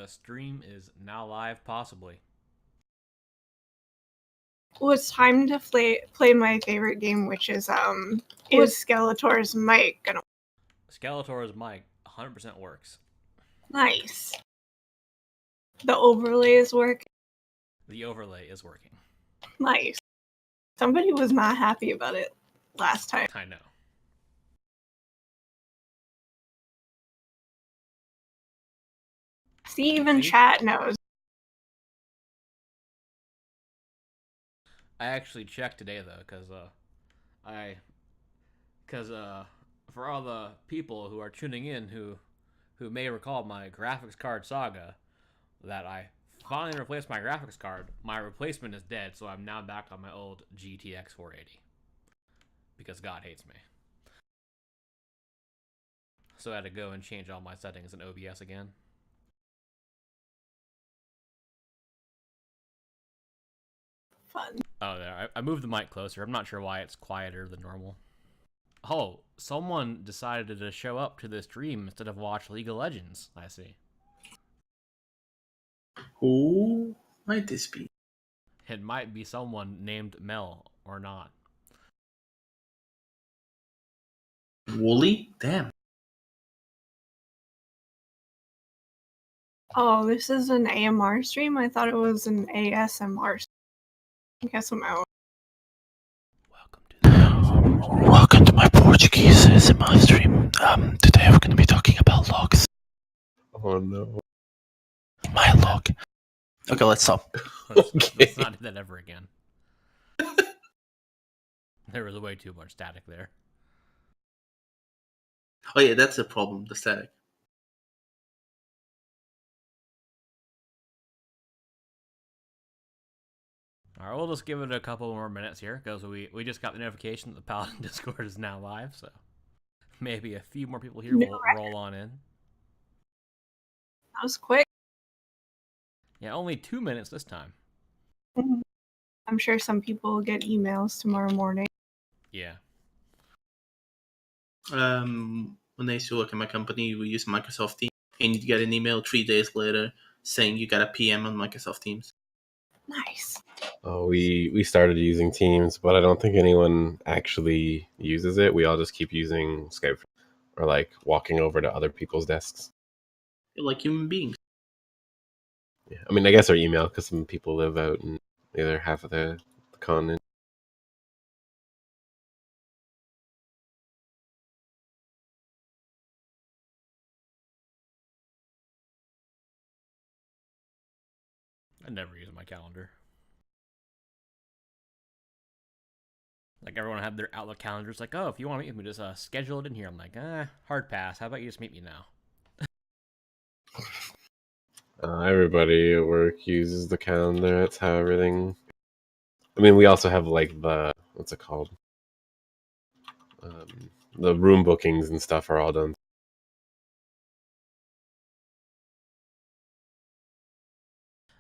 The stream is now live, possibly. Well, it's time to play my favorite game, which is Skeletor's mic gonna... Skeletor's mic 100% works. Nice. The overlay is working. The overlay is working. Nice. Somebody was not happy about it last time. I know. See, even chat knows. I actually checked today though, because for all the people who are tuning in who may recall my graphics card saga, that I finally replaced my graphics card. My replacement is dead, so I'm now back on my old GTX 480 because God hates me. So I had to go and change all my settings in OBS again. Fun. Oh, there. I moved the mic closer. I'm not sure why it's quieter than normal. Oh, someone decided to show up to this stream instead of watch League of Legends, I see. Who might this be? It might be someone named Mel, or not. Wooly? Damn. Oh, this is an AMR stream? I thought it was an ASMR stream. I guess I'm out. Welcome to my Portuguese ASMR stream. Today we're going to be talking about logs. Oh no. My log. Okay, let's stop. Let's not do that ever again. There was way too much static there. Oh yeah, that's the problem, the static. Alright, we'll just give it a couple more minutes here, because we just got the notification that the Paladin Discord is now live, so maybe a few more people here will roll on in. That was quick. Yeah, only 2 minutes this time. I'm sure some people will get emails tomorrow morning. Yeah. When I used to work in my company, we use Microsoft Teams, and you'd get an email 3 days later saying you got a PM on Microsoft Teams. Nice. Oh, we started using Teams, but I don't think anyone actually uses it. We all just keep using Skype or like walking over to other people's desks. You're like human beings. Yeah, I mean, I guess our email because some people live out in the other half of the continent. I never use my calendar. Like, everyone had their Outlook calendars, like, oh, if you want to meet me, just schedule it in here. I'm like, hard pass. How about you just meet me now? Everybody at work uses the calendar. That's how everything... I mean, we also have like the... What's it called? The room bookings and stuff are all done.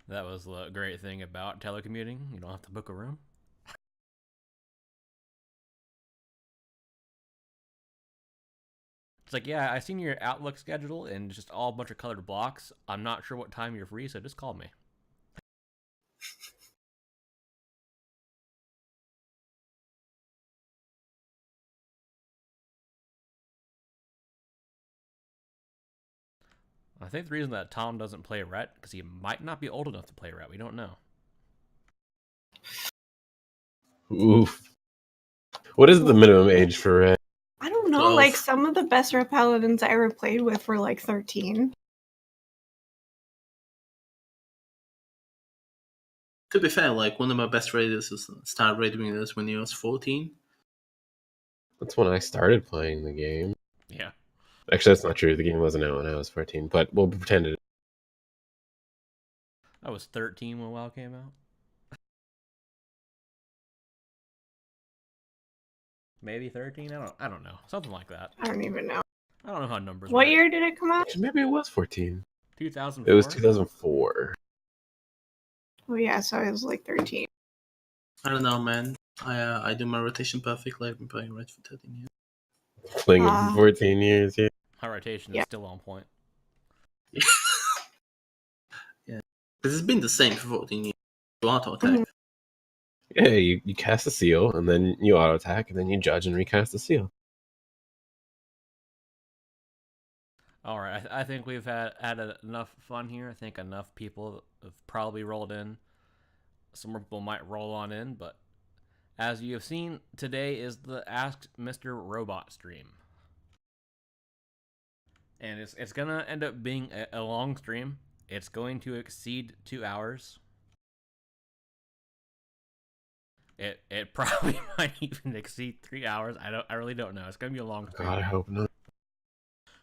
That was the great thing about telecommuting. You don't have to book a room. It's like, yeah, I seen your Outlook schedule and just all a bunch of colored blocks. I'm not sure what time you're free, so just call me. I think the reason that Tom doesn't play Ret because he might not be old enough to play Ret. We don't know. Oof. What is the minimum age for Ret? I don't know, 12. like some of the best Ret Paladins I ever played with were like 13. To be fair, like one of my best raiders started raiding us when he was 14. That's when I started playing the game. Yeah. Actually, that's not true. The game wasn't out when I was 14, but we'll pretend it. I was 13 when WoW came out. Maybe 13? I don't know. Something like that. I don't even know. I don't know how numbers What work. year did it come out? Actually, maybe it was 14. 2004? It was 2004. Oh yeah, so I was like 13. I don't know, man. I do my rotation perfectly. I've been playing Red for 13 years. Playing it for 14 years, yeah. My rotation is still on point. This has been the same for 14 years. You auto attack. Mhm. Yeah, you cast a seal, and then you auto attack, and then you judge and recast the seal. All right, I think we've had enough fun here. I think enough people have probably rolled in. Some more people might roll on in, but as you have seen, today is the Ask Mr. Robot stream. And it's going to end up being a long stream. It's going to exceed 2 hours. It probably might even exceed 3 hours. I really don't know. It's going to be a long stream. God, I hope not.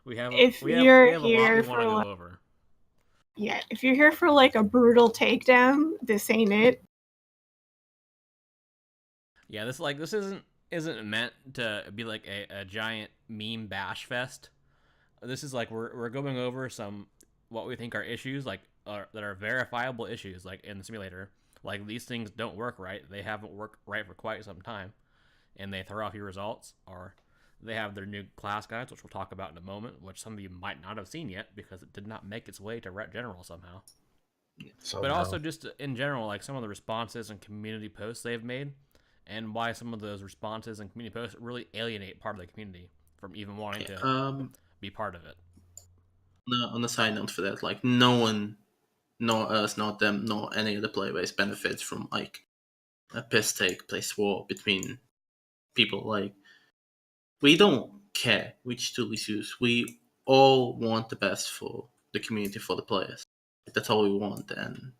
We have If we you're have a lot we here want for to go like, over. yeah, if you're here for like a brutal takedown, this ain't it. Yeah, this isn't meant to be like a giant meme bash fest. This is like we're going over some what we think are issues that are verifiable issues like in the simulator. Like these things don't work right. They haven't worked right for quite some time, and they throw off your results. Or they have their new class guides, which we'll talk about in a moment, which some of you might not have seen yet because it did not make its way to Ret General somehow. But also just in general, like some of the responses and community posts they've made, and why some of those responses and community posts really alienate part of the community from even wanting to be part of it. On the side note for that, like no one, nor us, nor them, nor any of the playbase benefits from like a piss take place war between people. Like we don't care which tool is used. We all want the best for the community, for the players. That's all we want. And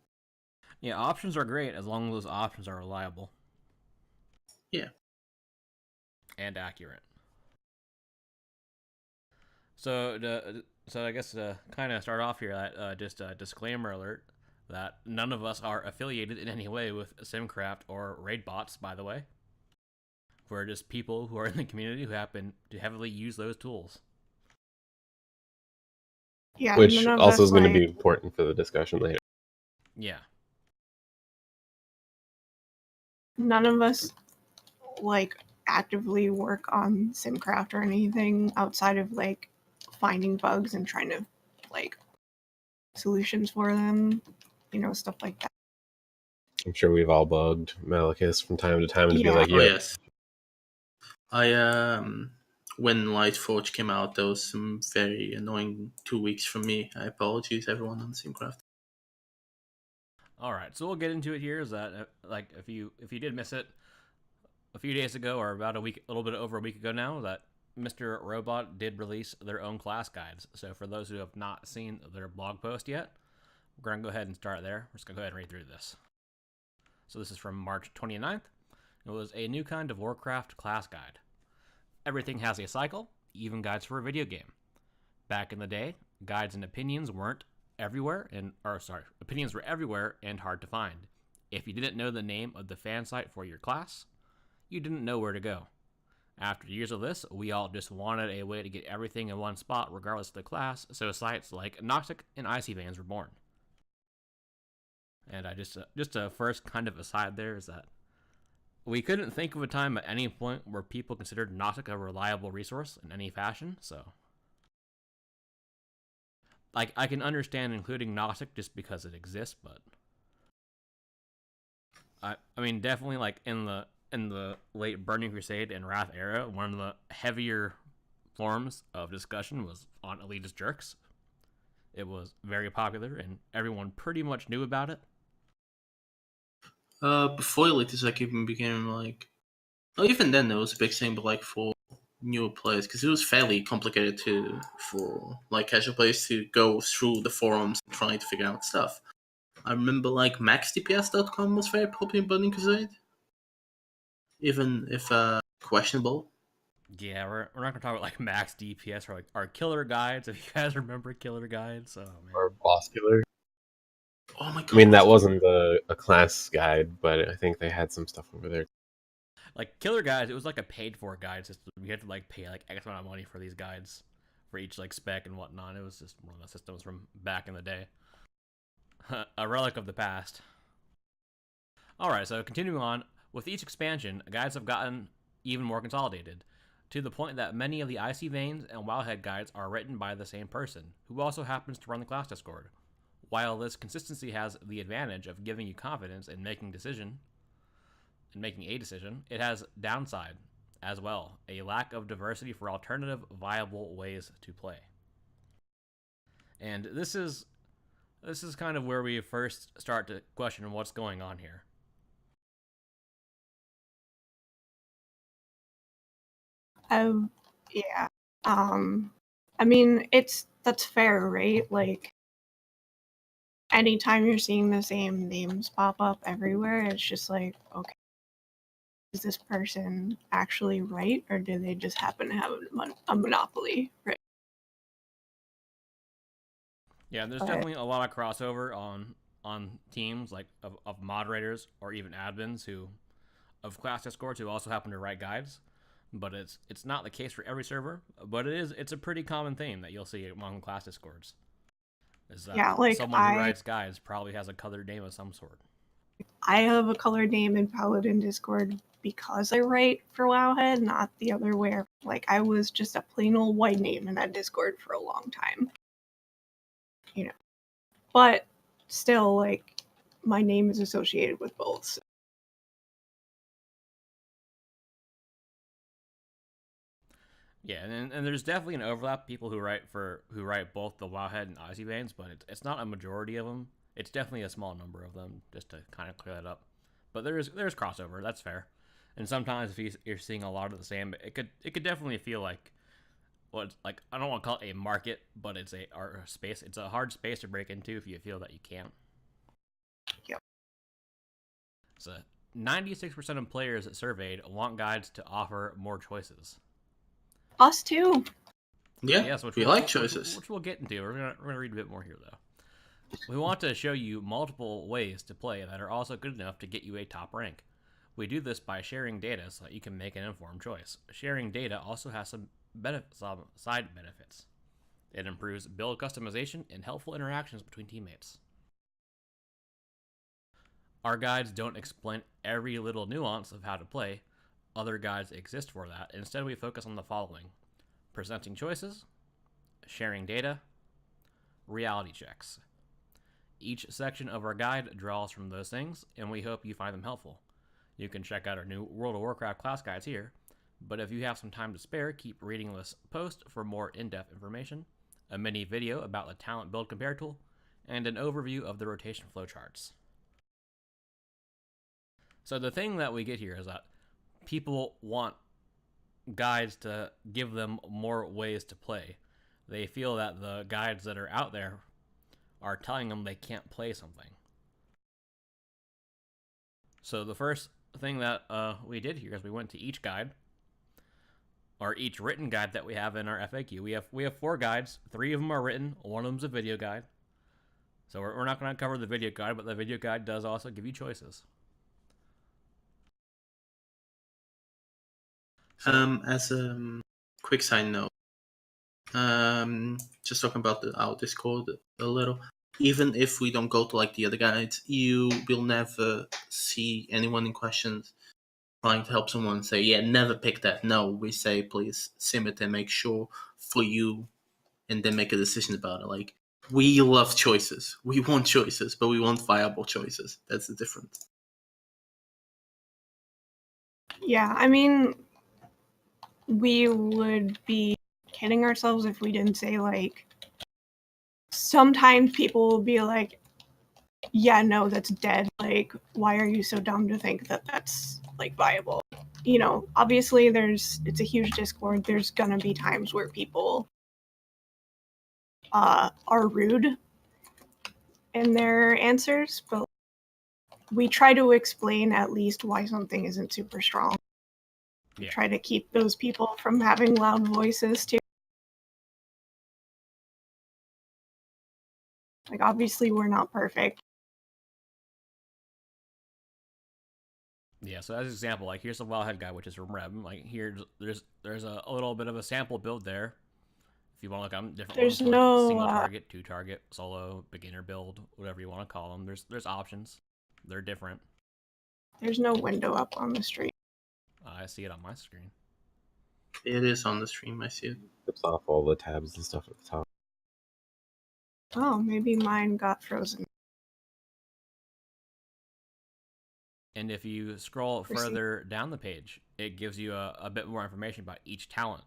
yeah, options are great as long as those options are reliable. Yeah. And accurate. So I guess to kind of start off here, just a disclaimer alert that none of us are affiliated in any way with SimCraft or RaidBots, by the way. We're just people who are in the community who happen to heavily use those tools. Yeah, Which none of also us, is going to like, be important for the discussion later. Yeah. none of us like actively work on SimCraft or anything outside of like finding bugs and trying to like solutions for them, stuff like that. I'm sure we've all bugged Malachus from time to time to be Yeah. like, oh yeah, yes, I when Lightforge came out, there was some very annoying 2 weeks from me. I apologize, everyone on SimCraft. All right, so we'll get into it here. Is that like if you did miss it a few days ago or about a little bit over a week ago now, that Mr. Robot did release their own class guides. So for those who have not seen their blog post yet, we're gonna go ahead and start there. We're just gonna go ahead and read through this. So this is from March 29th. It was a new kind of Warcraft class guide. Everything has a cycle, even guides for a video game. Back in the day, guides and opinions weren't everywhere, opinions were everywhere and hard to find. If you didn't know the name of the fan site for your class, you didn't know where to go. After years of this, we all just wanted a way to get everything in one spot regardless of the class, so sites like Noxic and Icy Veins were born. And I just a first kind of aside there is that we couldn't think of a time at any point where people considered Noxic a reliable resource in any fashion, so like I can understand including Noxic just because it exists, but I mean definitely like in the late Burning Crusade and Wrath era, one of the heavier forms of discussion was on elitist jerks. It was very popular and everyone pretty much knew about it. Before Elitist like even became like, well, even then there was a big thing, but like for newer players, because it was fairly complicated for like casual players to go through the forums and trying to figure out stuff. I remember like maxdps.com was very popular in Burning Crusade, even if questionable. Yeah, we're not gonna talk about like max DPS or like our killer guides. If you guys remember killer guides, oh man. or Boscular. Oh my god! I mean, that wasn't a class guide, but I think they had some stuff over there. Like killer guides, it was like a paid for guide system. You had to like pay like X amount of money for these guides for each like spec and whatnot. It was just one of the systems from back in the day. A relic of the past. Alright, so continuing on, with each expansion, guides have gotten even more consolidated, to the point that many of the Icy Veins and Wildhead guides are written by the same person, who also happens to run the class Discord. While this consistency has the advantage of giving you confidence in making a decision, it has downside as well, a lack of diversity for alternative viable ways to play. And this is kind of where we first start to question what's going on here. Yeah. I mean, that's fair, right? Like, anytime you're seeing the same names pop up everywhere, it's just like, okay, is this person actually right, or do they just happen to have a monopoly, right? Yeah, there's definitely a lot of crossover on teams like of moderators or even admins of class Discords who also happen to write guides. But it's not the case for every server. But it's a pretty common theme that you'll see among class Discords. Is that like someone who writes guides probably has a colored name of some sort. I have a colored name in Paladin Discord because I write for Wowhead, not the other way. Like, I was just a plain old white name in that Discord for a long time. You know. But still, like, my name is associated with both. So. Yeah, and there's definitely an overlap. People who write both the Wowhead and Ozzy Veins, but it's not a majority of them. It's definitely a small number of them, just to kind of clear that up. But there's crossover. That's fair. And sometimes if you're seeing a lot of the same, it could definitely feel like, well, like, I don't want to call it a market, but it's a space. It's a hard space to break into if you feel that you can't. Yep. So 96% of players surveyed want guides to offer more choices. Us too. Yeah, yes, we like choices. Which we'll get into. We're gonna read a bit more here, though. We want to show you multiple ways to play that are also good enough to get you a top rank. We do this by sharing data so that you can make an informed choice. Sharing data also has some side benefits. It improves build customization and helpful interactions between teammates. Our guides don't explain every little nuance of how to play. Other guides exist for that. Instead, we focus on the following: presenting choices, sharing data, reality checks. Each section of our guide draws from those things, and we hope you find them helpful. You can check out our new World of Warcraft class guides here, but if you have some time to spare, keep reading this post for more in-depth information, a mini video about the talent build compare tool, and an overview of the rotation flowcharts. So the thing that we get here is that people want guides to give them more ways to play. They feel that the guides that are out there are telling them they can't play something. So the first thing that we did here is we went to each guide, or each written guide that we have in our FAQ. We have 4 guides. 3 of them are written. 1 of them's a video guide. So we're not going to cover the video guide, but the video guide does also give you choices. As a quick side note, just talking about our Discord a little. Even if we don't go to like the other guides, you will never see anyone in questions trying to help someone say, "Yeah, never pick that." No, we say, "Please sim it and make sure for you," and then make a decision about it. Like, we love choices. We want choices, but we want viable choices. That's the difference. Yeah, I mean, we would be kidding ourselves if we didn't say, like, sometimes people will be like, yeah, no, that's dead. Like, why are you so dumb to think that that's, like, viable? You know, obviously it's a huge Discord. There's gonna be times where people are rude in their answers, but we try to explain at least why something isn't super strong. Yeah. Try to keep those people from having loud voices too. Like, obviously we're not perfect. Yeah, so as an example, like, here's the Wildhead guy, which is from Reb. Like, here, there's a little bit of a sample build there. If you want to look on different there's ones, no like single target, 2 target, solo, beginner build, whatever you want to call them. There's options. They're different. There's no window up on the stream. I see it on my screen. It is on the stream. I see it. It's off all the tabs and stuff at the top. Oh, maybe mine got frozen. And if you scroll Proceed. further down the page, it gives you a bit more information about each talent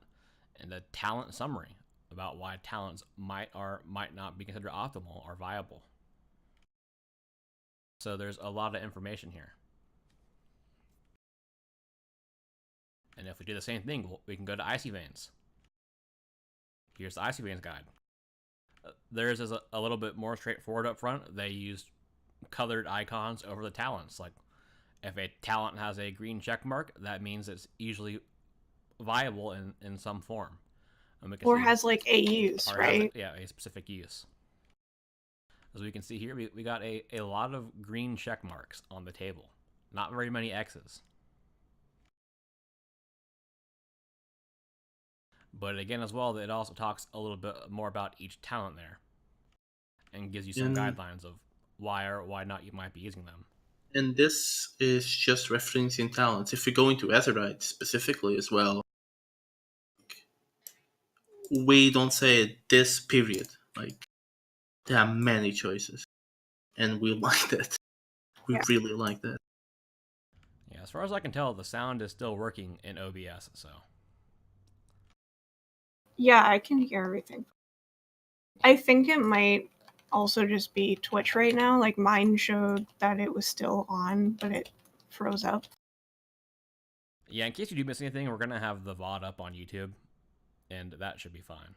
and a talent summary about why talents might or might not be considered optimal or viable. So there's a lot of information here. And if we do the same thing, we can go to Icy Veins. Here's the Icy Veins guide. Theirs is a little bit more straightforward up front. They used colored icons over the talents. Like, if a talent has a green check mark, that means it's usually viable in some form. And we can Or see, has like a use, right? a specific use. As we can see here, we got a lot of green check marks on the table. Not very many X's. But again, as well, it also talks a little bit more about each talent there. And gives you some guidelines of why or why not you might be using them. And this is just referencing talents. If we go into Aetheryte specifically as well, we don't say this period. Like, there are many choices. And we like that. We really like that. Yeah, as far as I can tell, the sound is still working in OBS, so. Yeah, I can hear everything. I think it might also just be Twitch right now. Like, mine showed that it was still on, but it froze up. Yeah, in case you do miss anything, we're going to have the VOD up on YouTube, and that should be fine.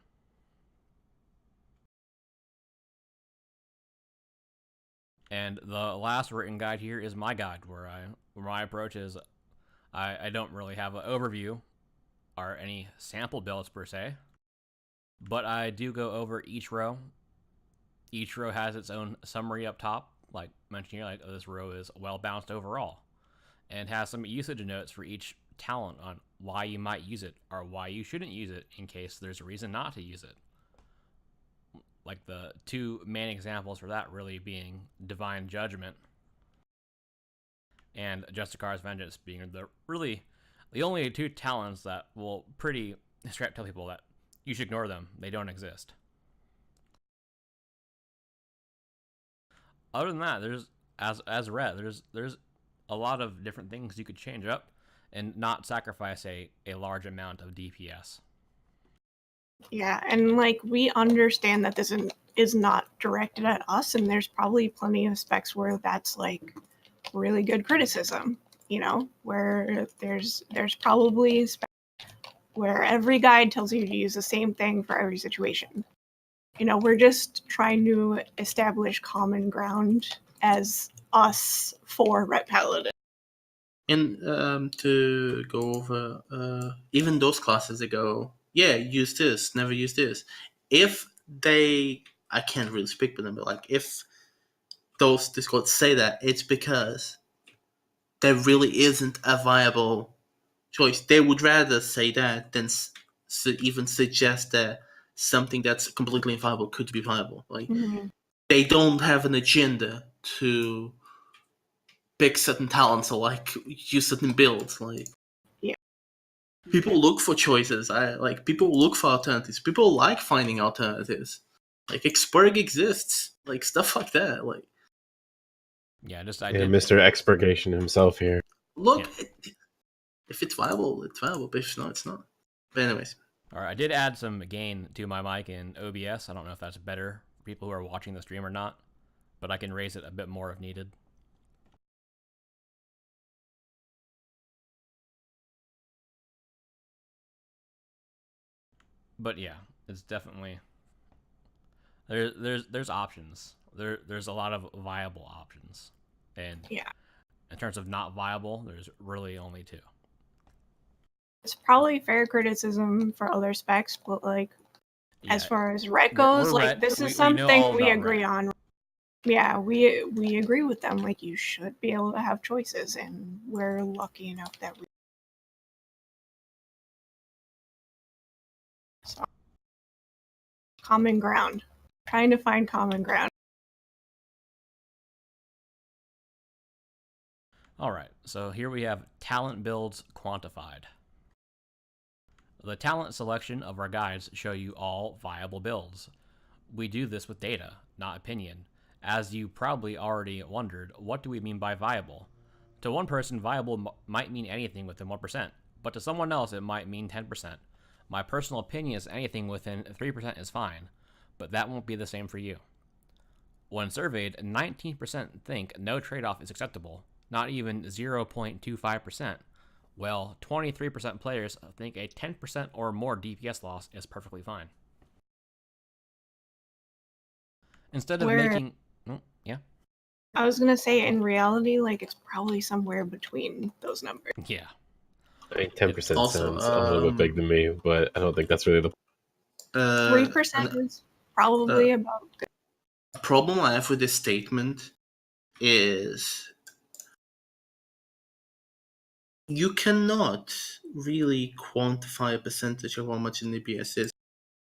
And the last written guide here is my guide, where my approach is I don't really have an overview or any sample builds per se, but I do go over each row. Each row has its own summary up top, like mentioned here, like this row is well balanced overall, and has some usage notes for each talent on why you might use it or why you shouldn't use it in case there's a reason not to use it. Like the two main examples for that really being Divine Judgment and Justicar's Vengeance being the only two talents that will pretty straight tell people that you should ignore them. They don't exist. Other than that, there's as Ret, there's a lot of different things you could change up and not sacrifice a large amount of DPS. Yeah, and like we understand that this is not directed at us, and there's probably plenty of specs where that's like really good criticism, you know, where there's probably specs where every guide tells you to use the same thing for every situation. You know, we're just trying to establish common ground as us for Ret Paladin. And to go over, even those classes that go, yeah, use this, never use this. If they, I can't really speak for them, but like if those Discords say that, it's because there really isn't a viable choice. They would rather say that than even suggest that something that's completely inviable could be viable. Like they don't have an agenda to pick certain talents or like use certain builds. Like people look for choices. People look for alternatives. People like finding alternatives. Like Expurg exists. Like stuff like that. Like Mr. Expurgation himself here. Look, if it's viable, it's viable. But if not, it's not. But anyways. Alright, I did add some gain to my mic in OBS. I don't know if that's better for people who are watching the stream or not, but I can raise it a bit more if needed. But yeah, it's definitely there's options. There's a lot of viable options, and in terms of not viable, there's really only two. It's probably fair criticism for other specs, but like as far as Ret goes, this is something we agree on. Yeah, we agree with them. Like you should be able to have choices, and we're lucky enough that we. So, common ground. Trying to find common ground. Alright, so here we have talent builds quantified. The talent selection of our guides show you all viable builds. We do this with data, not opinion. As you probably already wondered, what do we mean by viable? To one person, viable might mean anything within 1%, but to someone else it might mean 10%. My personal opinion is anything within 3% is fine, but that won't be the same for you. When surveyed, 19% think no trade-off is acceptable, not even 0.25%, while 23% players think a 10% or more DPS loss is perfectly fine. Instead of making... yeah? I was going to say, in reality, like, it's probably somewhere between those numbers. Yeah. I mean, 10% Also, sounds a little bit big to me, but I don't think that's really the 3% is probably about good. The problem I have with this statement is you cannot really quantify a percentage of how much an DPS is.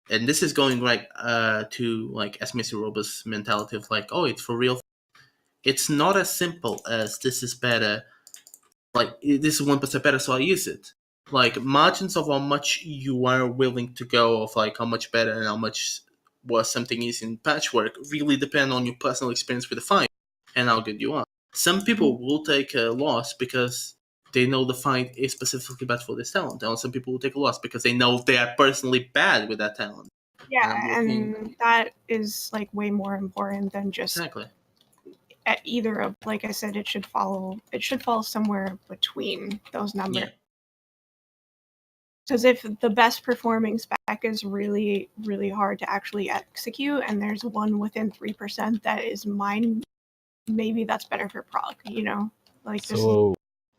And this is going right to like Esmisi Roba's mentality of like, oh, it's for real. It's not as simple as this is better. Like, this is 1% better, so I use it. Like, margins of how much you are willing to go, of like how much better and how much worse something is in patchwork, really depend on your personal experience with the fight and how good you are. Some people will take a loss because they know the fight is specifically bad for this talent, and some people will take a loss because they know they are personally bad with that talent. Yeah, and that is like way more important than just Exactly. At either of, like I said, it should fall somewhere between those numbers. Yeah. Because if the best performing spec is really, really hard to actually execute, and there's one within 3% that is mine, maybe that's better for proc, you know? Like, So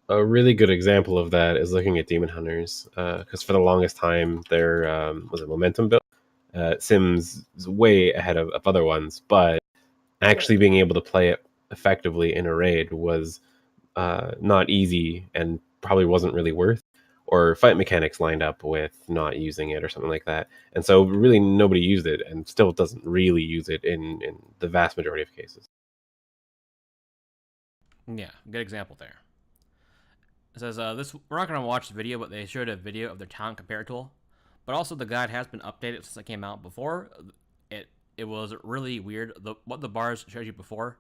a really good example of that is looking at Demon Hunters, because for the longest time their was it momentum build Sims is way ahead of other ones, but actually being able to play it effectively in a raid was not easy and probably wasn't really worth, or fight mechanics lined up with not using it or something like that. And so really nobody used it and still doesn't really use it in the vast majority of cases. Yeah, good example there. It says, we're not going to watch the video, but they showed a video of their talent compare tool. But also the guide has been updated since it came out. Before, it was really weird. What the bars showed you before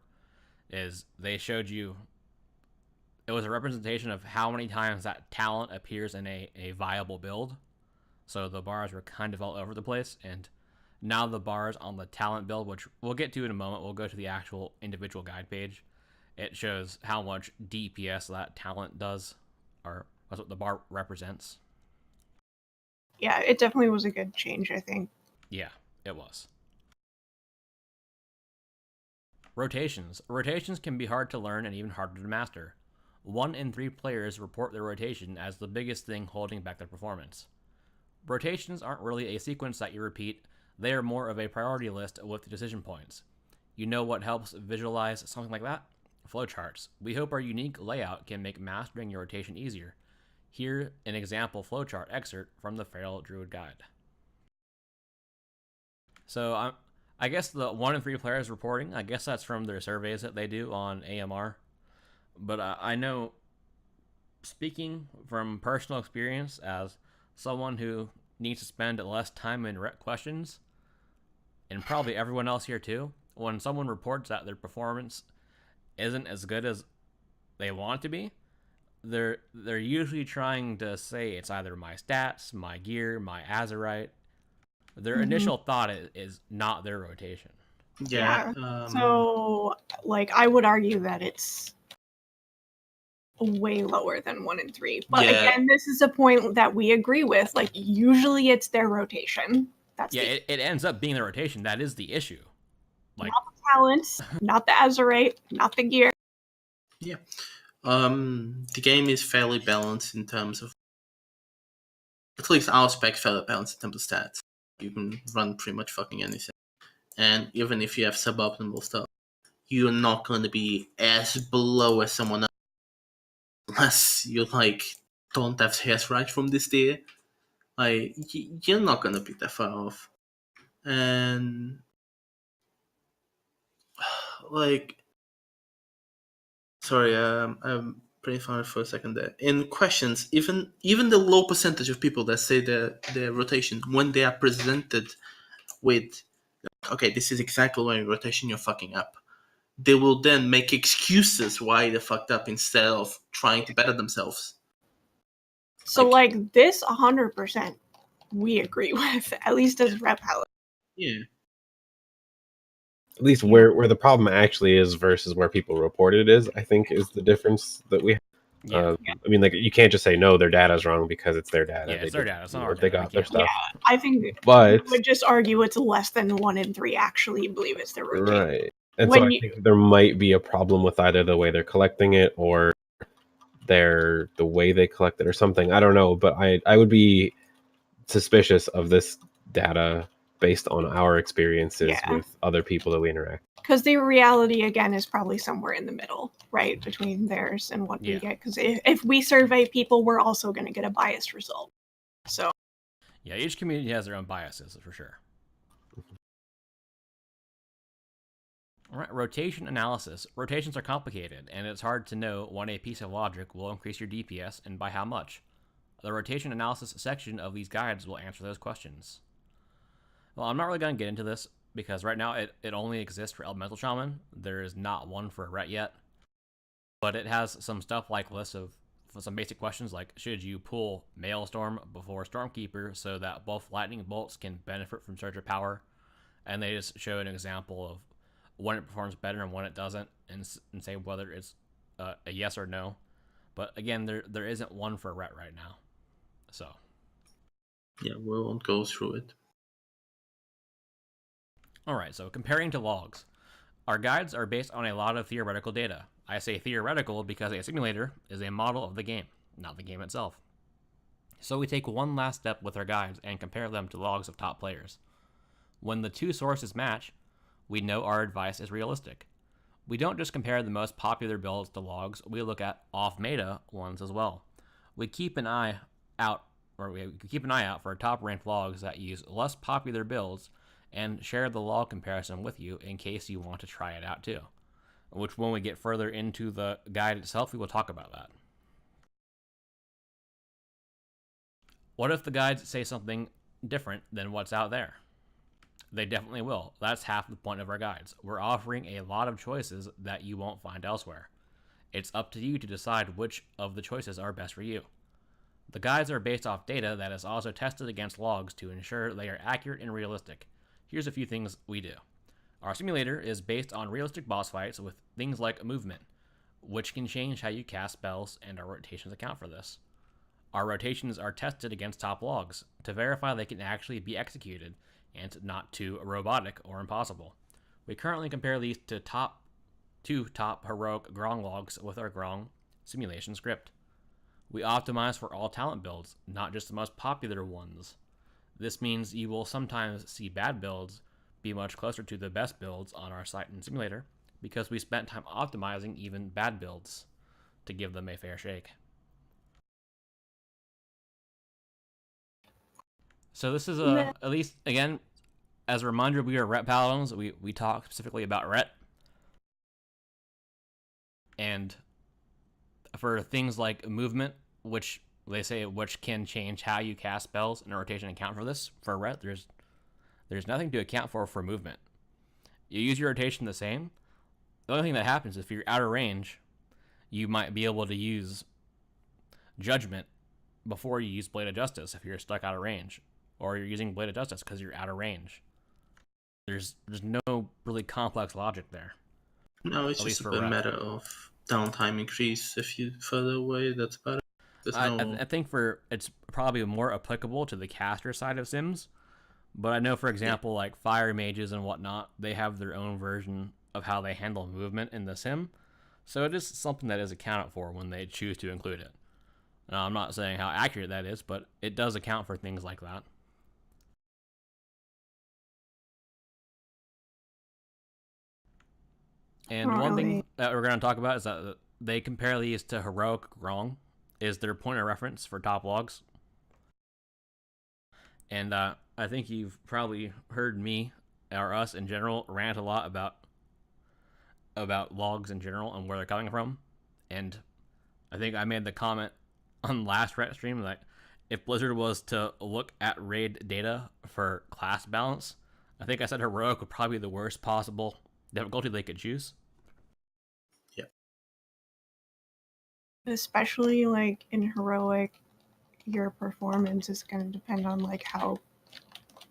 is they showed you, it was a representation of how many times that talent appears in a viable build. So the bars were kind of all over the place, and now the bars on the talent build, which we'll get to in a moment, we'll go to the actual individual guide page. It shows how much DPS that talent does, or that's what the bar represents. yeah, it definitely was a good change, I think. Yeah, it was. Rotations. Rotations can be hard to learn and even harder to master. 1 in 3 players report their rotation as the biggest thing holding back their performance. Rotations aren't really a sequence that you repeat, they are more of a priority list with decision points. You know what helps visualize something like that? Flowcharts. We hope our unique layout can make mastering your rotation easier. Here, an example flowchart excerpt from the Feral Druid Guide. So, I guess the 1 in 3 players reporting, I guess that's from their surveys that they do on AMR. But I know, speaking from personal experience as someone who needs to spend less time in Ret questions, and probably everyone else here too, when someone reports that their performance isn't as good as they want it to be, they're usually trying to say it's either my stats, my gear, my Azurite. Their initial thought is not their rotation. Yeah. So, like, I would argue that it's way lower than 1 in 3. But again, this is a point that we agree with. Like, usually it's their rotation. That's it ends up being the rotation. That is the issue. Like, not the talents, not the Azurite, not the gear. Yeah. The game is fairly balanced in terms of, at least our spec fairly balanced in terms of stats. You can run pretty much fucking anything. And even if you have suboptimal stuff, you're not going to be as below as someone else. Unless you, like, don't have hairs right from this day. Like, you're not going to be that far off. And, like, sorry, I'm pretty far for a second there. In questions, even the low percentage of people that say their rotation, when they are presented with okay, this is exactly why in rotation you're fucking up. They will then make excuses why they fucked up instead of trying to better themselves. So, like, this 100% we agree with, at least as rep house. Yeah. At least where the problem actually is versus where people report it is, I think, is the difference that we have. Yeah. I mean, like, you can't just say, no, their data's wrong because it's their data. Yeah, it's their data. It's not our They data. got their stuff. Yeah, I think But we would just argue it's less than 1 in 3 actually believe it's their rotation. right. And When so I you- think there might be a problem with either the way they're collecting it or the way they collect it or something. I don't know, but I would be suspicious of this data based on our experiences Yeah. with other people that we interact. Because the reality, again, is probably somewhere in the middle, right, between theirs and what we get. Because if we survey people, we're also going to get a biased result. So, Yeah, each community has their own biases, for sure. All right, rotation analysis. Rotations are complicated, and it's hard to know when a piece of logic will increase your DPS and by how much. The rotation analysis section of these guides will answer those questions. Well, I'm not really going to get into this, because right now it only exists for Elemental Shaman. There is not one for a Ret yet. But it has some stuff like lists of some basic questions like, should you pull Maelstrom before Stormkeeper so that both lightning bolts can benefit from Surge of Power? And they just show an example of when it performs better and when it doesn't, and say whether it's a yes or no. But again, there isn't one for Ret right now. So yeah, we won't go through it. Alright, so comparing to logs. Our guides are based on a lot of theoretical data. I say theoretical because a simulator is a model of the game, not the game itself. So we take one last step with our guides and compare them to logs of top players. When the two sources match, we know our advice is realistic. We don't just compare the most popular builds to logs, we look at off-meta ones as well. We keep an eye out for top-ranked logs that use less popular builds and share the log comparison with you in case you want to try it out too. Which, when we get further into the guide itself, we will talk about that. What if the guides say something different than what's out there? They definitely will. That's half the point of our guides. We're offering a lot of choices that you won't find elsewhere. It's up to you to decide which of the choices are best for you. The guides are based off data that is also tested against logs to ensure they are accurate and realistic. Here's a few things we do. Our simulator is based on realistic boss fights with things like movement, which can change how you cast spells, and our rotations account for this. Our rotations are tested against top logs to verify they can actually be executed and not too robotic or impossible. We currently compare these to top heroic Grong logs with our Grong simulation script. We optimize for all talent builds, not just the most popular ones. This means you will sometimes see bad builds be much closer to the best builds on our site and simulator, because we spent time optimizing even bad builds to give them a fair shake. So this is at least, again, as a reminder, we are Ret Paladins. We talk specifically about Ret. And for things like movement, which they say which can change how you cast spells, and a rotation account for this, for Ret, there's nothing to account for movement. You use your rotation the same. The only thing that happens is if you're out of range, you might be able to use Judgment before you use Blade of Justice if you're stuck out of range, or you're using Blade of Justice because you're out of range. There's no really complex logic there. No, it's just a matter of downtime increase. If you further away, that's better. I think it's probably more applicable to the caster side of Sims. But I know, for example, like fire mages and whatnot, they have their own version of how they handle movement in the sim. So it is something that is accounted for when they choose to include it. Now, I'm not saying how accurate that is, but it does account for things like that. And one thing that we're going to talk about is that they compare these to heroic Grong, is their point of reference for top logs. And I think you've probably heard me, or us in general, rant a lot about logs in general and where they're coming from. And I think I made the comment on last Ret stream that if Blizzard was to look at raid data for class balance, I think I said heroic would probably be the worst possible difficulty they could choose. Especially like in heroic, your performance is going to depend on like how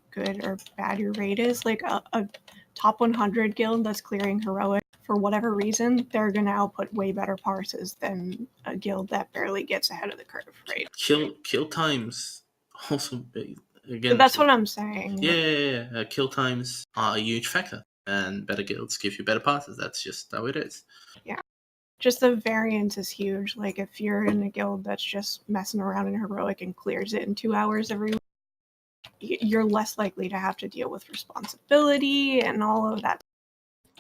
good or bad your raid is. Like a top 100 guild that's clearing heroic, for whatever reason, they're going to output way better parses than a guild that barely gets ahead of the curve, right? Kill times also again. That's what I'm saying. Yeah. Kill times are a huge factor, and better guilds give you better passes. That's just how it is. Yeah. Just the variance is huge. Like if you're in a guild that's just messing around in heroic and clears it in 2 hours every week, you're less likely to have to deal with responsibility and all of that.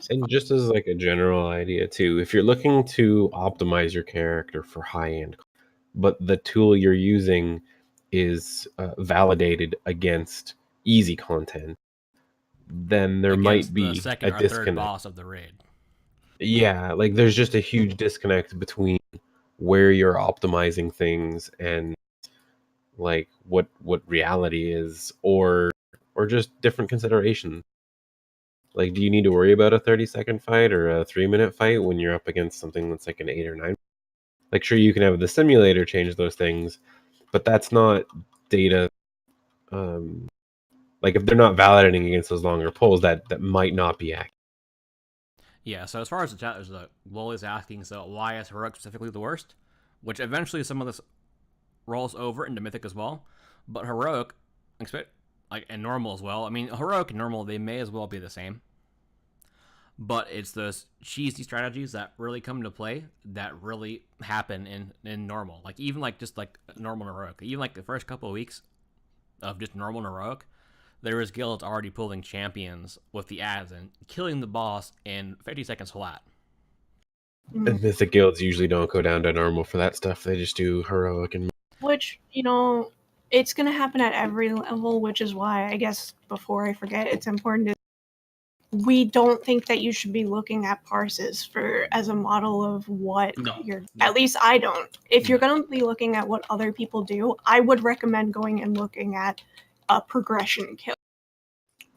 And just as like a general idea too, if you're looking to optimize your character for high end, but the tool you're using is validated against easy content, then there Against might be the second a or disconnect. third boss of the raid. Yeah, like there's just a huge disconnect between where you're optimizing things and like what reality is, or just different considerations. Like, do you need to worry about a 30-second fight or a 3-minute fight when you're up against something that's like an 8 or 9? Like, sure, you can have the simulator change those things, but that's not data. Like, if they're not validating against those longer polls, that might not be accurate. Yeah, so as far as the chat, there's a Lol is asking, so why is heroic specifically the worst? Which eventually some of this rolls over into mythic as well, but heroic, and normal as well. I mean, heroic and normal, they may as well be the same. But it's those cheesy strategies that really come into play that really happen in normal. Like even like just like normal and heroic. Even like the first couple of weeks of just normal and heroic, there was guilds already pulling champions with the ads and killing the boss in 50 seconds flat. And mythic guilds usually don't go down to normal for that stuff. They just do heroic and. Which, it's going to happen at every level, which is why, I guess, before I forget, it's important to. We don't think that you should be looking at parses as a model of what you're. At least I don't. If you're going to be looking at what other people do, I would recommend going and looking at a progression kill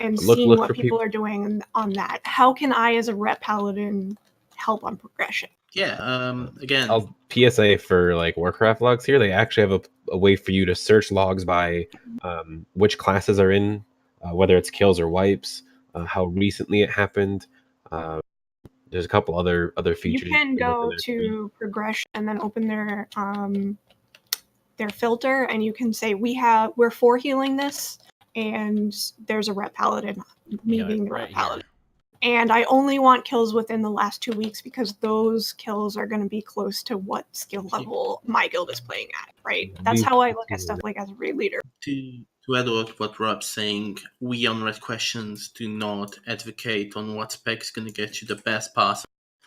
and seeing what people are doing on that. How can I, as a rep paladin, help on progression? Yeah. Again, PSA for like Warcraft logs here. They actually have a way for you to search logs by which classes are in, whether it's kills or wipes, how recently it happened. There's a couple other features. You can go to progression and then open their filter, and you can say we're for healing this, and there's a rep paladin, me being the rep paladin. And I only want kills within the last 2 weeks because those kills are going to be close to what skill level my guild is playing at, right? That's how I look at stuff like as a raid leader. To add what Rob's saying, we on Red Questions do not advocate on what spec is going to get you the best pass.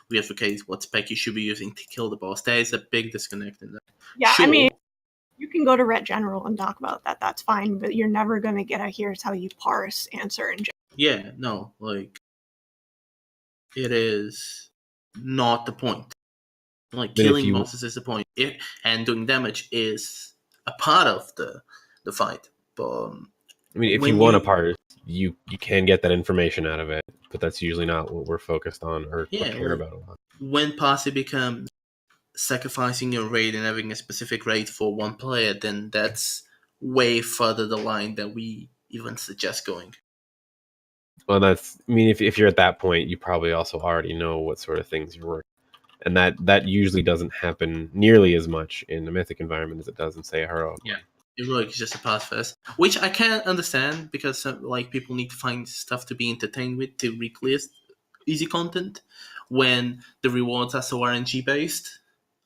We advocate what spec you should be using to kill the boss. There is a big disconnect in that. Yeah, sure. I mean, you can go to Ret General and talk about that. That's fine, but you're never going to get a here's how you parse answer in general. Yeah, no, like, it is not the point. Like, killing bosses is the point. And doing damage is a part of the fight. But I mean, if you want to parse, you can get that information out of it, but that's usually not what we're focused on or care about a lot. When parsing becomes sacrificing your raid and having a specific raid for one player, then that's way further the line that we even suggest going. Well, if you're at that point, you probably also already know what sort of things you're working. And that usually doesn't happen nearly as much in the mythic environment as it does in, say, a heroic. Yeah. Heroic is just a pass first, which I can't understand because people need to find stuff to be entertained with to re-clear easy content when the rewards are so RNG based,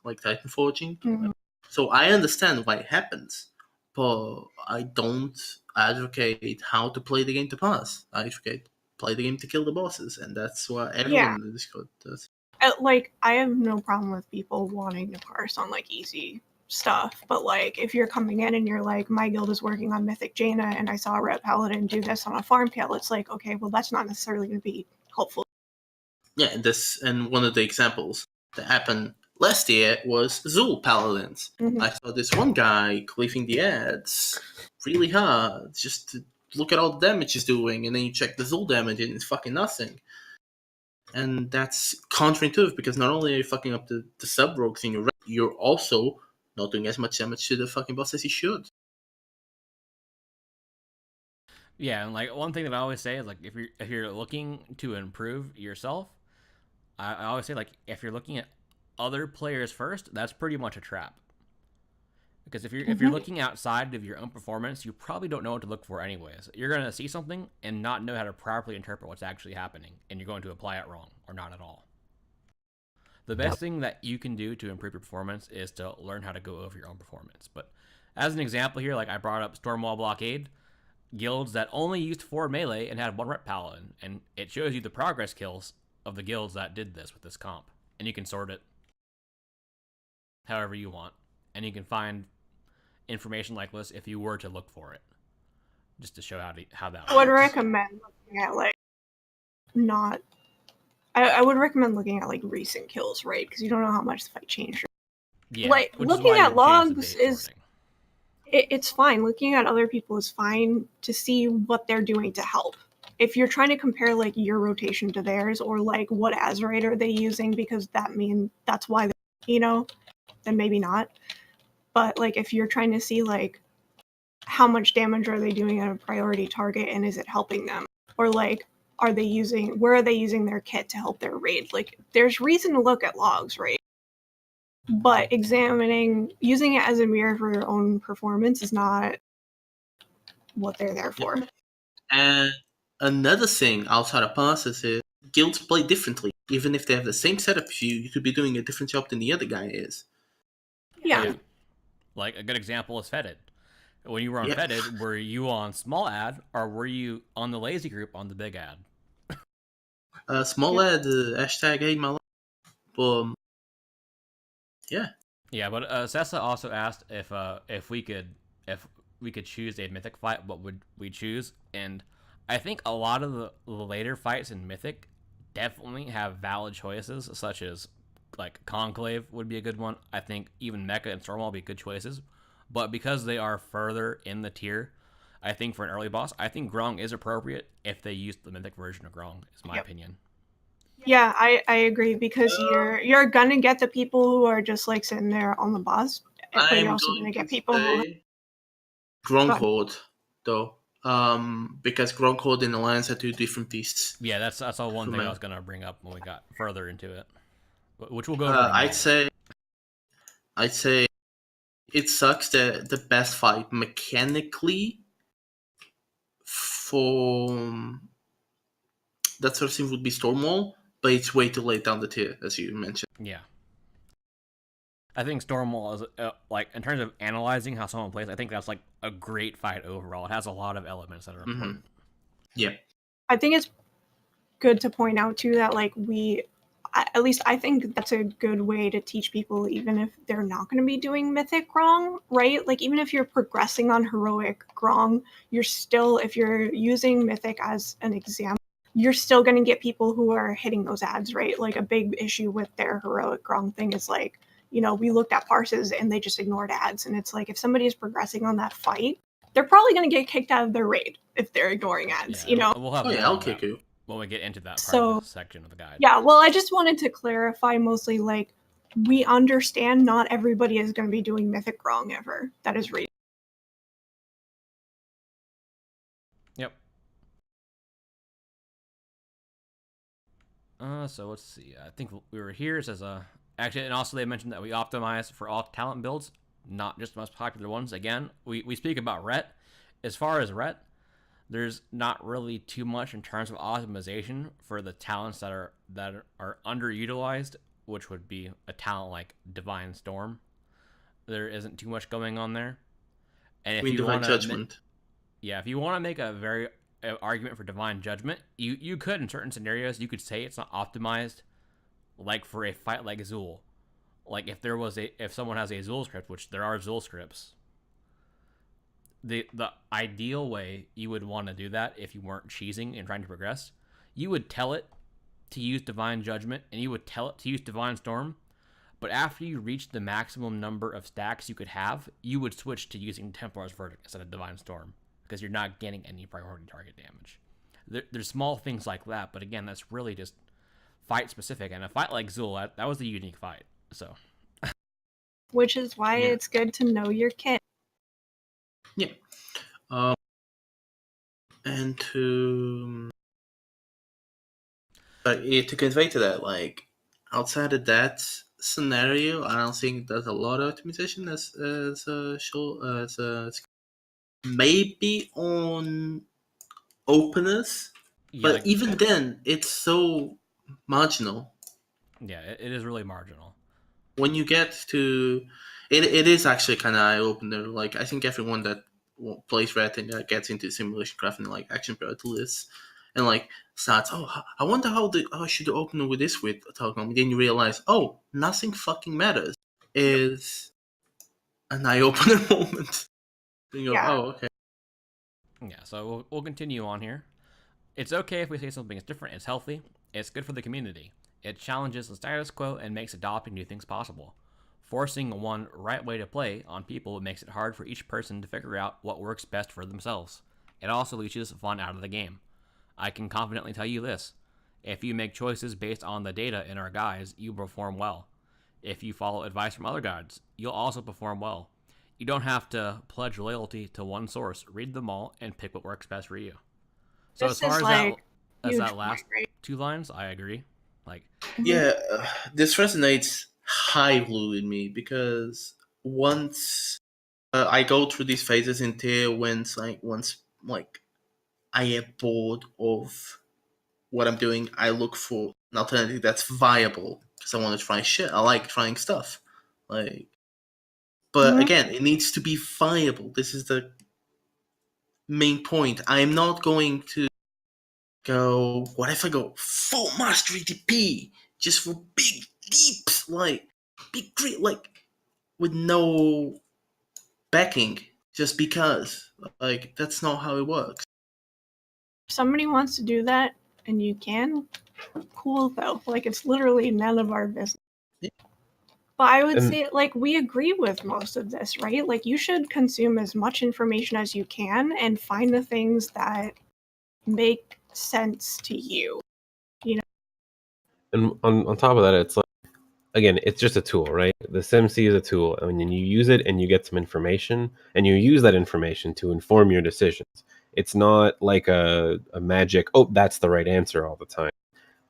like Titan Forging. Mm-hmm. So I understand why it happens, but I don't advocate how to play the game to pass. I advocate play the game to kill the bosses, and that's what everyone in the Discord does. I have no problem with people wanting to parse on easy stuff, but if you're coming in and you're like, my guild is working on Mythic Jaina and I saw a Rep Paladin do this on a farm kill, it's like, okay, well that's not necessarily going to be helpful. Yeah, and one of the examples that happened last year was Zeal Paladins. Mm-hmm. I saw this one guy cleaving the ads really hard just to look at all the damage he's doing, and then you check the Zeal damage, and it's fucking nothing. And that's counterintuitive, because not only are you fucking up the sub-rogues in your red, you're also not doing as much damage to the fucking boss as you should. Yeah, and like one thing that I always say is like if you're looking to improve yourself, I always say like if you're looking at other players first, that's pretty much a trap. Because if you're looking outside of your own performance, you probably don't know what to look for anyways. You're gonna see something and not know how to properly interpret what's actually happening, and you're going to apply it wrong or not at all. The best thing that you can do to improve your performance is to learn how to go over your own performance. But as an example here, like I brought up Stormwall Blockade, guilds that only used 4 melee and had 1 rep paladin, and it shows you the progress kills of the guilds that did this with this comp, and you can sort it however you want, and you can find information like this if you were to look for it, just to show how that works. I would recommend looking at like not. I would recommend looking at like recent kills, right? Because you don't know how much the fight changed. Yeah, like which is looking why you at change the logs base is sorting. It's fine. Looking at other people is fine to see what they're doing to help. If you're trying to compare like your rotation to theirs, or like what Azerite are they using because that's why then maybe not. But like if you're trying to see like how much damage are they doing at a priority target and is it helping them, or like where are they using their kit to help their raid, like there's reason to look at logs, right? But using it as a mirror for your own performance is not what they're there for. And another thing outside of passes is guilds play differently. Even if they have the same setup as you could be doing a different job than the other guy is. Yeah. Like a good example is Fetid. When you were on Fetid, were you on small ad or were you on the lazy group on the big ad? Small ad, hashtag hate my life. Yeah. Yeah, but Sessa also asked if we could choose a mythic fight, what would we choose? And I think a lot of the later fights in Mythic definitely have valid choices, such as like Conclave would be a good one. I think even Mecha and Stormwall would be good choices. But because they are further in the tier, I think for an early boss, I think Grong is appropriate if they use the Mythic version of Grong, is my opinion. Yeah, I agree, because you're gonna get the people who are just like sitting there on the boss, but you're also gonna get people who Gronghold, though. Because Gronghold and Alliance are 2 different beasts. Yeah, that's all one thing I was gonna bring up when we got further into it, which we'll go over. I'd say it sucks that the best fight mechanically for that sort of thing would be Stormwall, but it's way too late down the tier, as you mentioned. Yeah. I think Stormwall is, like, in terms of analyzing how someone plays, I think that's, like, a great fight overall. It has a lot of elements that are important. Yeah. I think it's good to point out, too, that, like, at least I think that's a good way to teach people, even if they're not going to be doing Mythic Grong, right? Like, even if you're progressing on Heroic Grong, if you're using Mythic as an example, you're still going to get people who are hitting those ads, right? Like, a big issue with their Heroic Grong thing is, like, we looked at parses and they just ignored ads. And it's like, if somebody is progressing on that fight, they're probably going to get kicked out of their raid if they're ignoring ads, We'll have I'll kick you when we get into that part of the section of the guide. Yeah, well, I just wanted to clarify mostly, like, we understand not everybody is going to be doing Mythic Grong ever. That is raid. Yep. So let's see. I think we were here. It says, actually, and also they mentioned that we optimize for all talent builds, not just the most popular ones. Again, we speak about Ret. As far as Ret, there's not really too much in terms of optimization for the talents that are underutilized, which would be a talent like Divine Storm. There isn't too much going on there. And if you want Judgment. If you want to make a very argument for Divine Judgment, you could, in certain scenarios, you could say it's not optimized, like for a fight like Zeal. Like if someone has a Zeal script, which there are Zeal scripts, the ideal way you would want to do that, if you weren't cheesing and trying to progress, you would tell it to use Divine Judgment and you would tell it to use Divine Storm, but after you reach the maximum number of stacks you could have, you would switch to using Templar's Verdict instead of Divine Storm, because you're not getting any priority target damage. There's small things like that, but again, that's really just fight specific. And a fight like Zeal, that was a unique fight. So, which is why Yeah. it's good to know your kit. Yeah. And to convey to that, like outside of that scenario, I don't think there's a lot of optimization as maybe on openness, yeah, but like, even then, it's so marginal. yeah, it is really marginal. When you get to it is actually kind of eye opener. Like I think everyone that plays Ret and gets into simulation crafting, like action priority lists, and like starts, oh, I wonder how I should open with this with Talcom. Then you realize, oh, nothing fucking matters. Is an eye opener moment. You go, Yeah. oh, okay. Yeah, so we'll continue on here. It's okay if we say something is different. It's healthy. It's good for the community. It challenges the status quo and makes adopting new things possible. Forcing one right way to play on people makes it hard for each person to figure out what works best for themselves. It also leaches fun out of the game. I can confidently tell you this. If you make choices based on the data in our guides, you perform well. If you follow advice from other guides, you'll also perform well. You don't have to pledge loyalty to one source. Read them all and pick what works best for you. So This as far is, as like, that huge last point, right? 2 lines, I agree. Like, Yeah, this resonates highly with me because once I go through these phases in tier once I get bored of what I'm doing, I look for an alternative that's viable because I want to try shit. I like trying stuff, like, but Mhm. again, it needs to be viable. This is the main point. I'm not going to go. What if I go full mastery DP just for big leaps, like big great, like with no backing, just because? Like that's not how it works. If somebody wants to do that and you can, cool though. Like it's literally none of our business. Yeah. But I would And- say like we agree with most of this, right? Like you should consume as much information as you can and find the things that make sense to you. And on top of that, it's like, again, it's just a tool, right? The SimC is a tool, and then you use it and you get some information, and you use that information to inform your decisions. It's not like a magic, oh, that's the right answer all the time.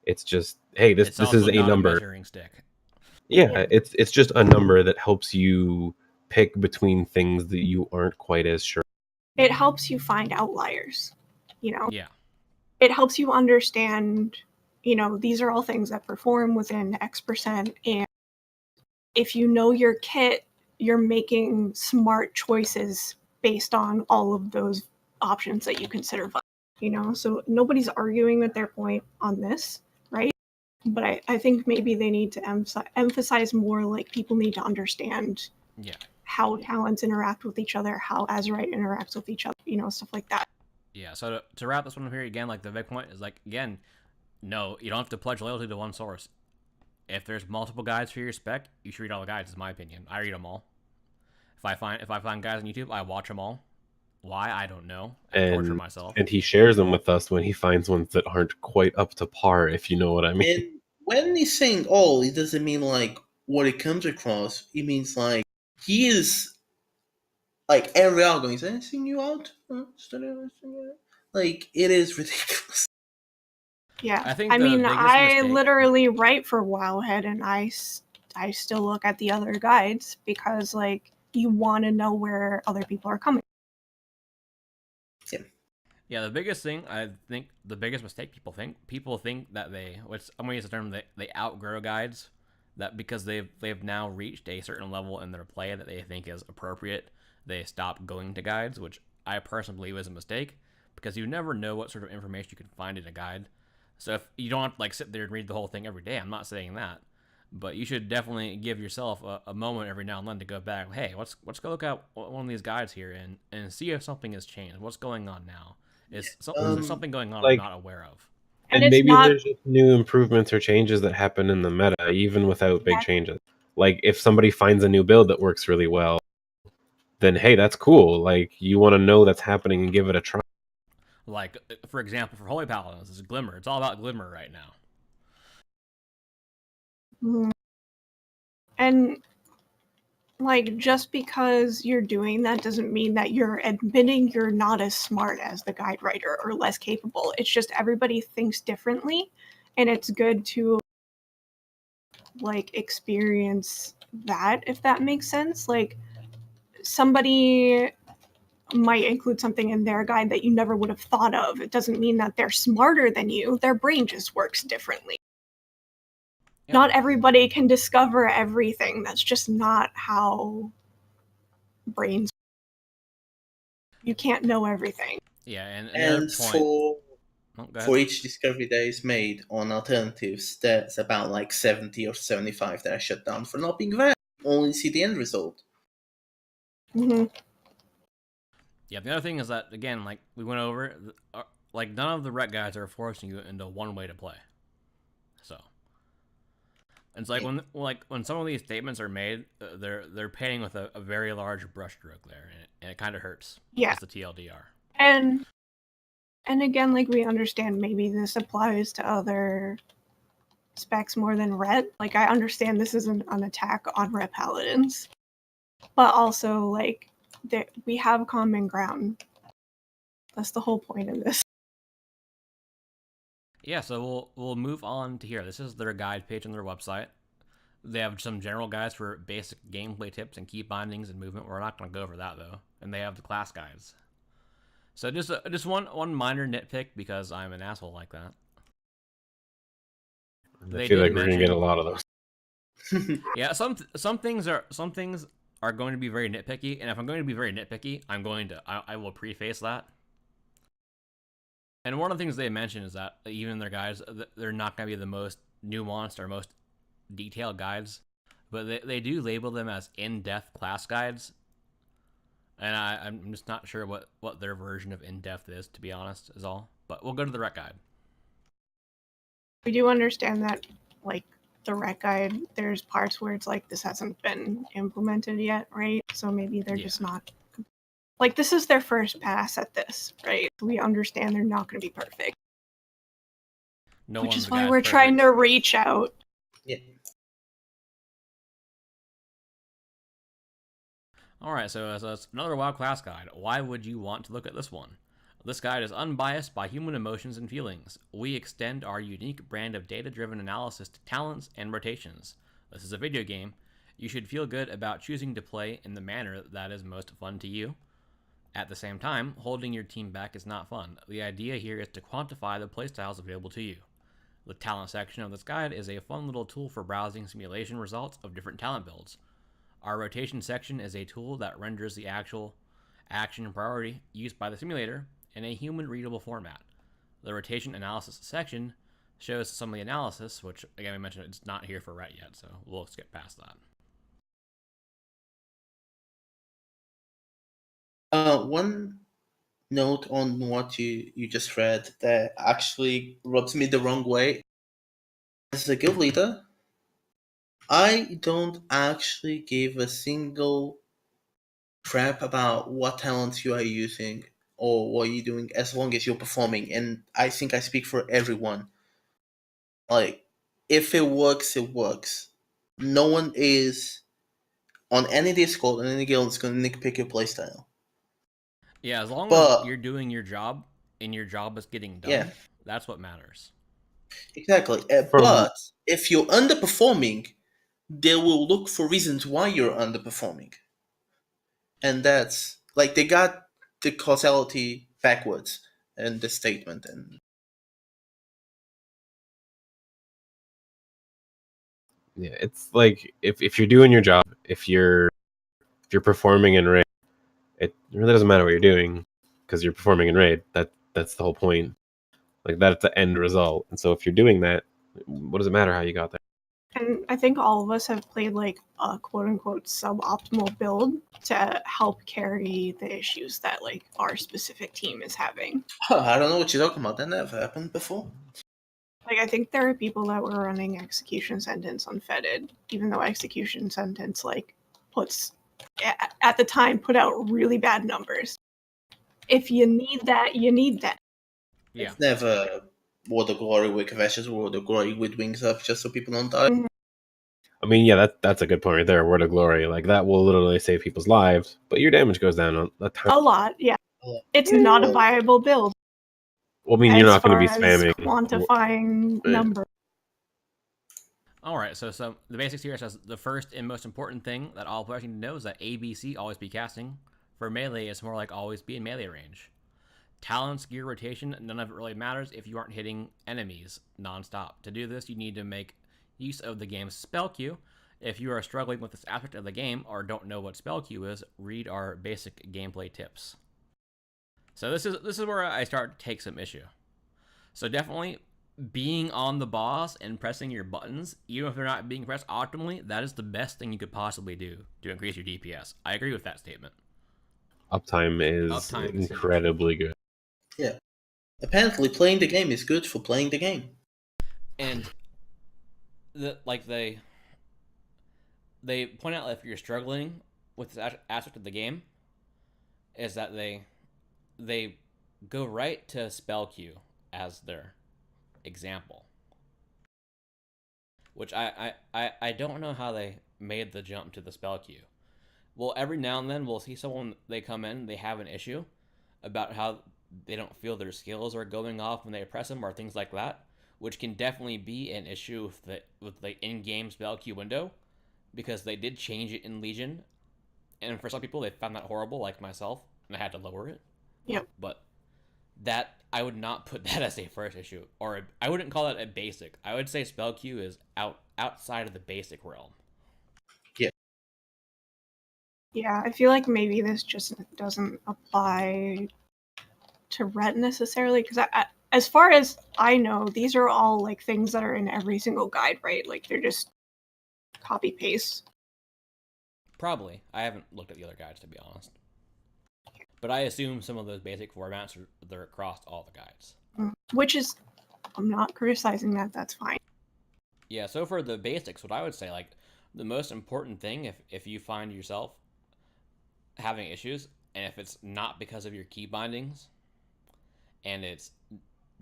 It's just, hey, this it's also is a not number. measuring stick. Yeah, it's just a number that helps you pick between things that you aren't quite as sure. It helps you find outliers, you know? Yeah. It helps you understand, you know, these are all things that perform within X%. And if you know your kit, you're making smart choices based on all of those options that you consider, you know? So nobody's arguing with their point on this, right? But I think maybe they need to emphasize more, like people need to understand Yeah. how talents interact with each other, how Azurite interacts with each other, you know, stuff like that. Yeah, so to wrap this one up here, again, like the big point is like, again, no, you don't have to pledge loyalty to one source. If there's multiple guides for your spec, you should read all the guides, is my opinion. I read them all. If I find guides on YouTube, I watch them all. Why? I don't know. I torture myself. And he shares them with us when he finds ones that aren't quite up to par, if you know what I mean. And when he's saying all, it doesn't mean like what it comes across. It means like he is like every hour going, is anything you out? Like it is ridiculous. Yeah, I think I the mean, biggest I mistake- literally write for Wowhead, and I still look at the other guides because, like, you want to know where other people are coming. Yeah, the biggest thing, I think, the biggest mistake people think that they, which I'm going to use the term, they outgrow guides, that because they've now reached a certain level in their play that they think is appropriate, they stop going to guides, which I personally believe is a mistake, because you never know what sort of information you can find in a guide. So if you don't have to like sit there and read the whole thing every day, I'm not saying that, but you should definitely give yourself a moment every now and then to go back. Hey, let's go look at one of these guides here and see if something has changed. What's going on now? Is there something going on like- I'm not aware of? And And it's maybe not- there's just new improvements or changes that happen in the meta, even without big Yeah. changes. Like if somebody finds a new build that works really well, then hey, that's cool. Like, you want to know that's happening and give it a try. Like, for example, for Holy Paladins, it's Glimmer. It's all about Glimmer right now. And like, just because you're doing that doesn't mean that you're admitting you're not as smart as the guide writer or less capable. It's just everybody thinks differently, and it's good to like experience that, if that makes sense. Like, somebody might include something in their guide that you never would have thought of. It doesn't mean that they're smarter than you. Their brain just works differently. Yep. Not everybody can discover everything. That's just not how brains. You can't know everything. Yeah, and And point... for each discovery that is made on alternatives, there's about like 70 or 75 that are shut down for not being valid. Only see the end result. Mm-hmm. Yeah, the other thing is that, again, like we went over, like none of the Ret guides are forcing you into one way to play. So it's like when some of these statements are made, they're painting with a very large brushstroke there, and it kind of hurts. Yeah. That's the TLDR. And again, like, we understand maybe this applies to other specs more than Ret. Like, I understand this isn't an attack on Ret Paladins, but also, like, we have common ground. That's the whole point of this. Yeah, so we'll move on to here. This is their guide page on their website. They have some general guides for basic gameplay tips and key bindings and movement. We're not going to go over that, though. And they have the class guides. So just one minor nitpick, because I'm an asshole like that. I feel like we're going to get a lot of those. Yeah, some things are going to be very nitpicky, and if I'm going to be very nitpicky, I will preface that. And one of the things they mention is that even in their guides, they're not going to be the most nuanced or most detailed guides, but they do label them as in-depth class guides. And I'm just not sure what their version of in-depth is, to be honest, is all. But we'll go to the Ret guide. We do understand that, like, the Ret guide, there's parts where it's like, this hasn't been implemented yet, right? So maybe they're just not... Like, this is their first pass at this, right? We understand they're not going to be perfect. Which is why we're trying to reach out. Yeah. Alright, so as another WoW class guide, why would you want to look at this one? This guide is unbiased by human emotions and feelings. We extend our unique brand of data-driven analysis to talents and rotations. This is a video game. You should feel good about choosing to play in the manner that is most fun to you. At the same time, holding your team back is not fun. The idea here is to quantify the playstyles available to you. The talent section of this guide is a fun little tool for browsing simulation results of different talent builds. Our rotation section is a tool that renders the actual action priority used by the simulator in a human-readable format. The rotation analysis section shows some of the analysis, which, again, we mentioned it's not here for Ret yet, so we'll skip past that. One note on what you just read that actually rubs me the wrong way. As a guild leader, I don't actually give a single crap about what talents you are using or what you're doing as long as you're performing. And I think I speak for everyone. Like, if it works, it works. No one is on any Discord, on any guild, is going to nitpick your playstyle. Yeah, as long as you're doing your job and your job is getting done, that's what matters. Exactly. But if you're underperforming, they will look for reasons why you're underperforming. And that's, like, they got the causality backwards in the statement. And yeah, it's like, if you're doing your job, if you're performing in raid, it really doesn't matter what you're doing, because you're performing in raid. That's the whole point. Like, that's the end result. And so if you're doing that, what does it matter how you got there? And I think all of us have played, like, a quote-unquote suboptimal build to help carry the issues that, like, our specific team is having. I don't know what you're talking about. That never happened before. Like, I think there are people that were running Execution Sentence unfettered, even though Execution Sentence, like, puts at the time put out really bad numbers. If you need that, you need that. Yeah. It's never World of Glory with Kavesh's World of Glory with wings up just so people don't die. Mhm. I mean, yeah, that's a good point right there. Word of glory, like that will literally save people's lives, but your damage goes down a ton. A lot, yeah. Oh, It's not a well, viable build Well, I mean, you're as not going to far be as spamming. quantifying Right. number. All right, so the basics here says the first and most important thing that all players need to know is that ABC, always be casting. For melee, it's more like always be in melee range. Talents, gear rotation, none of it really matters if you aren't hitting enemies nonstop. To do this, you need to make use of the game's spell queue. If you are struggling with this aspect of the game or don't know what spell queue is, read our basic gameplay tips. So this is where I start to take some issue. So definitely being on the boss and pressing your buttons, even if they're not being pressed optimally, that is the best thing you could possibly do to increase your DPS. I agree with that statement. Uptime is Uptime is huge. incredibly good. Yeah. Apparently, playing the game is good for playing the game. And they point out if you're struggling with this aspect of the game, is that they go right to spell queue as their example, which I don't know how they made the jump to the spell queue. Well, every now and then we'll see someone, they come in, they have an issue about how they don't feel their skills are going off when they press them or things like that, which can definitely be an issue with the in-game spell queue window, because they did change it in Legion, and for some people they found that horrible, like myself, and I had to lower it. Yep. But that, I would not put that as a first issue, or I wouldn't call that a basic. I would say spell queue is outside of the basic realm. Yeah, I feel like maybe this just doesn't apply to Ret necessarily, because as far as I know, these are all like things that are in every single guide, right? Like they're just copy paste. Probably. I haven't looked at the other guides, to be honest. But I assume some of those basic formats they're across all the guides. Which is, I'm not criticizing that, that's fine. Yeah, so for the basics, what I would say, like, the most important thing, if you find yourself having issues, and if it's not because of your key bindings, and it's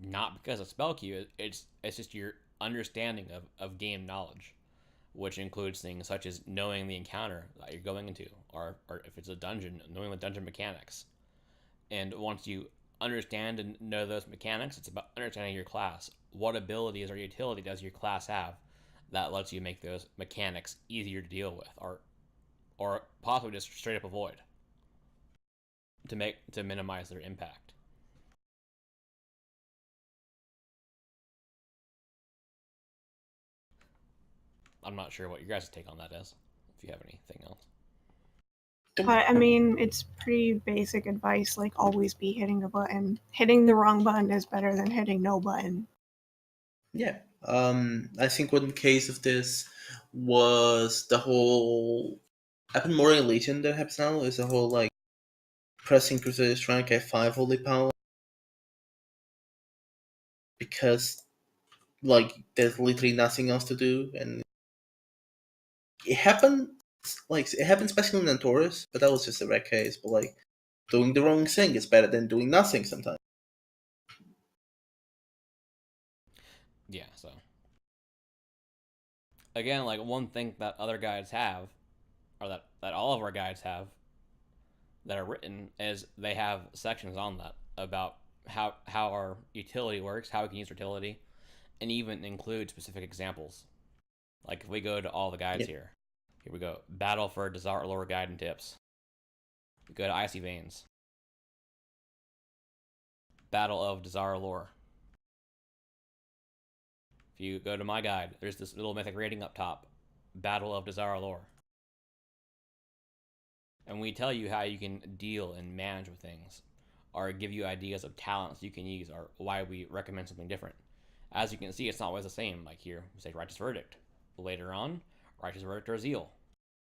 not because of spell queue, it's just your understanding of game knowledge, which includes things such as knowing the encounter that you're going into, or if it's a dungeon, knowing the dungeon mechanics. And once you understand and know those mechanics, it's about understanding your class. What abilities or utility does your class have that lets you make those mechanics easier to deal with, or possibly just straight up avoid, to minimize their impact. I'm not sure what your guys' take on that is, if you have anything else. But I mean, it's pretty basic advice, like always be hitting a button. Hitting the wrong button is better than hitting no button. Yeah. I think one case of this was the whole happened more in Legion than happens now, is the whole like pressing Crusader's rank F5 holy power, because like there's literally nothing else to do, and it happened especially in Antorus, but that was just a rare case. But like doing the wrong thing is better than doing nothing sometimes. Yeah, so again, like one thing that other guides have, or that all of our guides have that are written, is they have sections on that about how our utility works, how we can use utility, and even include specific examples. Like if we go to all the guides here we go. Battle for Desire Lore Guide and Tips. We go to Icy Veins. Battle of Desire Lore. If you go to my guide, there's this little mythic rating up top. Battle of Desire Lore. And we tell you how you can deal and manage with things, or give you ideas of talents you can use, or why we recommend something different. As you can see, it's not always the same. Like here, we say Righteous Verdict. Later on, Righteous Verdict or Zeal.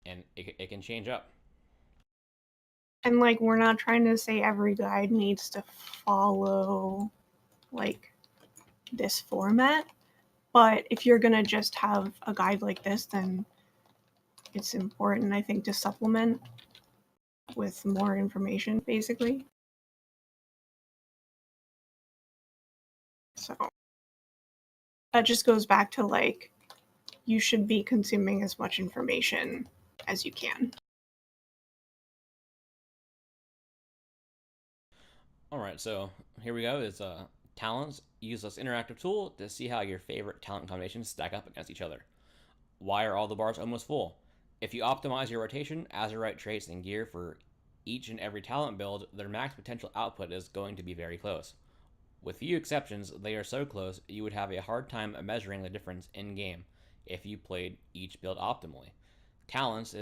And it can change up. And like, we're not trying to say every guide needs to follow like this format, but if you're gonna just have a guide like this, then it's important, I think, to supplement with more information, basically. So that just goes back to, like, you should be consuming as much information as you can. Alright, so here we go. It's talents. Use this interactive tool to see how your favorite talent combinations stack up against each other. Why are all the bars almost full? If you optimize your rotation, Azurite traits, and gear for each and every talent build, their max potential output is going to be very close. With few exceptions, they are so close you would have a hard time measuring the difference in-game if you played each build optimally. Talents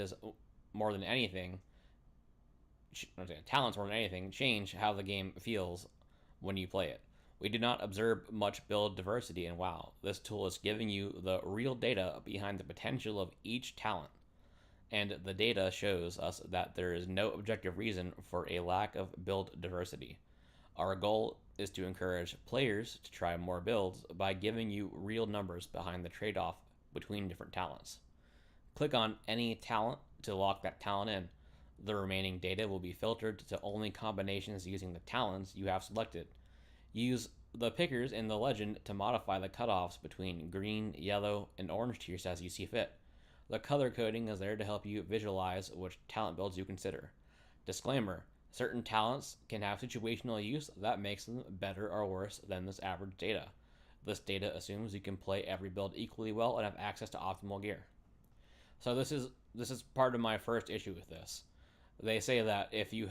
more than anything change how the game feels when you play it. We do not observe much build diversity in WoW. This tool is giving you the real data behind the potential of each talent, and the data shows us that there is no objective reason for a lack of build diversity. Our goal is to encourage players to try more builds by giving you real numbers behind the trade-off between different talents. Click on any talent to lock that talent in. The remaining data will be filtered to only combinations using the talents you have selected. Use the pickers in the legend to modify the cutoffs between green, yellow, and orange tiers as you see fit. The color coding is there to help you visualize which talent builds you consider. Disclaimer: certain talents can have situational use that makes them better or worse than this average data. This data assumes you can play every build equally well and have access to optimal gear. So this is part of my first issue with this. They say that if you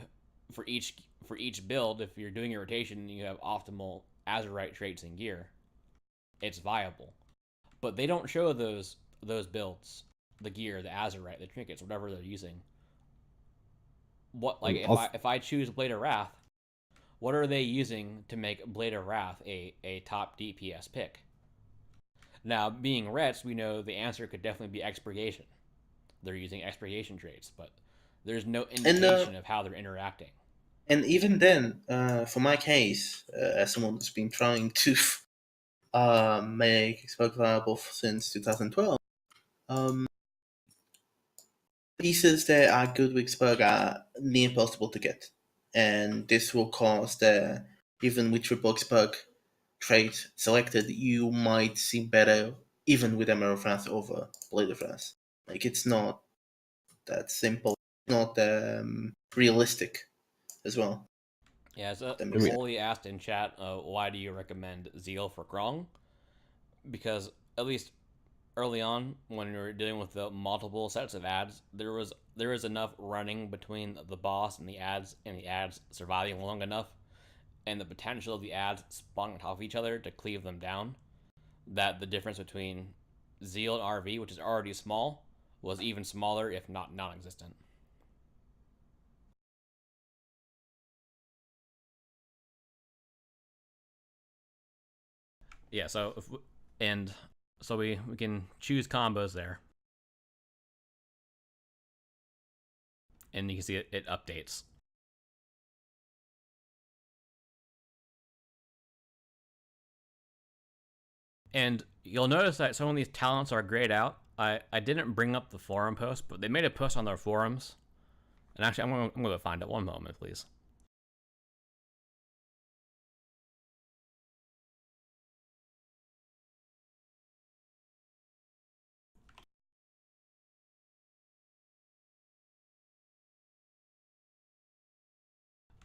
for each build, if you're doing your rotation and you have optimal Azurite traits and gear, it's viable. But they don't show those builds, the gear, the Azurite, the trinkets, whatever they're using. What, like, if I choose Blade of Wrath, what are they using to make Blade of Wrath a top DPS pick? Now, being Rets, we know the answer could definitely be Expurgation. They're using Expurgation traits, but there's no indication of how they're interacting. And even then, for my case, as someone who's been trying to make Xbox viable since 2012, pieces that are good with Xbox are near impossible to get. And this will cause that even with triple Xbox trait selected, you might see better even with AMR Ret over Blade of Wrath. Like, it's not that simple, not realistic as well. Yeah, so Wooly asked in chat, why do you recommend Zeal for Grong? Because at least early on, when we were dealing with the multiple sets of ads, there was enough running between the boss and the ads surviving long enough, and the potential of the ads spawning on top of each other to cleave them down, that the difference between Zeal and RV, which is already small, was even smaller, if not non-existent. Yeah, so we can choose combos there, and you can see it updates. And you'll notice that some of these talents are grayed out. I didn't bring up the forum post, but they made a post on their forums. And actually, I'm going to find it. One moment, please.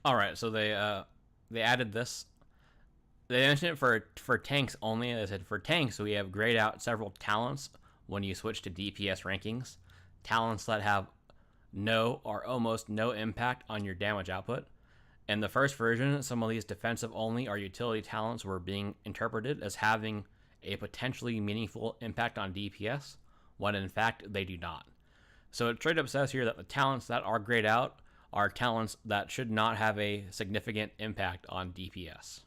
All right, so they added this. They mentioned it for tanks only. They said for tanks, we have grayed out several talents when you switch to DPS rankings. Talents that have no or almost no impact on your damage output. In the first version, some of these defensive only or utility talents were being interpreted as having a potentially meaningful impact on DPS, when in fact they do not. So it straight up says here that the talents that are grayed out are talents that should not have a significant impact on DPS.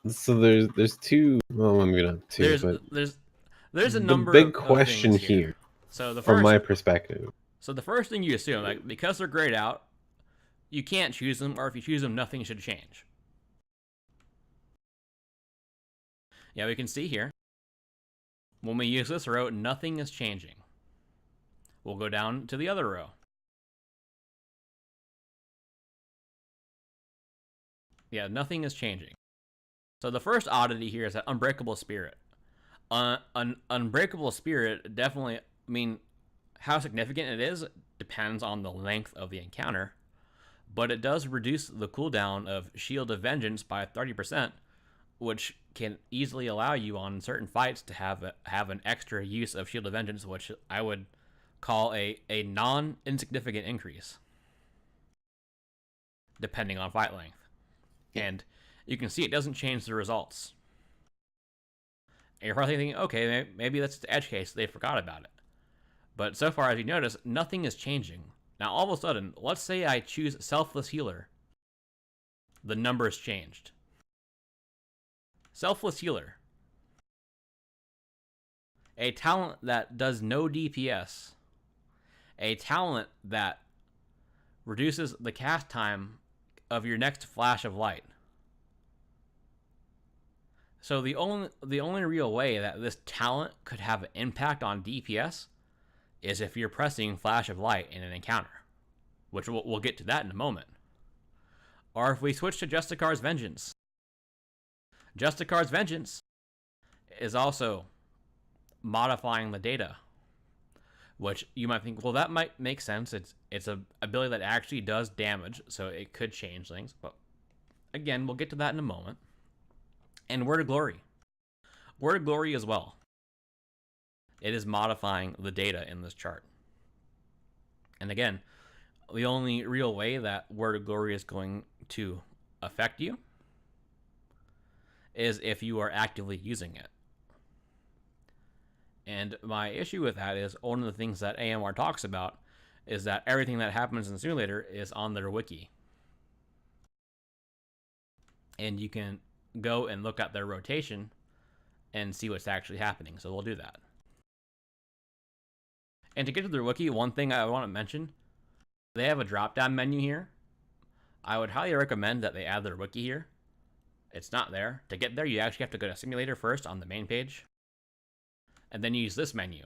So there's two. Well, I'm gonna have two. There's a number. The big of question things here, so the first, from my perspective. So the first thing you assume, like, because they're grayed out, you can't choose them, or if you choose them, nothing should change. Yeah, we can see here When we use this row, nothing is changing. We'll go down to the other row. Yeah, nothing is changing. So the first oddity here is that Unbreakable Spirit. Unbreakable Spirit definitely, I mean, how significant it is depends on the length of the encounter, but it does reduce the cooldown of Shield of Vengeance by 30%, which can easily allow you on certain fights to have an extra use of Shield of Vengeance, which I would call a non-insignificant increase, depending on fight length. And you can see it doesn't change the results. And you're probably thinking, okay, maybe that's the edge case, they forgot about it. But so far, as you notice, nothing is changing. Now, all of a sudden, let's say I choose Selfless Healer. The numbers changed. Selfless Healer. A talent that does no DPS. A talent that reduces the cast time of your next flash of light. So the only real way that this talent could have an impact on DPS is if you're pressing Flash of Light in an encounter, which we'll get to that in a moment. Or if we switch to Justicar's Vengeance. Justicar's Vengeance is also modifying the data, which you might think, well, that might make sense. It's an ability that actually does damage, so it could change things. But again, we'll get to that in a moment. And Word of Glory. Word of Glory as well. It is modifying the data in this chart. And again, the only real way that Word of Glory is going to affect you is if you are actively using it. And my issue with that is one of the things that AMR talks about is that everything that happens in the simulator is on their wiki. And you can go and look at their rotation and see what's actually happening. So we'll do that. And to get to their wiki, one thing I want to mention, they have a drop-down menu here. I would highly recommend that they add their wiki here. It's not there. To get there, you actually have to go to Simulator first on the main page, and then use this menu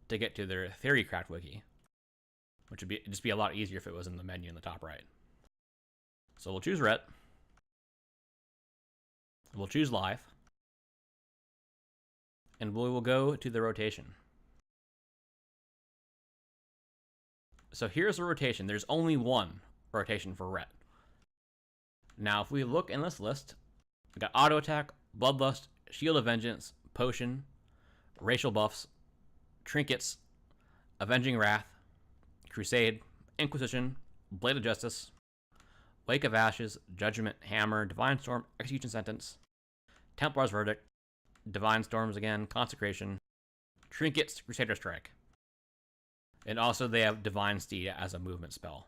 to get to their Theorycraft wiki, which would just be a lot easier if it was in the menu in the top right. So we'll choose Ret. We'll choose Live. And we will go to the rotation. So here's the rotation. There's only one rotation for Ret. Now, if we look in this list, we got Auto Attack, Bloodlust, Shield of Vengeance, Potion, Racial Buffs, Trinkets, Avenging Wrath, Crusade, Inquisition, Blade of Justice, Wake of Ashes, Judgment, Hammer, Divine Storm, Execution Sentence, Templar's Verdict, Divine Storms again, Consecration, Trinkets, Crusader Strike. And also they have Divine Steed as a movement spell.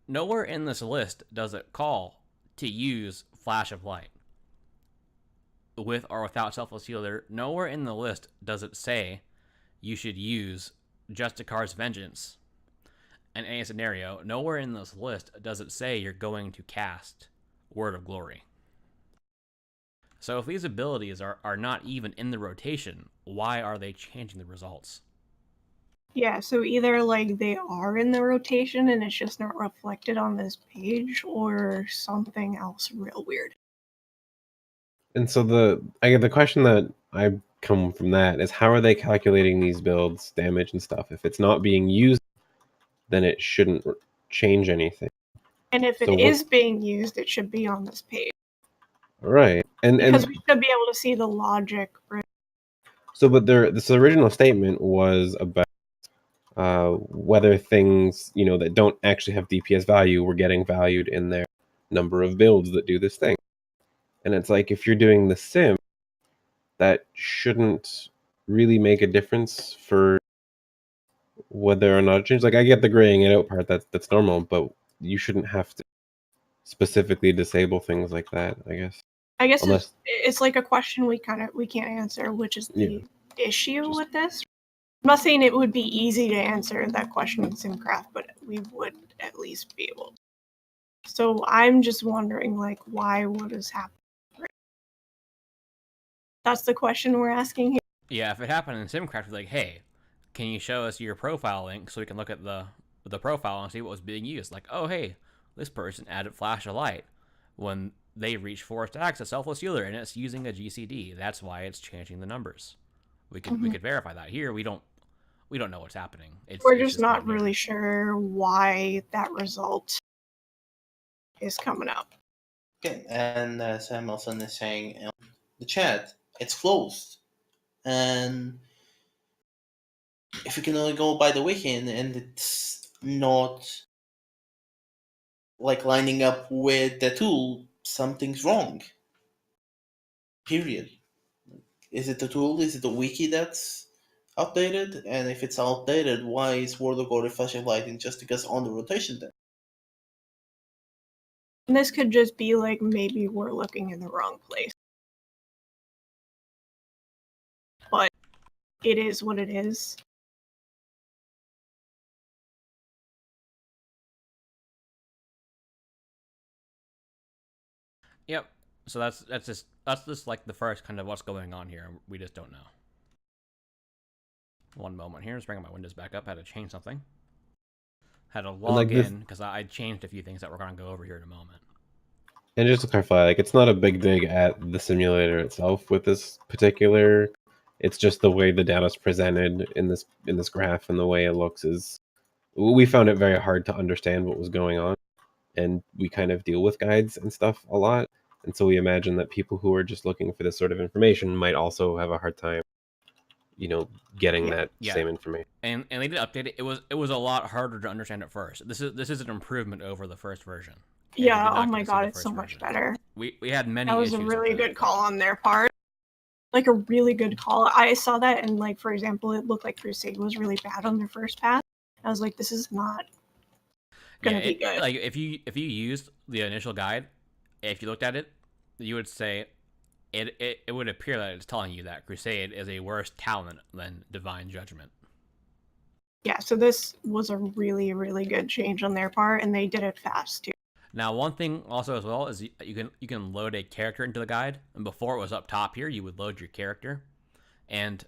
Nowhere in this list does it call to use Flash of Light. With or without Selfless Healer, nowhere in the list does it say you should use Justicar's Vengeance in any scenario. Nowhere in this list does it say you're going to cast Word of Glory. So if these abilities are not even in the rotation, why are they changing the results? Yeah, so either like they are in the rotation and it's just not reflected on this page, or something else real weird. And so the question that I come from that is, how are they calculating these builds, damage and stuff? If it's not being used, then it shouldn't change anything. And if it is being used, it should be on this page. Right. Because we should be able to see the logic. Right? So, but this original statement was about whether things, that don't actually have DPS value were getting valued in their number of builds that do this thing. And it's like, if you're doing the sim, that shouldn't really make a difference for whether or not it changes. Like, I get the graying it out part, that's normal, but you shouldn't have to specifically disable things like that, I guess. I guess it's like a question we can't answer, which is the issue with this. I'm not saying it would be easy to answer that question in SimCraft, but we would at least be able to. So I'm just wondering, like, why what is happening? That's the question we're asking here. Yeah, if it happened in SimCraft, we'd be like, hey, can you show us your profile link so we can look at the profile and see what was being used? Like, oh, hey, this person added flash of light when they reach forced access selfless healer and it's using a GCD. That's why it's changing the numbers. We could verify that. Here we don't know what's happening. We're It's just not there. really sure why that result is coming up. Okay, and Samuelson is saying in the chat, it's closed. And if you can only go by the wiki and it's not like lining up with the tool, something's wrong. Period. Is it the tool? Is it the wiki that's outdated? And if it's outdated, why is World of God flashing lighting just because on the rotation then? And this could just be like maybe we're looking in the wrong place. But it is what it is. Yep. So that's just like the first kind of what's going on here. We just don't know. One moment here. Just bringing my windows back up. Had to change something. Had to log in because I changed a few things that we're going to go over here in a moment. And just to clarify, like, it's not a big dig at the simulator itself with this particular. It's just the way the data is presented in this graph and the way it looks is. We found it very hard to understand what was going on, and we kind of deal with guides and stuff a lot, and so we imagine that people who are just looking for this sort of information might also have a hard time, getting that same information. And they did update it. It was a lot harder to understand at first. This is an improvement over the first version. Yeah, oh my god, it's so much better. We had many issues. That was a really good call on their part. Like a really good call. I saw that and like, for example, it looked like Crusade was really bad on their first pass. I was like, this is not gonna be good. Like if you used the initial guide, if you looked at it, you would say it would appear that it's telling you that Crusade is a worse talent than Divine Judgment. Yeah, so this was a really, really good change on their part, and they did it fast too. Now, one thing also as well is you can load a character into the guide, and before it was up top here, you would load your character, and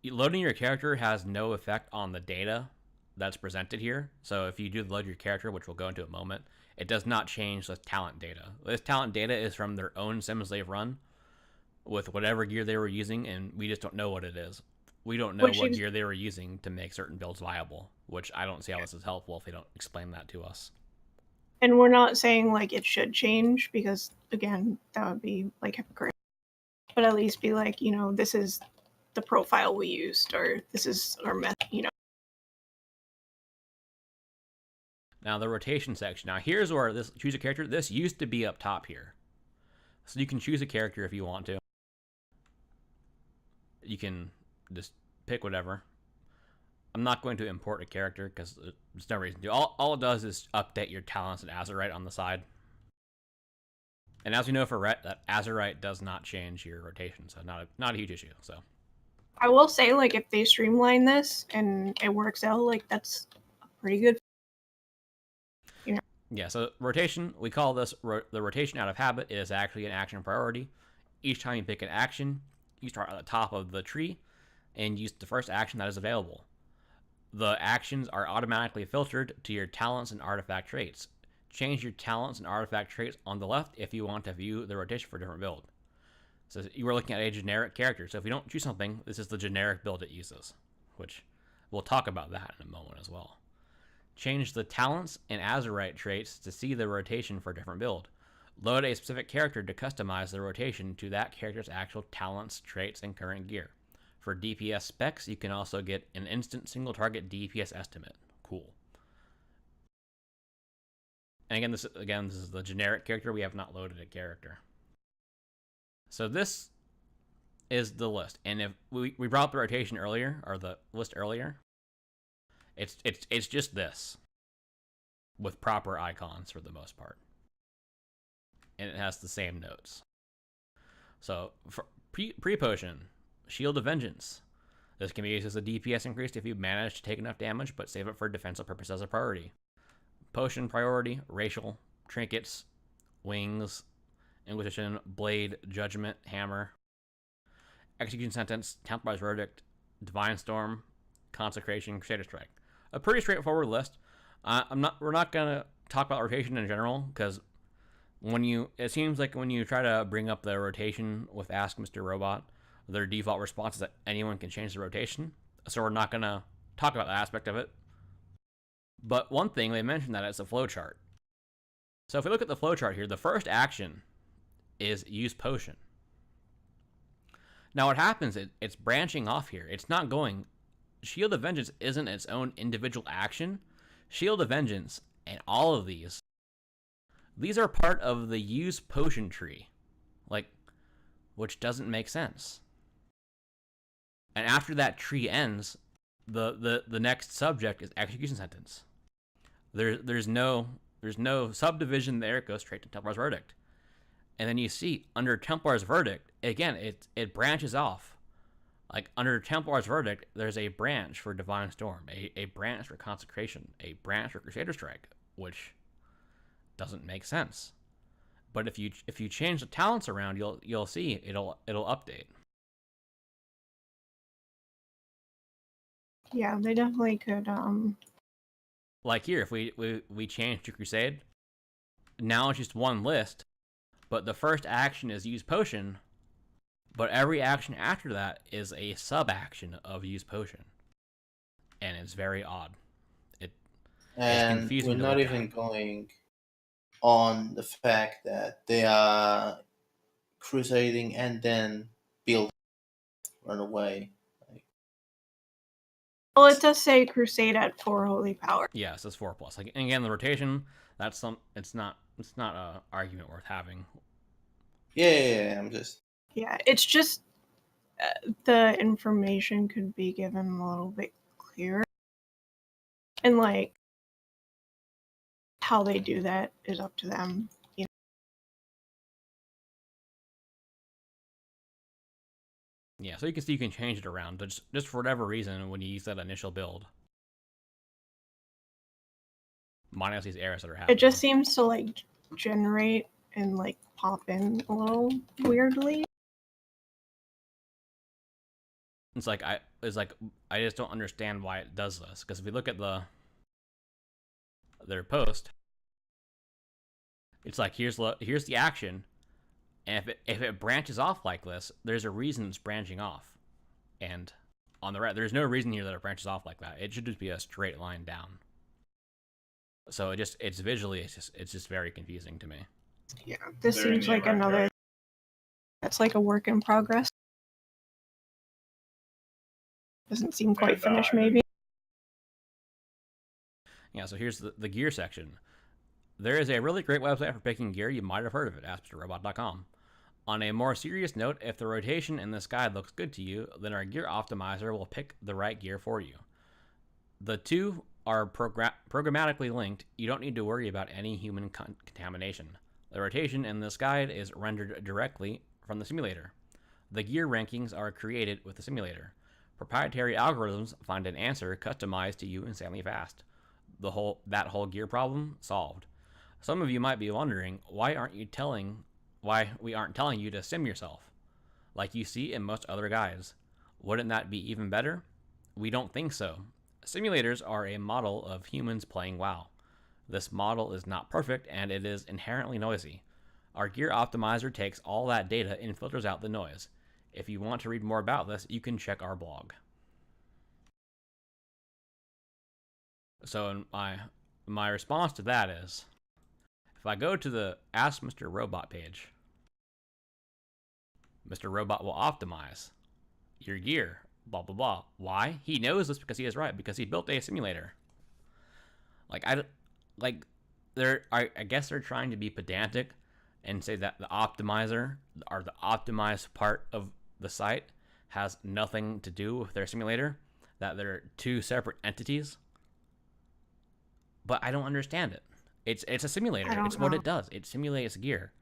loading your character has no effect on the data that's presented here. So if you do load your character, which we'll go into in a moment, it does not change the talent data. This talent data is from their own sims they've run with whatever gear they were using, and we just don't know what it is. We don't know what gear they were using to make certain builds viable, which I don't see how this is helpful if they don't explain that to us. And we're not saying like it should change because again, that would be like hypocritical. But at least be like, this is the profile we used, or this is our method, Now the rotation section. Now here's where this choose a character. This used to be up top here. So you can choose a character if you want to. You can just pick whatever. I'm not going to import a character because there's no reason to. All it does is update your talents and Azurite on the side. And as we know for Ret, that Azurite does not change your rotation, so not a huge issue. So I will say, like, if they streamline this and it works out, like, that's pretty good. Yeah, so rotation, we call this the rotation out of habit. It is actually an action priority. Each time you pick an action, you start at the top of the tree and use the first action that is available. The actions are automatically filtered to your talents and artifact traits. Change your talents and artifact traits on the left if you want to view the rotation for a different build. So you were looking at a generic character. So if you don't choose something, this is the generic build it uses, which we'll talk about that in a moment as well. Change the talents and Azurite traits to see the rotation for a different build. Load a specific character to customize the rotation to that character's actual talents, traits, and current gear. For DPS specs, you can also get an instant single target DPS estimate. Cool. And again, this is the generic character. We have not loaded a character. So this is the list. And if we brought up the rotation earlier, or the list earlier, it's just this with proper icons for the most part. And it has the same notes. So for pre-potion, Shield of Vengeance. This can be used as a DPS increase if you manage to take enough damage, but save it for defensive purpose as a priority. Potion priority, racial, trinkets, wings, Inquisition, blade, judgment, hammer. Execution Sentence, Templar's Verdict, Divine Storm, Consecration, Crusader Strike. A pretty straightforward list. We're not gonna talk about rotation in general because it seems like when you try to bring up the rotation with Ask Mr. Robot, their default response is that anyone can change the rotation. So we're not gonna talk about that aspect of it. But one thing they mentioned that it's a flowchart. So if we look at the flowchart here, the first action is use potion. Now what happens is it's branching off here. It's not going. Shield of Vengeance isn't its own individual action. Shield of Vengeance and all of these are part of the use potion tree, which doesn't make sense. And after that tree ends, the next subject is Execution Sentence. There's no subdivision there. It goes straight to Templar's Verdict. And then you see under Templar's Verdict, again, it branches off. Like under Templar's Verdict, there's a branch for Divine Storm, a branch for Consecration, a branch for Crusader Strike, which doesn't make sense. But if you change the talents around, you'll see it'll update. Yeah, they definitely could. Like here, if we change to Crusade, now it's just one list, but the first action is use potion, but every action after that is a sub-action of use potion. And it's very odd. It's confusing. We're not even going on the fact that they are crusading and then build, run away. Well, it does say Crusade at 4 holy power. Yes, it's 4+. Like, and again, the rotation, it's not an argument worth having. Yeah, I'm just... Yeah, it's just the information could be given a little bit clearer. And, how they do that is up to them. Yeah, so you can see you can change it around, but just for whatever reason, when you use that initial build, minus these errors that are happening. It just seems to, generate and, pop in a little weirdly. It's like I just don't understand why it does this. Because if we look at their post, it's like here's the action, and if it branches off like this, there's a reason it's branching off. And on the right, there's no reason here that it branches off like that. It should just be a straight line down. So it's visually it's just very confusing to me. Yeah, this seems like another. That's like a work in progress. Doesn't seem quite finished, maybe. Yeah, so here's the gear section. There is a really great website for picking gear. You might have heard of it, AskMrRobot.com. On a more serious note, if the rotation in this guide looks good to you, then our gear optimizer will pick the right gear for you. The two are programmatically linked. You don't need to worry about any human contamination. The rotation in this guide is rendered directly from the simulator. The gear rankings are created with the simulator. Proprietary algorithms find an answer customized to you insanely fast. That whole gear problem solved. Some of you might be wondering why we aren't telling you to sim yourself, like you see in most other guides. Wouldn't that be even better? We don't think so. Simulators are a model of humans playing WoW. This model is not perfect and it is inherently noisy. Our gear optimizer takes all that data and filters out the noise. If you want to read more about this, you can check our blog. So my response to that is, if I go to the Ask Mr. Robot page, Mr. Robot will optimize your gear, blah, blah, blah. Why? He knows this because he is right, because he built a simulator. I guess they're trying to be pedantic and say that the optimizer, or the optimized part of the site, has nothing to do with their simulator, that they're two separate entities. But I don't understand it. It's a simulator. It's what it does. It simulates gear.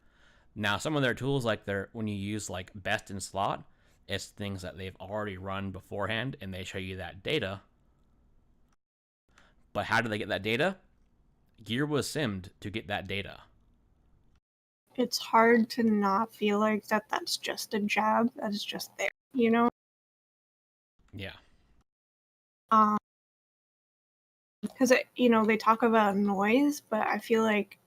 Now, some of their tools, when you use best in slot, it's things that they've already run beforehand, and they show you that data. But how do they get that data? Gear was simmed to get that data. It's hard to not feel like that's just a jab. That's just there. you know? Yeah. Because, they talk about noise, but I feel like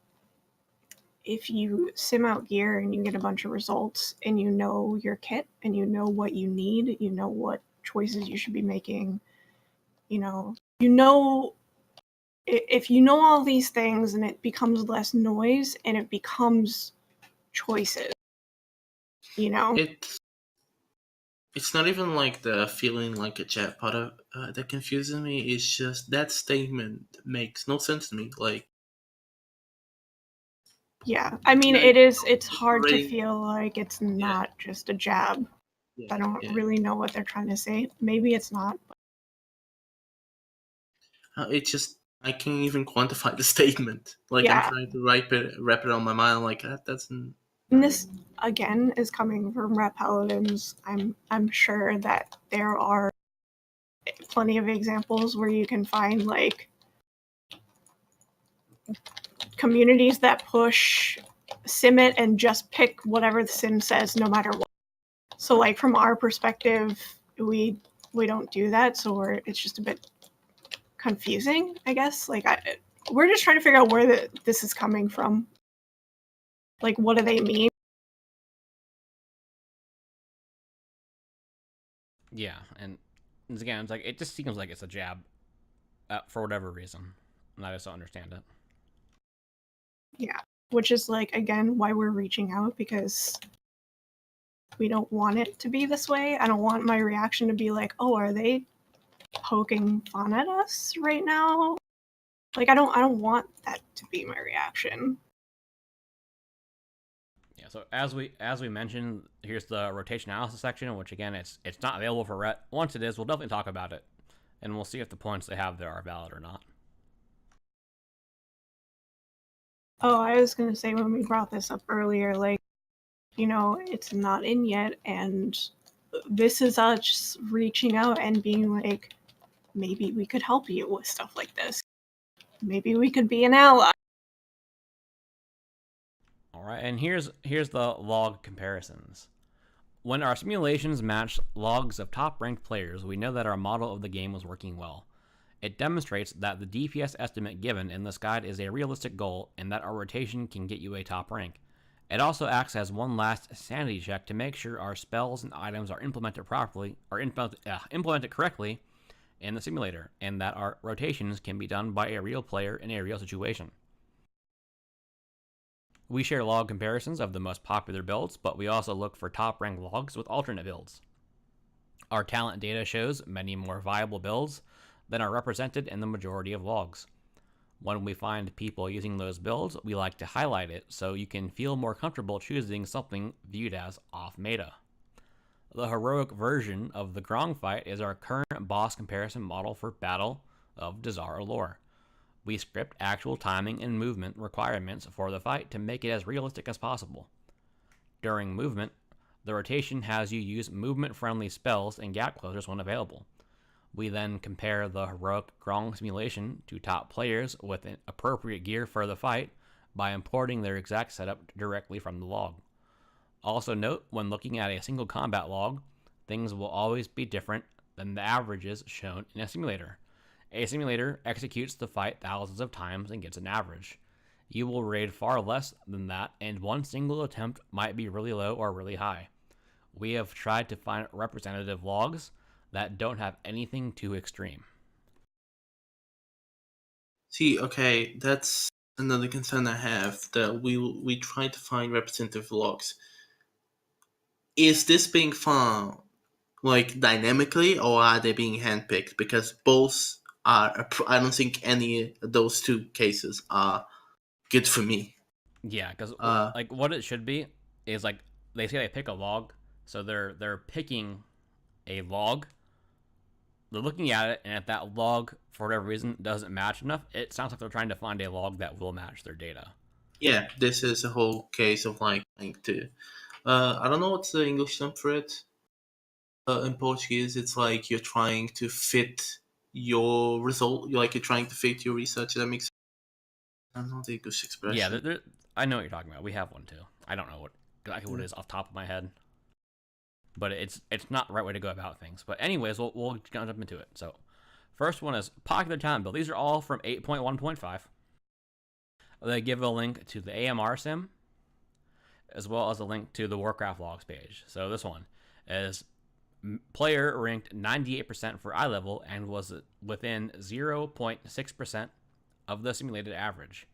if you sim out gear and you get a bunch of results and you know your kit and you know what you need, you know what choices you should be making, if you know all these things, and it becomes less noise and it becomes choices, It's not even like the feeling like a chatbot that confuses me. It's just that statement makes no sense to me. Like, Yeah, I mean, like it's hard to already, feel like it's yeah, not just a jab. yeah, I don't yeah. really know what they're trying to say. Maybe it's not. It's just I can't even quantify the statement. Like I'm Yeah, trying to wrap it on my mind. Like that doesn't. and this again is coming from Ret Paladins. I'm sure that there are plenty of examples where you can find like communities that push sim it and just pick whatever the sim says no matter what. So like from our perspective, we don't do that, so it's just a bit confusing, I guess. Like we're just trying to figure out where this is coming from. Like, what do they mean? Yeah, and again, it's like it just seems like it's a jab for whatever reason, and I just don't understand it. Yeah, which is like again why we're reaching out, because we don't want it to be this way. I don't want my reaction to be like, oh, are they poking fun at us right now? Like I don't want that to be my reaction. Yeah, so as we mentioned, here's the rotation analysis section, which again it's not available for Ret. Once it is, we'll definitely talk about it, and we'll see if the points they have there are valid or not. Oh, I was gonna say when we brought this up earlier, like, it's not in yet, and this is us reaching out and being like, maybe we could help you with stuff like this. Maybe we could be an ally. All right, and here's the log comparisons. When our simulations matched logs of top-ranked players, we know that our model of the game was working well. It demonstrates that the DPS estimate given in this guide is a realistic goal and that our rotation can get you a top rank. It also acts as one last sanity check to make sure our spells and items are implemented correctly in the simulator, and that our rotations can be done by a real player in a real situation. We share log comparisons of the most popular builds, but we also look for top-ranked logs with alternate builds. Our talent data shows many more viable builds than are represented in the majority of logs. When we find people using those builds, we like to highlight it so you can feel more comfortable choosing something viewed as off-meta. The heroic version of the Grong fight is our current boss comparison model for Battle of Dazara lore. We script actual timing and movement requirements for the fight to make it as realistic as possible. During movement, the rotation has you use movement-friendly spells and gap closers when available. We then compare the heroic Grong simulation to top players with appropriate gear for the fight by importing their exact setup directly from the log. Also note, when looking at a single combat log, things will always be different than the averages shown in a simulator. A simulator executes the fight thousands of times and gets an average. You will raid far less than that, and one single attempt might be really low or really high. We have tried to find representative logs that don't have anything too extreme. See, okay, that's another concern I have. That we try to find representative logs. Is this being found like dynamically, or are they being handpicked? Because both are. I don't think any of those two cases are good for me. Yeah, because Uh, like what it should be is like they say they pick a log, so they're picking a log. They're looking at it, and if that log for whatever reason doesn't match enough, it sounds like they're trying to find a log that will match their data. yeah, this is a whole case of like to. I don't know what's the English term for it. In Portuguese, it's like you're trying to fit your result. You're trying to fit your research. That makes. I don't know the English Yeah, expression. I know what you're talking about. We have one too. I don't know what exactly what it is off the top of my head. but it's not the right way to go about things. But anyways, we'll jump into it. So first one is popular talent build. These are all from 8.1.5. They give a link to the AMR sim, as well as a link to the Warcraft logs page. So this one is player ranked 98% for eye level and was within 0.6% of the simulated average.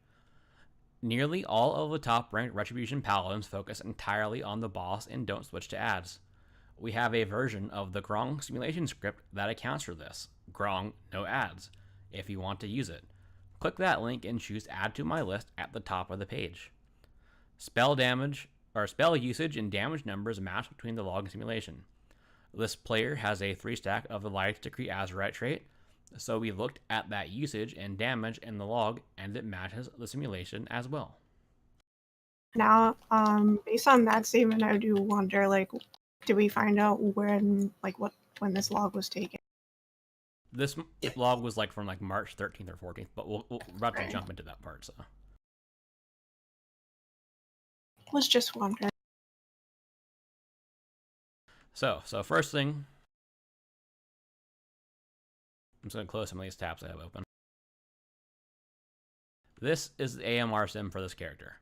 Nearly all of the top ranked Retribution Paladins focus entirely on the boss and don't switch to ads. We have a version of the Grong simulation script that accounts for this. Grong, no ads, if you want to use it. Click that link and choose Add to My List at the top of the page. Spell damage, or spell usage and damage numbers match between the log and simulation. This player has a 3-stack of the Life Decree Azerite trait, so we looked at that usage and damage in the log, and it matches the simulation as well. Now, based on that statement, I do wonder, like, did we find out when this log was taken? This log was like from like March 13th or 14th, but we're about to jump into that part. Was just wondering. So first thing, I'm just going to close some of these tabs I have open. This is the AMR sim for this character.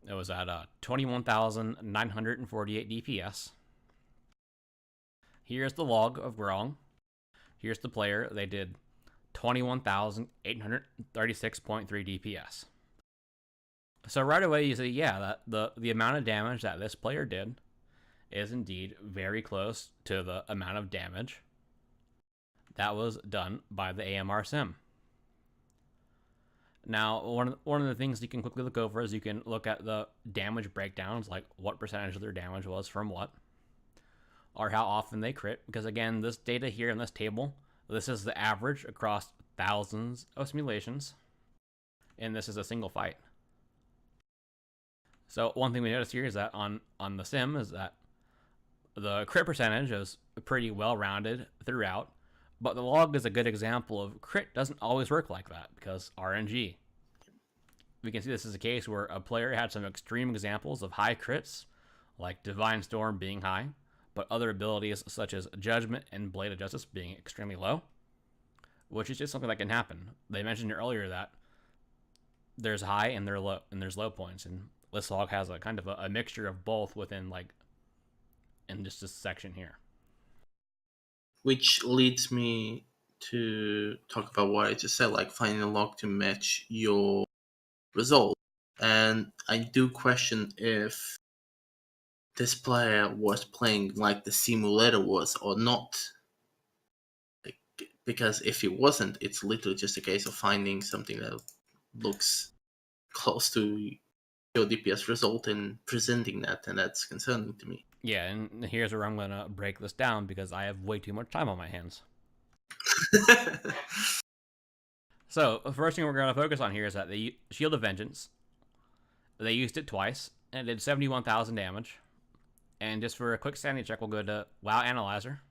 It was at 21,948 DPS. Here's the log of Grong. Here's the player. They did 21,836.3 DPS. So right away you see, yeah, that the amount of damage that this player did is indeed very close to the amount of damage that was done by the AMR sim. Now, one of the things you can quickly look over is you can look at the damage breakdowns, like what percentage of their damage was from what, or how often they crit, because again, this data here in this table, this is the average across thousands of simulations, and this is a single fight. So one thing we notice here is that on the sim is that the crit percentage is pretty well-rounded throughout, but the log is a good example of crit doesn't always work like that because RNG. We can see this is a case where a player had some extreme examples of high crits, like Divine Storm being high, but other abilities such as Judgment and Blade of Justice being extremely low, which is just something that can happen. They mentioned earlier that there's high and there's low points, and this log has a kind of a mixture of both within in just this section here. Which leads me to talk about what I just said, like finding a log to match your result. And I do question if this player was playing like the simulator was or not. Because if it wasn't, it's literally just a case of finding something that looks close to your DPS result and presenting that, and that's concerning to me. Yeah, and here's where I'm going to break this down because I have way too much time on my hands. So, the first thing we're going to focus on here is that the Shield of Vengeance, they used it twice, and it did 71,000 damage. And just for a quick sanity check, we'll go to WoW Analyzer.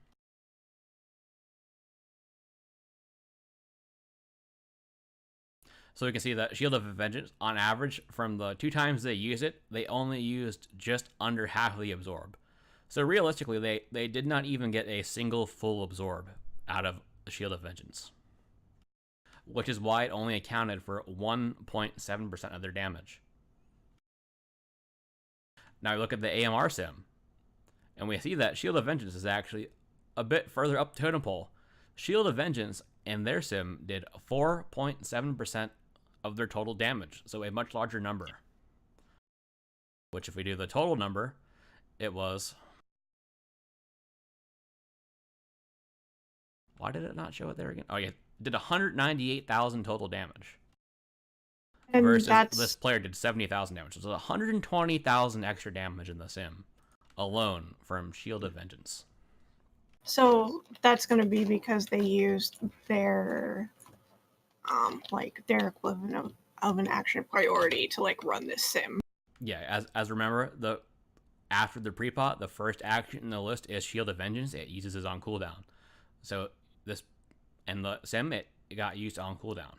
So we can see that Shield of Vengeance, on average, from the 2 times they used it, they only used just under half of the absorb. So realistically, they did not even get a single full absorb out of the Shield of Vengeance, which is why it only accounted for 1.7% of their damage. Now we look at the AMR sim, and we see that Shield of Vengeance is actually a bit further up the totem pole. Shield of Vengeance and their sim did 4.7% of their total damage, so a much larger number. Which, if we do the total number, it was... Why did it not show it there again? Oh yeah, did 198,000 total damage. And versus this player did 70,000 damage. So 120,000 extra damage in the sim alone from Shield of Vengeance. So that's going to be because they used their their equivalent of an action priority to run this sim. Yeah, as remember, after the pre-pot, the first action in the list is Shield of Vengeance. It uses it on cooldown. So this and the sim it got used on cooldown.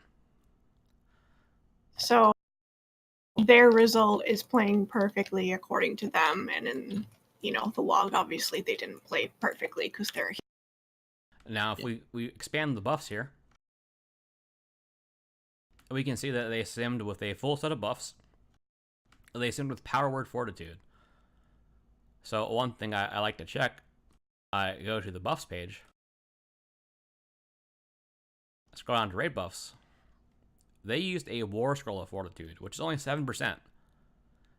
So their result is playing perfectly according to them, and the log, obviously they didn't play perfectly because they're. Now, if we expand the buffs here, we can see that they simmed with a full set of buffs. They simmed with Power Word Fortitude. So one thing I like to check, I go to the buffs page, scroll down to raid buffs. They used a War Scroll of Fortitude, which is only 7%.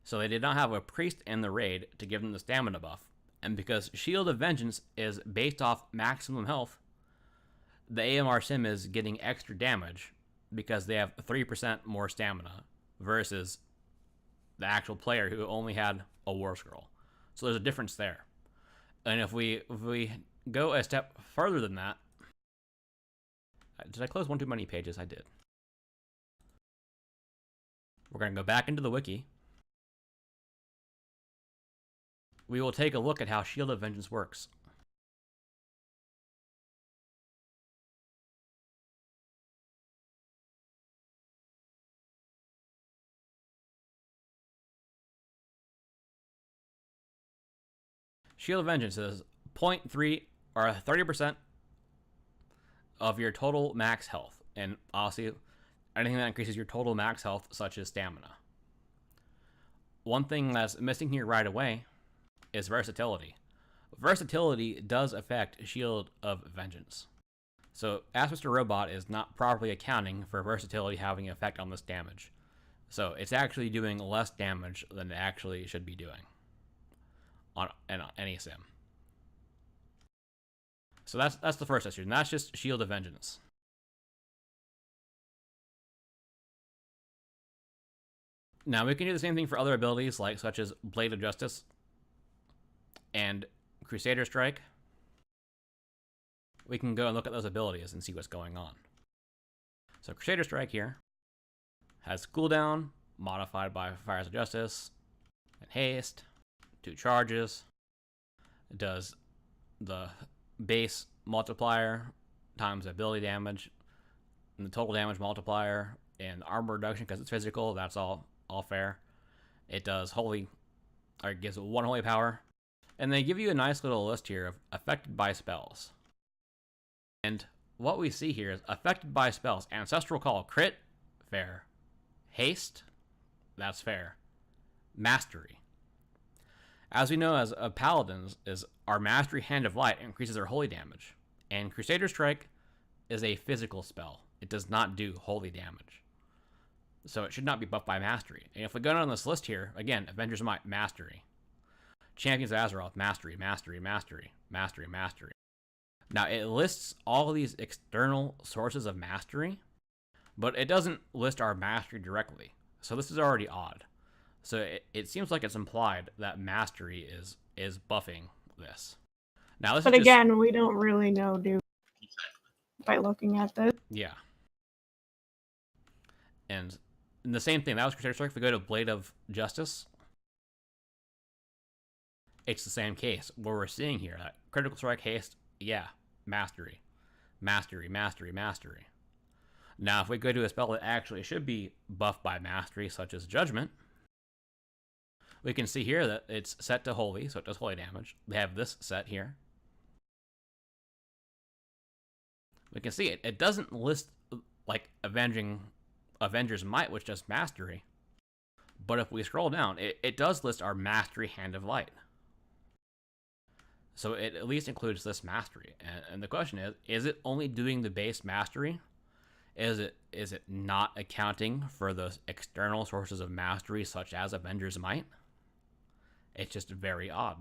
So they did not have a priest in the raid to give them the stamina buff. And because Shield of Vengeance is based off maximum health, the AMR sim is getting extra damage because they have 3% more stamina versus the actual player who only had a War Scroll. So there's a difference there. And if we go a step further than that, did I close one too many pages? I did. We're going to go back into the wiki. We will take a look at how Shield of Vengeance works. Shield of Vengeance is 0.3 or 30% of your total max health. And obviously, anything that increases your total max health, such as stamina. One thing that's missing here right away is versatility. Versatility does affect Shield of Vengeance. So, as Mr. Robot is not properly accounting for versatility having an effect on this damage. So, it's actually doing less damage than it actually should be doing on any sim. So that's the first issue, and that's just Shield of Vengeance. Now, we can do the same thing for other abilities, such as Blade of Justice and Crusader Strike. We can go and look at those abilities and see what's going on. So Crusader Strike here has cooldown, modified by Fires of Justice, and haste, 2 charges. It does the base multiplier times ability damage, and the total damage multiplier, and armor reduction because it's physical. That's all fair. It does it gives 1 holy power. And they give you a nice little list here of affected by spells. And what we see here is affected by spells. Ancestral Call, crit, fair. Haste, that's fair. Mastery. As we know, as paladins, is our Mastery Hand of Light increases our holy damage. And Crusader Strike is a physical spell. It does not do holy damage. So it should not be buffed by Mastery. And if we go down this list here, again, Avengers Might, Mastery. Champions of Azeroth, Mastery, Mastery, Mastery, Mastery, Mastery. Now, it lists all of these external sources of Mastery, but it doesn't list our Mastery directly. So this is already odd. So it seems like it's implied that Mastery is buffing this. Now, this but is again, we don't really know, by looking at this. Yeah. And the same thing, that was Crusader Strike. If we go to Blade of Justice, it's the same case. What we're seeing here, that critical strike, haste, yeah, Mastery. Mastery, Mastery, Mastery. Now, if we go to a spell that actually should be buffed by Mastery, such as Judgment, we can see here that it's set to Holy, so it does holy damage. They have this set here. We can see it. It doesn't list, Avengers Might, which does Mastery. But if we scroll down, it does list our Mastery Hand of Light. So it at least includes this Mastery. And the question is it only doing the base Mastery? Is it not accounting for those external sources of Mastery, such as Avengers Might? It's just very odd.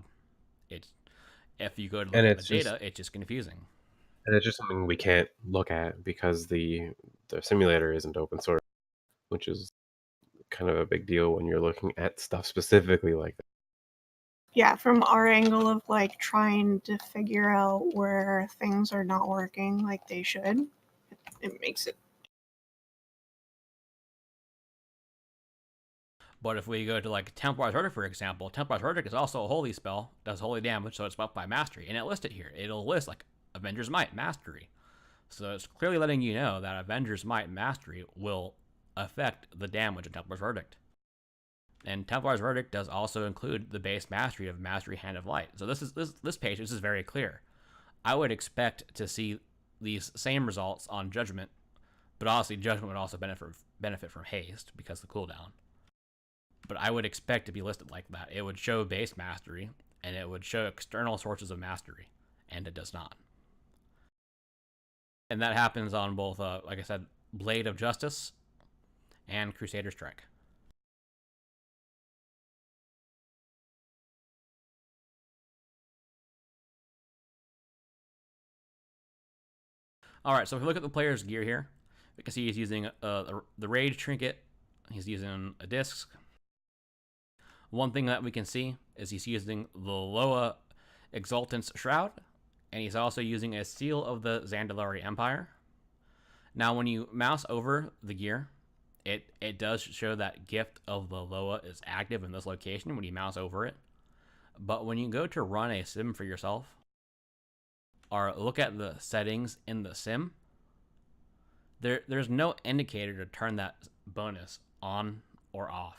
If you go to look at the data, it's just confusing. And it's just something we can't look at because the simulator isn't open source, which is kind of a big deal when you're looking at stuff specifically like that. Yeah, from our angle of trying to figure out where things are not working like they should, it makes it. But if we go to Templar's Verdict, for example, Templar's Verdict is also a holy spell, does holy damage, so it's buffed by Mastery, and it lists it here. It'll list Avengers Might, Mastery. So it's clearly letting you know that Avengers Might, Mastery will affect the damage in Templar's Verdict. And Templar's Verdict does also include the base mastery of Mastery Hand of Light. So this page, this is very clear. I would expect to see these same results on Judgment, but obviously Judgment would also benefit from Haste because of the cooldown. But I would expect to be listed like that. It would show base mastery, and it would show external sources of mastery, and it does not. And that happens on both, like I said, Blade of Justice and Crusader Strike. All right, so if we look at the player's gear here, we can see he's using the Rage Trinket. He's using a disc. One thing that we can see is he's using the Loa Exultance Shroud, and he's also using a Seal of the Zandalari Empire. Now, when you mouse over the gear, it does show that Gift of the Loa is active in this location when you mouse over it. But when you go to run a sim for yourself, or look at the settings in the sim, there's no indicator to turn that bonus on or off.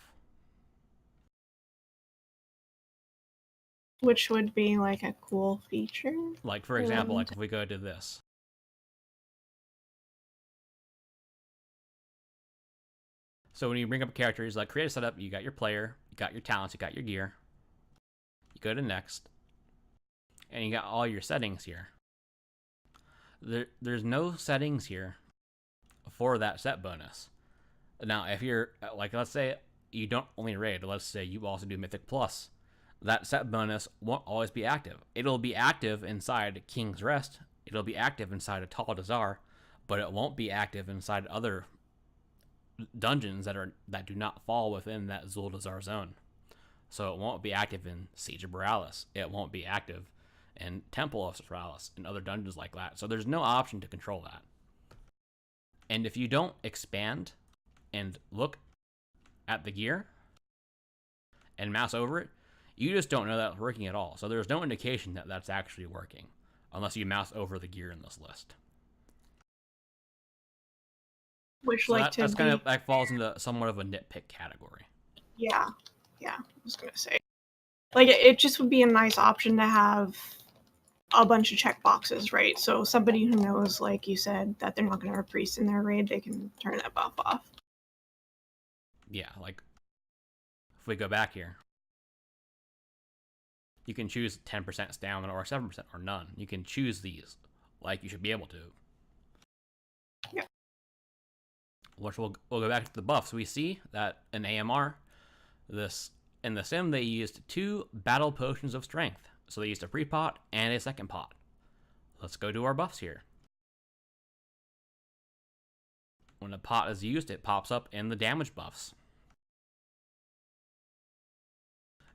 Which would be like a cool feature. Like, for example, like if we go to this. So when you bring up a character, he's like, create a setup, you got your player, you got your talents, you got your gear. You go to next, and you got all your settings here. There's no settings here for that set bonus. Now, if you're, like, let's say you don't only raid, let's say you also do Mythic Plus, that set bonus won't always be active. It'll be active inside King's Rest, it'll be active inside a Tal Dazar, but it won't be active inside other dungeons that do not fall within that Zuldazar zone. So it won't be active in Siege of Borealis. It won't be active in Temple of Borealis and other dungeons like that. So there's no option to control that. And if you don't expand and look at the gear and mouse over it, you just don't know that's working at all. So there's no indication that that's actually working unless you mouse over the gear in this list. Which, so like, that's kind of like falls into somewhat of a nitpick category. Yeah, I was gonna say, like, it just would be a nice option to have a bunch of checkboxes, right? So somebody who knows, like you said, that they're not gonna have a priest in their raid, they can turn that buff off. Yeah, like if we go back here, you can choose 10% stamina or 7% or none. You can choose these, like you should be able to. Yeah. Which we'll go back to the buffs. We see that in AMR, in the sim, they used 2 battle potions of strength. So they used a pre-pot and a second pot. Let's go to our buffs here. When a pot is used, it pops up in the damage buffs.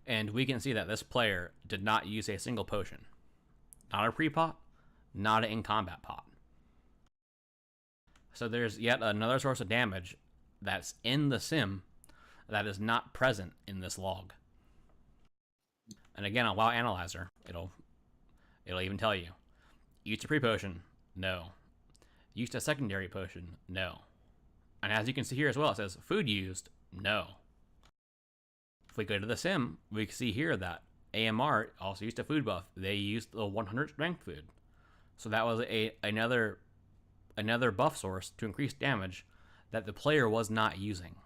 And we can see that this player did not use a single potion. Not a pre-pot, not an in-combat pot. So there's yet another source of damage that's in the sim that is not present in this log. And again, on WoW Analyzer, it'll even tell you. Used a pre-potion? No. Used a secondary potion? No. And as you can see here as well, it says food used? No. If we go to the sim, we can see here that AMR also used a food buff. They used the 100 strength food. So that was another buff source to increase damage that the player was not using.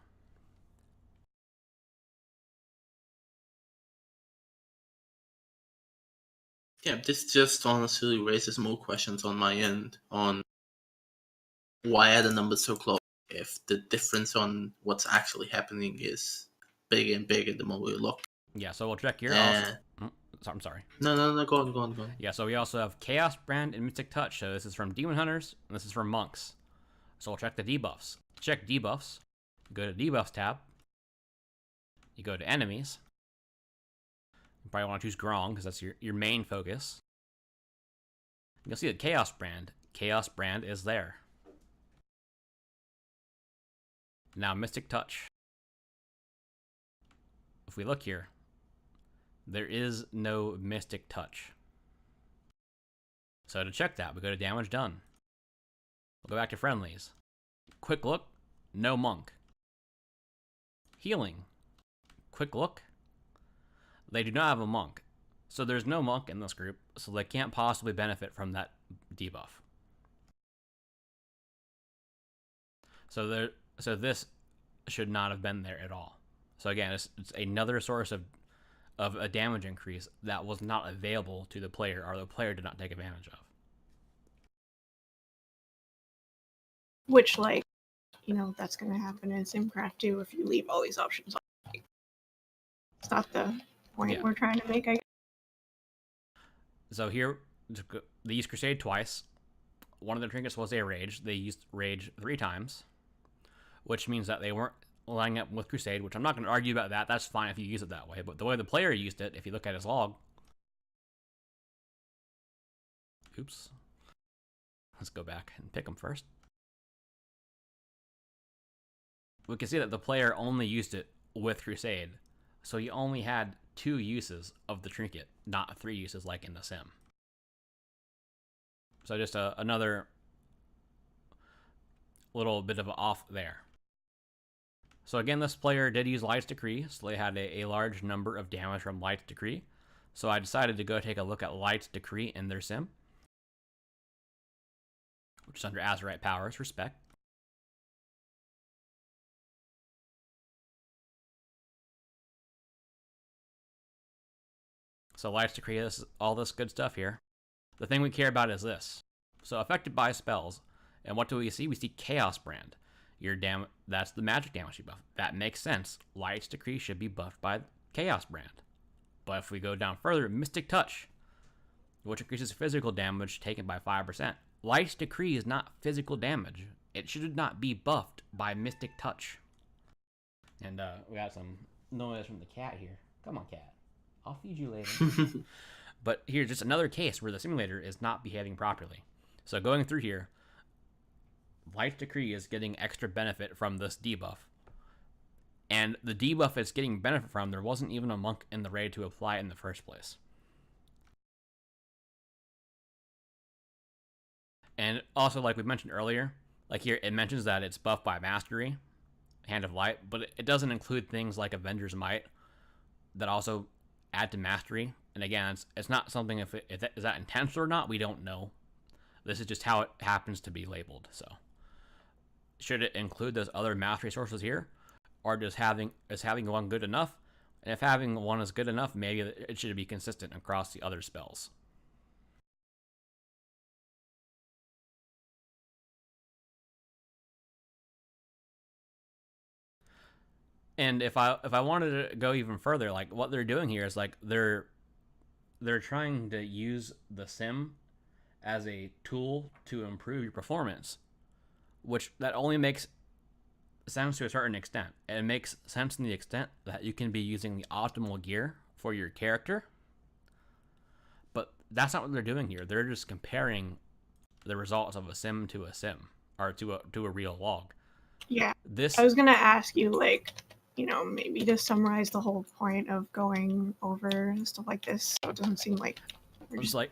Yeah, this just honestly raises more questions on my end on why are the numbers so close if the difference on what's actually happening is bigger and bigger the more we look. Yeah, so we'll check here also. I'm sorry. No, go on. Yeah, so we also have Chaos Brand and Mystic Touch. So this is from Demon Hunters, and this is from Monks. So we'll check the debuffs. Check debuffs. Go to Debuffs tab. You go to Enemies. You probably want to choose Grong, because that's your main focus. You'll see the Chaos Brand. Chaos Brand is there. Now, Mystic Touch. If we look here, there is no Mystic Touch. So to check that, we go to Damage Done. We'll go back to Friendlies. Quick look, no Monk. Healing. quick look, they do not have a monk. So there's no monk in this group, so they can't possibly benefit from that debuff. So this should not have been there at all. So again, it's another source of a damage increase that was not available to the player, or the player did not take advantage of. Which, like, you know, that's going to happen in Simcraft too if you leave all these options on. It's not the point we're trying to make, I guess. So here, they used Crusade twice. One of the trinkets was a Rage. They used Rage 3 times, which means that they weren't lining up with Crusade, which I'm not going to argue about that. That's fine if you use it that way. But the way the player used it, if you look at his log... Oops. Let's go back and pick them first. We can see that the player only used it with Crusade. So he only had 2 uses of the trinket, not 3 uses like in the sim. So just another little bit of an off there. So again, this player did use Light's Decree, so they had a large number of damage from Light's Decree. So I decided to go take a look at Light's Decree in their sim, which is under Azurite Powers, Respect. So Light's Decree is all this good stuff here. The thing we care about is this. So affected by spells, and what do we see? We see Chaos Brand. That's the magic damage you buff. That makes sense. Light's Decree should be buffed by Chaos Brand. But if we go down further, Mystic Touch, which increases physical damage taken by 5%. Light's Decree is not physical damage. It should not be buffed by Mystic Touch. And we got some noise from the cat here. Come on, cat. I'll feed you later. But here's just another case where the simulator is not behaving properly. So going through here, Light's Decree is getting extra benefit from this debuff. And the debuff it's getting benefit from, there wasn't even a monk in the raid to apply it in the first place. And also, like we mentioned earlier, like here, it mentions that it's buffed by Mastery, Hand of Light, but it doesn't include things like Avenger's Might that also add to Mastery. And again, it's not something, is that intentional or not, we don't know. This is just how it happens to be labeled. So should it include those other mastery sources here, or is having one good enough? And if having one is good enough, maybe it should be consistent across the other spells. And if I wanted to go even further, like what they're doing here is like they're trying to use the sim as a tool to improve your performance, which that only makes sense to a certain extent. It makes sense in the extent that you can be using the optimal gear for your character, but that's not what they're doing here. They're just comparing the results of a sim to a sim, or to a real log. Yeah. I was gonna ask you, like, you know, maybe to summarize the whole point of going over stuff like this, so it doesn't seem like we're just like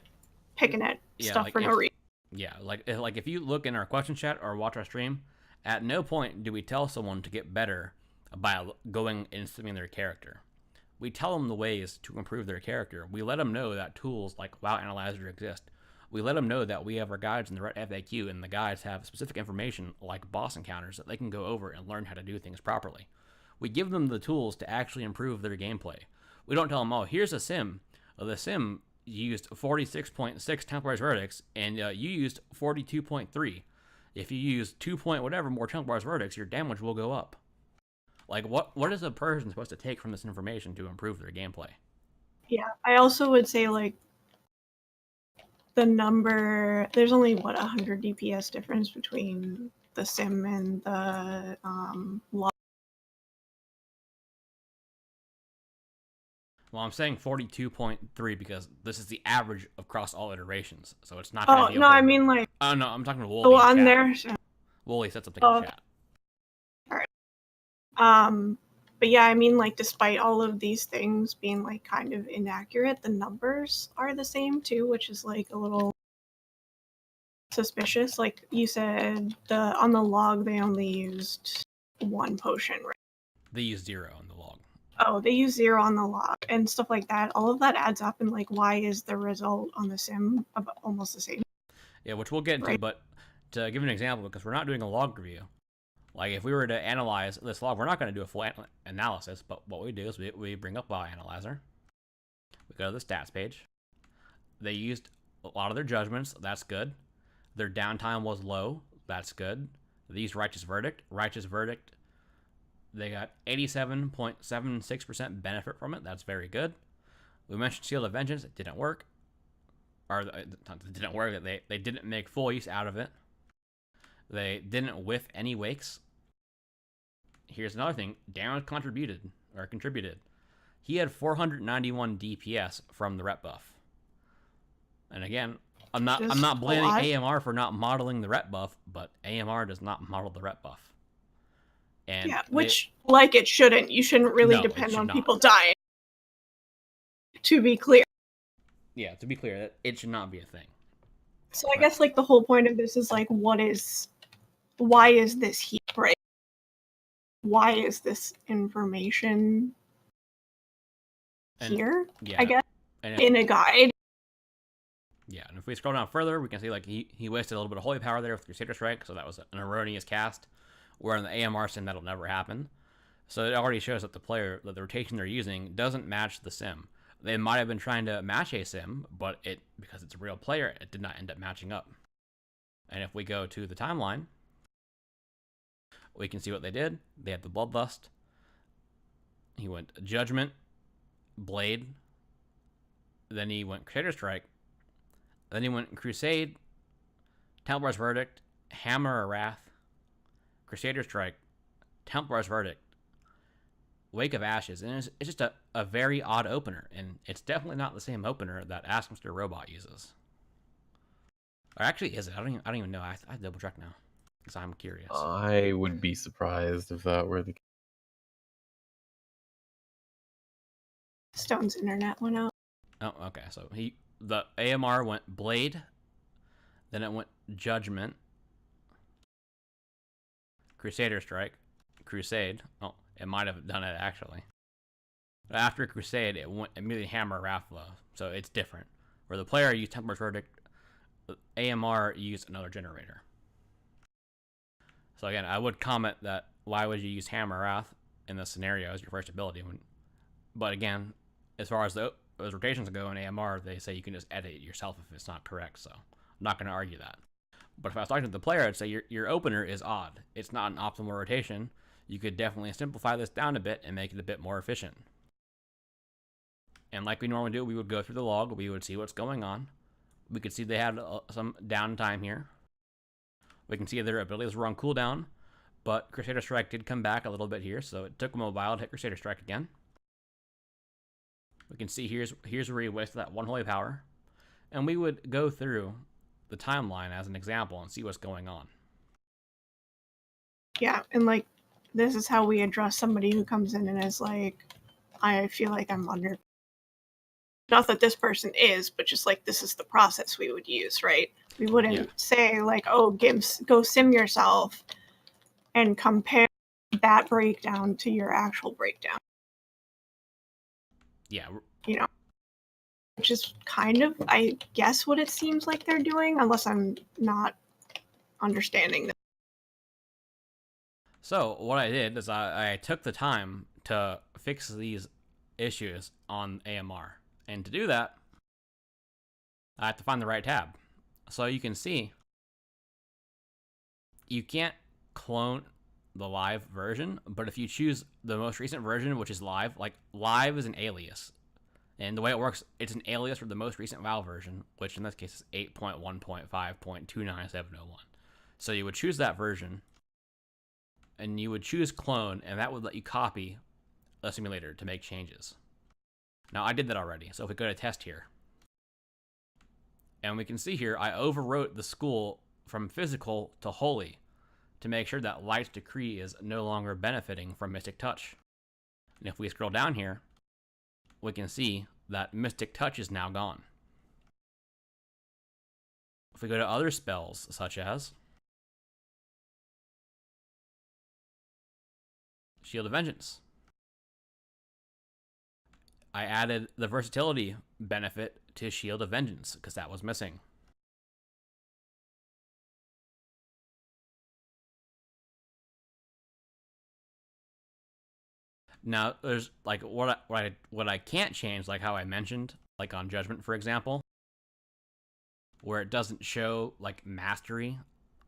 picking at stuff like for no reason. Yeah, like if you look in our question chat or watch our stream, at no point do we tell someone to get better by going and simming their character. We tell them the ways to improve their character. We let them know that tools like WoW Analyzer exist. We let them know that we have our guides in the Ret FAQ, and the guides have specific information like boss encounters that they can go over and learn how to do things properly. We give them the tools to actually improve their gameplay. We don't tell them, oh, here's a sim. The sim used 46.6 Templar's Verdicts, and you used 42.3. If you use 2 point whatever more Templar's Verdicts, your damage will go up. Like, what is a person supposed to take from this information to improve their gameplay? Yeah, I also would say, like, the number, there's only, what, 100 DPS difference between the sim and the log. Well, I'm saying 42.3 because this is the average across all iterations, so it's not going to be. Oh no, I mean like. Oh no, I'm talking to Wooly. Oh, on there. Wooly said something in chat. All right. But yeah, I mean, like, despite all of these things being like kind of inaccurate, the numbers are the same too, which is like a little suspicious. Like you said, on the log they only used 1 potion, right? They used 0 on the log. oh, they use 0 on the log and stuff like that. All of that adds up, and like, why is the result on the sim almost the same? Yeah, which we'll get into, Right. but to give an example, because we're not doing a log review, like if we were to analyze this log, we're not going to do a full analysis, but what we do is we bring up Analyzer, we go to the stats page, they used a lot of their judgments, that's good, their downtime was low, that's good, they used Righteous Verdict, they got 87.76% benefit from it, that's very good. We mentioned Seal of Vengeance, it didn't work, or it didn't work, they didn't make full use out of it. They didn't whiff any wakes. Here's another thing. Darren contributed. He had 491 DPS from the Ret buff. And again, I'm not blaming AMR for not modeling the Ret buff, but AMR does not model the Ret buff. And yeah, which like it shouldn't. You shouldn't really depend on people dying. To be clear. Yeah, to be clear, it should not be a thing. So I guess like the whole point of this is like, why is this here, right? Why is this information here? I guess in a guide. Yeah, and if we scroll down further, we can see like he wasted a little bit of holy power there with Crusader Strike, so that was an erroneous cast. Where in the AMR sim that'll never happen. So it already shows that the rotation they're using doesn't match the sim. They might have been trying to match a sim, but because it's a real player, it did not end up matching up. And if we go to the timeline, we can see what they did. They had the Bloodlust. He went Judgment, Blade. Then he went Crusader Strike. Then he went Crusade, Templar's Verdict, Hammer of Wrath, Crusader Strike, Templar's Verdict, Wake of Ashes, and it's just a very odd opener, and it's definitely not the same opener that Ask Mr. Robot uses. Or actually, is it? I don't even know. I have to double check now, because I'm curious. I would be surprised if that were the case. Stone's internet went out. Oh, okay. So the AMR went Blade, then it went Judgment, Crusader Strike, Crusade. Oh, it might have done it actually. But after Crusade, it went immediately Hammer Wrath. So it's different. Where the player used Templar's Verdict, AMR used another generator. So again, I would comment that why would you use Hammer Wrath in this scenario as your first ability? But again, as far as those rotations go in AMR, they say you can just edit it yourself if it's not correct. So I'm not going to argue that. But if I was talking to the player, I'd say your opener is odd. It's not an optimal rotation. You could definitely simplify this down a bit and make it a bit more efficient. And like we normally do, we would go through the log. We would see what's going on. We could see they had some downtime here. We can see their abilities were on cooldown, but Crusader Strike did come back a little bit here, so it took them a while to hit Crusader Strike again. We can see here's where he wasted that one holy power. And we would go through the timeline as an example and see what's going on. Yeah, and like this is how we address somebody who comes in and is like, I feel like I'm under. Not that this person is, but just like this is the process we would use, right? We wouldn't say like, oh, go sim yourself and compare that breakdown to your actual breakdown. Yeah. You know, which is kind of, I guess, what it seems like they're doing, unless I'm not understanding this. So what I did is I took the time to fix these issues on AMR. And to do that, I have to find the right tab. So you can see, you can't clone the live version, but if you choose the most recent version, which is live, like live is an alias. And the way it works, it's an alias for the most recent WoW version, which in this case is 8.1.5.29701. So you would choose that version, and you would choose clone, and that would let you copy a simulator to make changes. Now, I did that already, so if we go to test here, and we can see here, I overwrote the school from physical to holy to make sure that Light's Decree is no longer benefiting from Mystic Touch. And if we scroll down here, we can see that Mystic Touch is now gone. If we go to other spells, such as Shield of Vengeance, I added the versatility benefit to Shield of Vengeance because that was missing. Now, there's like what I can't change, like how I mentioned, like on Judgment, for example, where it doesn't show like mastery.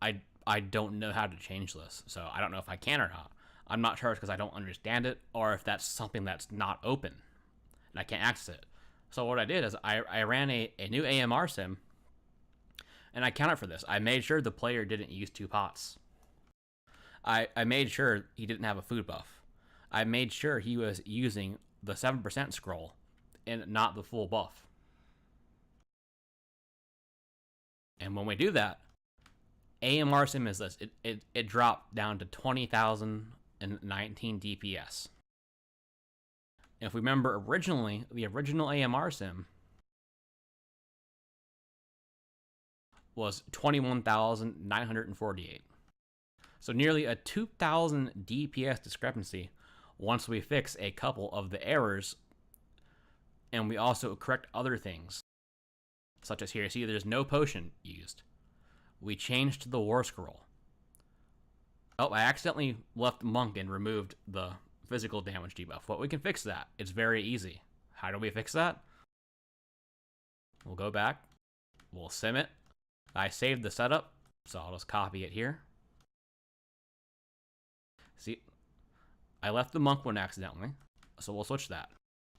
I don't know how to change this, so I don't know if I can or not. I'm not sure because I don't understand it, or if that's something that's not open and I can't access it. So what I did is I ran a new AMR sim, and I counted for this. I made sure the player didn't use 2 pots. I made sure he didn't have a food buff. I made sure he was using the 7% scroll and not the full buff. And when we do that, AMR sim is this. It dropped down to 20,019 DPS. And if we remember originally, the original AMR sim was 21,948. So nearly a 2,000 DPS discrepancy once we fix a couple of the errors, and we also correct other things, such as here. See, there's no potion used. We changed the war scroll. Oh, I accidentally left Monk and removed the physical damage debuff. Well, we can fix that. It's very easy. How do we fix that? We'll go back. We'll sim it. I saved the setup, so I'll just copy it here. See, I left the Monk one accidentally, so we'll switch that.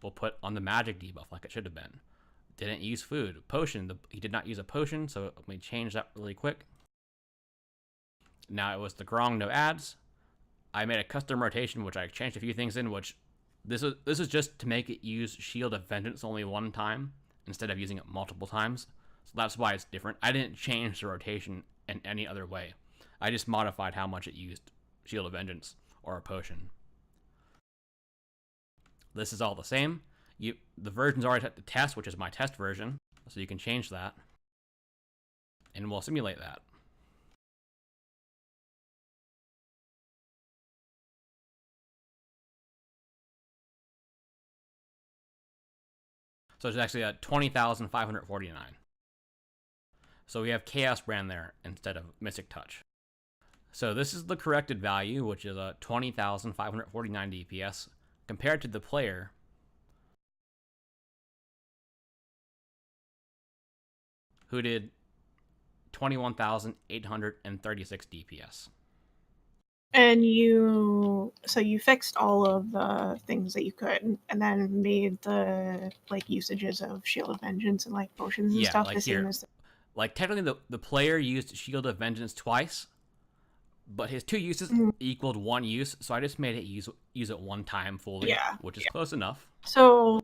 We'll put on the magic debuff like it should have been. Didn't use food. Potion, he did not use a potion, so let me change that really quick. Now it was the Grong no ads. I made a custom rotation, which I changed a few things in, which this is just to make it use Shield of Vengeance only one time instead of using it multiple times. So that's why it's different. I didn't change the rotation in any other way. I just modified how much it used Shield of Vengeance or a potion. This is all the same. The version's already set to test, which is my test version, so you can change that. And we'll simulate that. So it's actually at 20,549. So we have Chaos Brand there instead of Mystic Touch. So this is the corrected value, which is a 20,549 DPS, compared to the player, who did 21,836 DPS. And you fixed all of the things that you could, and then made the like usages of Shield of Vengeance and like potions and stuff like the same here. as. Like technically, the player used Shield of Vengeance twice, but his 2 uses equaled 1 use, so I just made it use it one time fully, which is close enough. So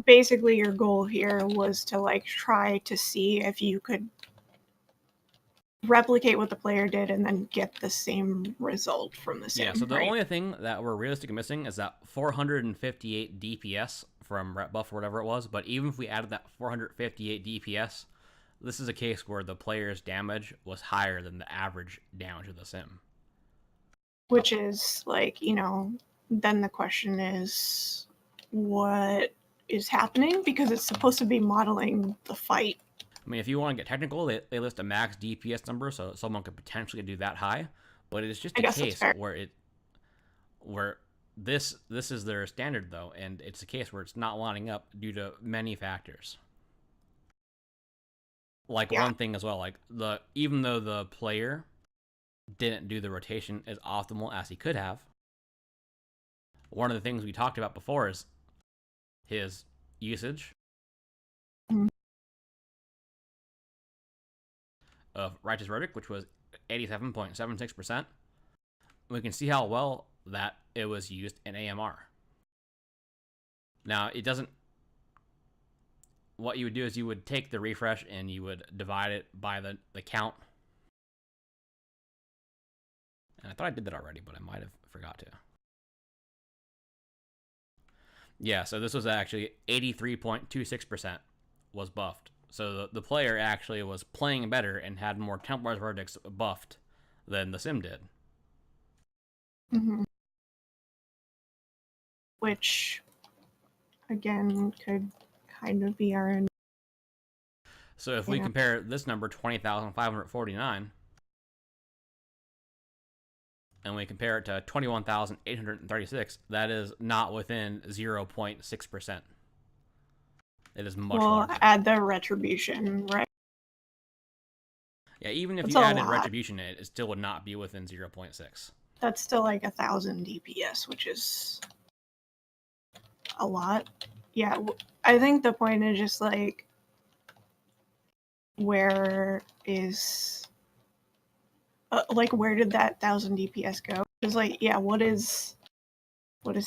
basically, your goal here was to like try to see if you could replicate what the player did and then get the same result from the sim. Yeah, so the only thing that we're realistically missing is that 458 DPS from Ret buff or whatever it was, but even if we added that 458 DPS, this is a case where the player's damage was higher than the average damage of the sim. Which is like, then the question is, what is happening? Because it's supposed to be modeling the fight. I mean, if you want to get technical, they list a max DPS number, so someone could potentially do that high. But it's just a case where this is their standard though, and it's a case where it's not lining up due to many factors. Like one thing as well, like even though the player didn't do the rotation as optimal as he could have, one of the things we talked about before is his usage of Righteous Verdict, which was 87.76%. We can see how well that it was used in AMR. Now, it doesn't... What you would do is you would take the refresh and you would divide it by the count. And I thought I did that already, but I might have forgot to. Yeah, so this was actually 83.26% was buffed. So the player actually was playing better and had more Templar's Verdicts buffed than the sim did. Which again, could kind of be our. So if we compare this number, 20,549, and we compare it to 21,836, that is not within 0.6%. It is much larger. Add the retribution, right? Yeah, even if That's you a added lot. retribution, it still would not be within 0.6. That's still like 1,000 DPS, which is a lot. Yeah, I think the point is just like, where is, like, where did that 1,000 DPS go? It's like, yeah, what is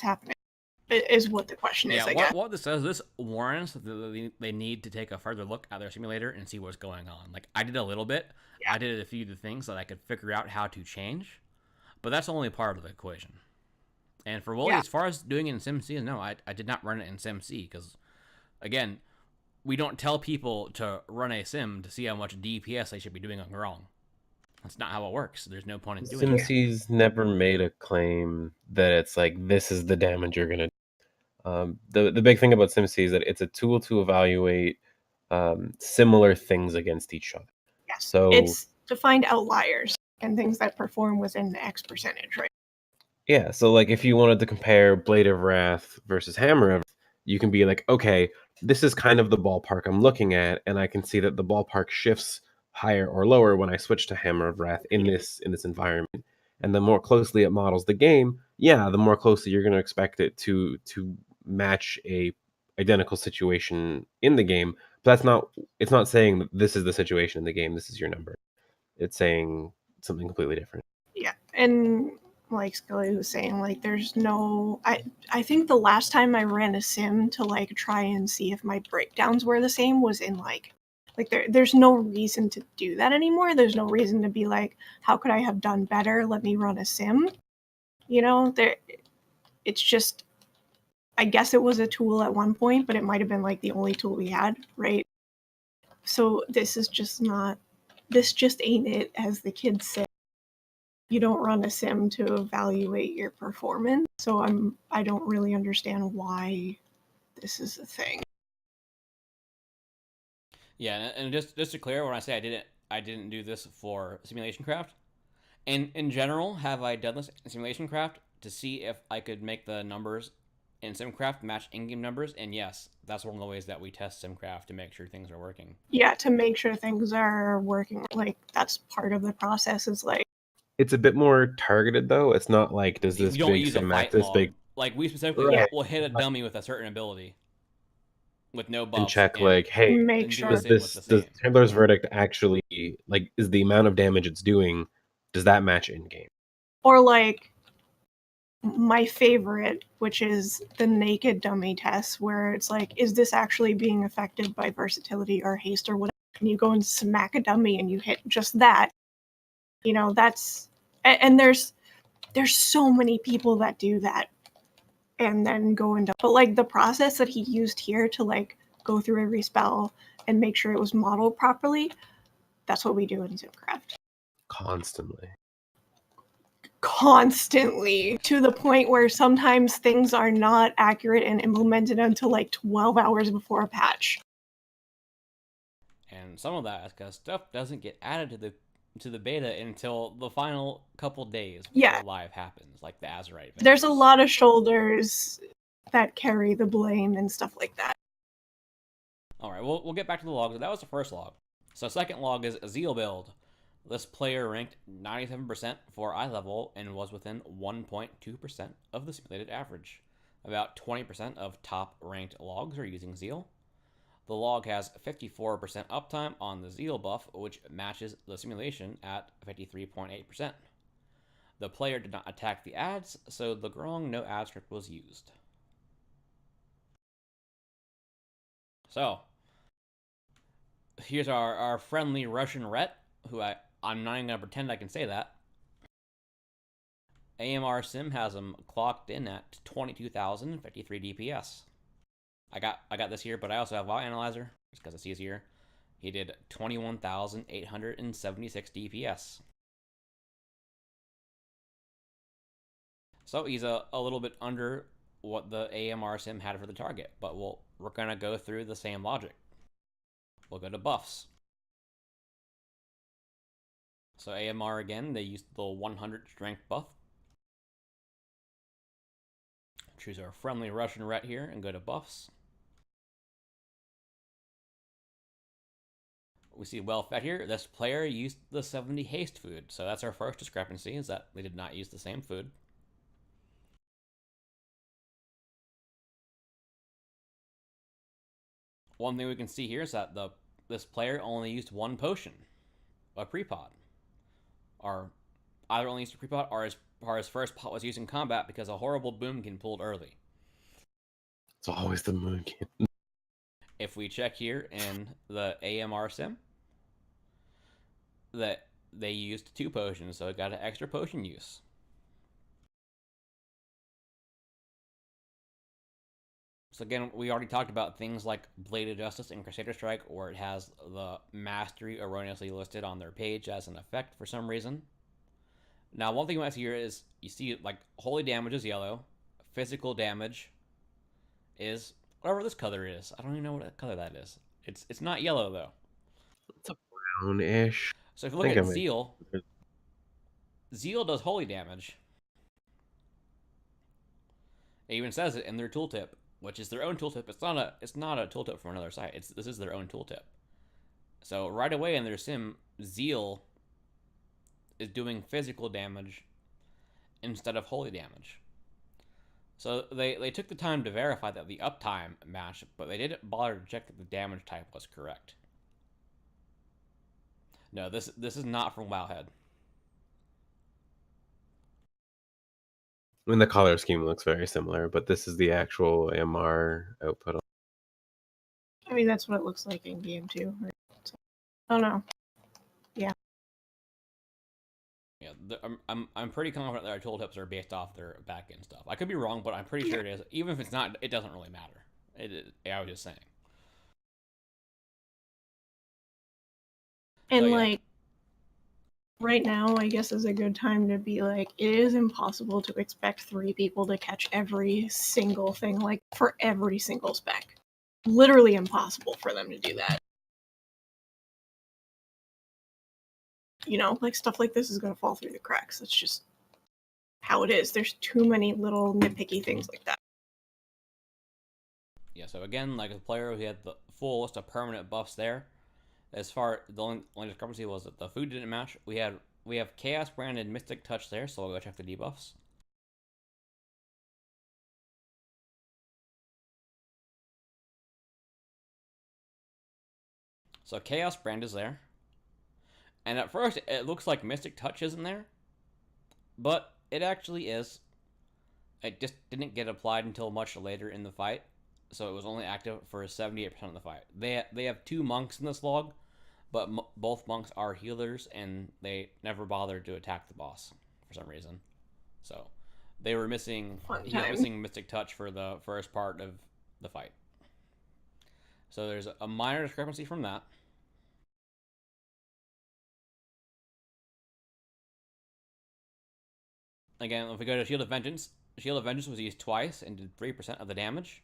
happening? Is what the question is. I guess. What this does, this warrants that they need to take a further look at their simulator and see what's going on. Like, I did a little bit. Yeah. I did a few of the things that I could figure out how to change, but that's only part of the equation. And for Wooly, as far as doing it in SimC, no, I did not run it in SimC because, again, we don't tell people to run a sim to see how much DPS they should be doing on wrong. That's not how it works. There's no point in doing it. SimC's never made a claim that it's like, this is the damage you're going to do. The big thing about SimC is that it's a tool to evaluate similar things against each other. Yeah. So it's to find outliers and things that perform within the X percentage, right? Yeah, so like if you wanted to compare Blade of Wrath versus Hammer of Wrath, you can be like, okay, this is kind of the ballpark I'm looking at, and I can see that the ballpark shifts higher or lower when I switch to Hammer of Wrath in this environment. And the more closely it models the game, yeah, the more closely you're going to expect it to match a identical situation in the game. But it's not saying that this is the situation in the game, this is your number. It's saying something completely different. Yeah, and like Scully was saying, like there's no, I think the last time I ran a sim to like try and see if my breakdowns were the same was in like there's no reason to do that anymore. There's no reason to be like, how could I have done better? Let me run a sim. You know, it's just, I guess it was a tool at one point, but it might have been like the only tool we had, right? So this just ain't it, as the kids say. You don't run a sim to evaluate your performance, so I don't really understand why this is a thing. Yeah, and just to clear, when I say I didn't do this for Simulation Craft. And in general, have I done this in Simulation Craft to see if I could make the numbers in SimCraft match in-game numbers? And yes, that's one of the ways that we test SimCraft to make sure things are working. Yeah, to make sure things are working. Like that's part of the process. Is like. It's a bit more targeted though. It's not like does this you don't big use a fight this log. big Like we specifically right. will hit a dummy with a certain ability with no buffs and check like, hey, make sure does Handler's Verdict actually like is the amount of damage it's doing, does that match in game? Or like my favorite, which is the naked dummy test, where it's like, is this actually being affected by versatility or haste or whatever? And you go and smack a dummy and you hit just that. You know, that's, and there's so many people that do that and then go into, but like the process that he used here to like go through every spell and make sure it was modeled properly, that's what we do in SimCraft. Constantly, to the point where sometimes things are not accurate and implemented until like 12 hours before a patch. And some of that is because stuff doesn't get added to the beta until the final couple days before live happens, like the Azurite event. There's a lot of shoulders that carry the blame and stuff like that. Alright, we'll get back to the logs. That was the first log. So second log is a Zeal build. This player ranked 97% for eye level and was within 1.2% of the simulated average. About 20% of top ranked logs are using Zeal. The log has 54% uptime on the Zeal buff, which matches the simulation at 53.8%. The player did not attack the ads, so the Grong no ad script was used. So, here's our friendly Russian Ret, who I'm not even going to pretend I can say that. AMR Sim has him clocked in at 22,053 DPS. I got this here, but I also have Wow Analyzer, just because it's easier. He did 21,876 DPS. So he's a little bit under what the AMR sim had for the target, but we're gonna go through the same logic. We'll go to buffs. So AMR again, they used the 100 strength buff. Choose our friendly Russian Ret here and go to buffs. We see well fed here. This player used the 70 haste food, so that's our first discrepancy, is that they did not use the same food. One thing we can see here is that this player only used one potion, a pre-pot. Or either only used a pre-pot or his first pot was used in combat because a horrible boomkin pulled early. It's always the moonkin. If we check here in the AMR sim, that they used 2 potions, so it got an extra potion use. So again, we already talked about things like Bladed Justice and Crusader Strike, where it has the mastery erroneously listed on their page as an effect for some reason. Now, one thing you might see here is you see like holy damage is yellow, physical damage is whatever this color is. I don't even know what color that is. It's not yellow though. It's a brownish. So if you look at Zeal, Zeal does holy damage. It even says it in their tooltip, which is their own tooltip. It's not a tooltip from another site. This is their own tooltip. So right away in their sim, Zeal is doing physical damage instead of holy damage. So they took the time to verify that the uptime matched, but they didn't bother to check that the damage type was correct. No, this is not from Wowhead. I mean, the color scheme looks very similar, but this is the actual AMR output. I mean, that's what it looks like in game too. Right? So, oh no. Yeah. Yeah, I'm pretty confident that our tooltips are based off their back-end stuff. I could be wrong, but I'm pretty sure it is. Even if it's not, it doesn't really matter. I was just saying. And So, yeah. like, right now, I guess is a good time to be like, it is impossible to expect 3 people to catch every single thing, like, for every single spec. Literally impossible for them to do that. You know, like, stuff like this is going to fall through the cracks. That's just how it is. There's too many little nitpicky things like that. Yeah, so again, like a player who had the full list of permanent buffs there. As far the only discrepancy was that the food didn't match. We have Chaos branded Mystic Touch there, so we'll go check the debuffs. So Chaos brand is there. And at first it looks like Mystic Touch isn't there, but it actually is. It just didn't get applied until much later in the fight, so it was only active for 78% of the fight. They have 2 monks in this log, but both monks are healers, and they never bothered to attack the boss for some reason. So they were missing Mystic Touch for the first part of the fight. So there's a minor discrepancy from that. Again, if we go to Shield of Vengeance was used twice and did 3% of the damage.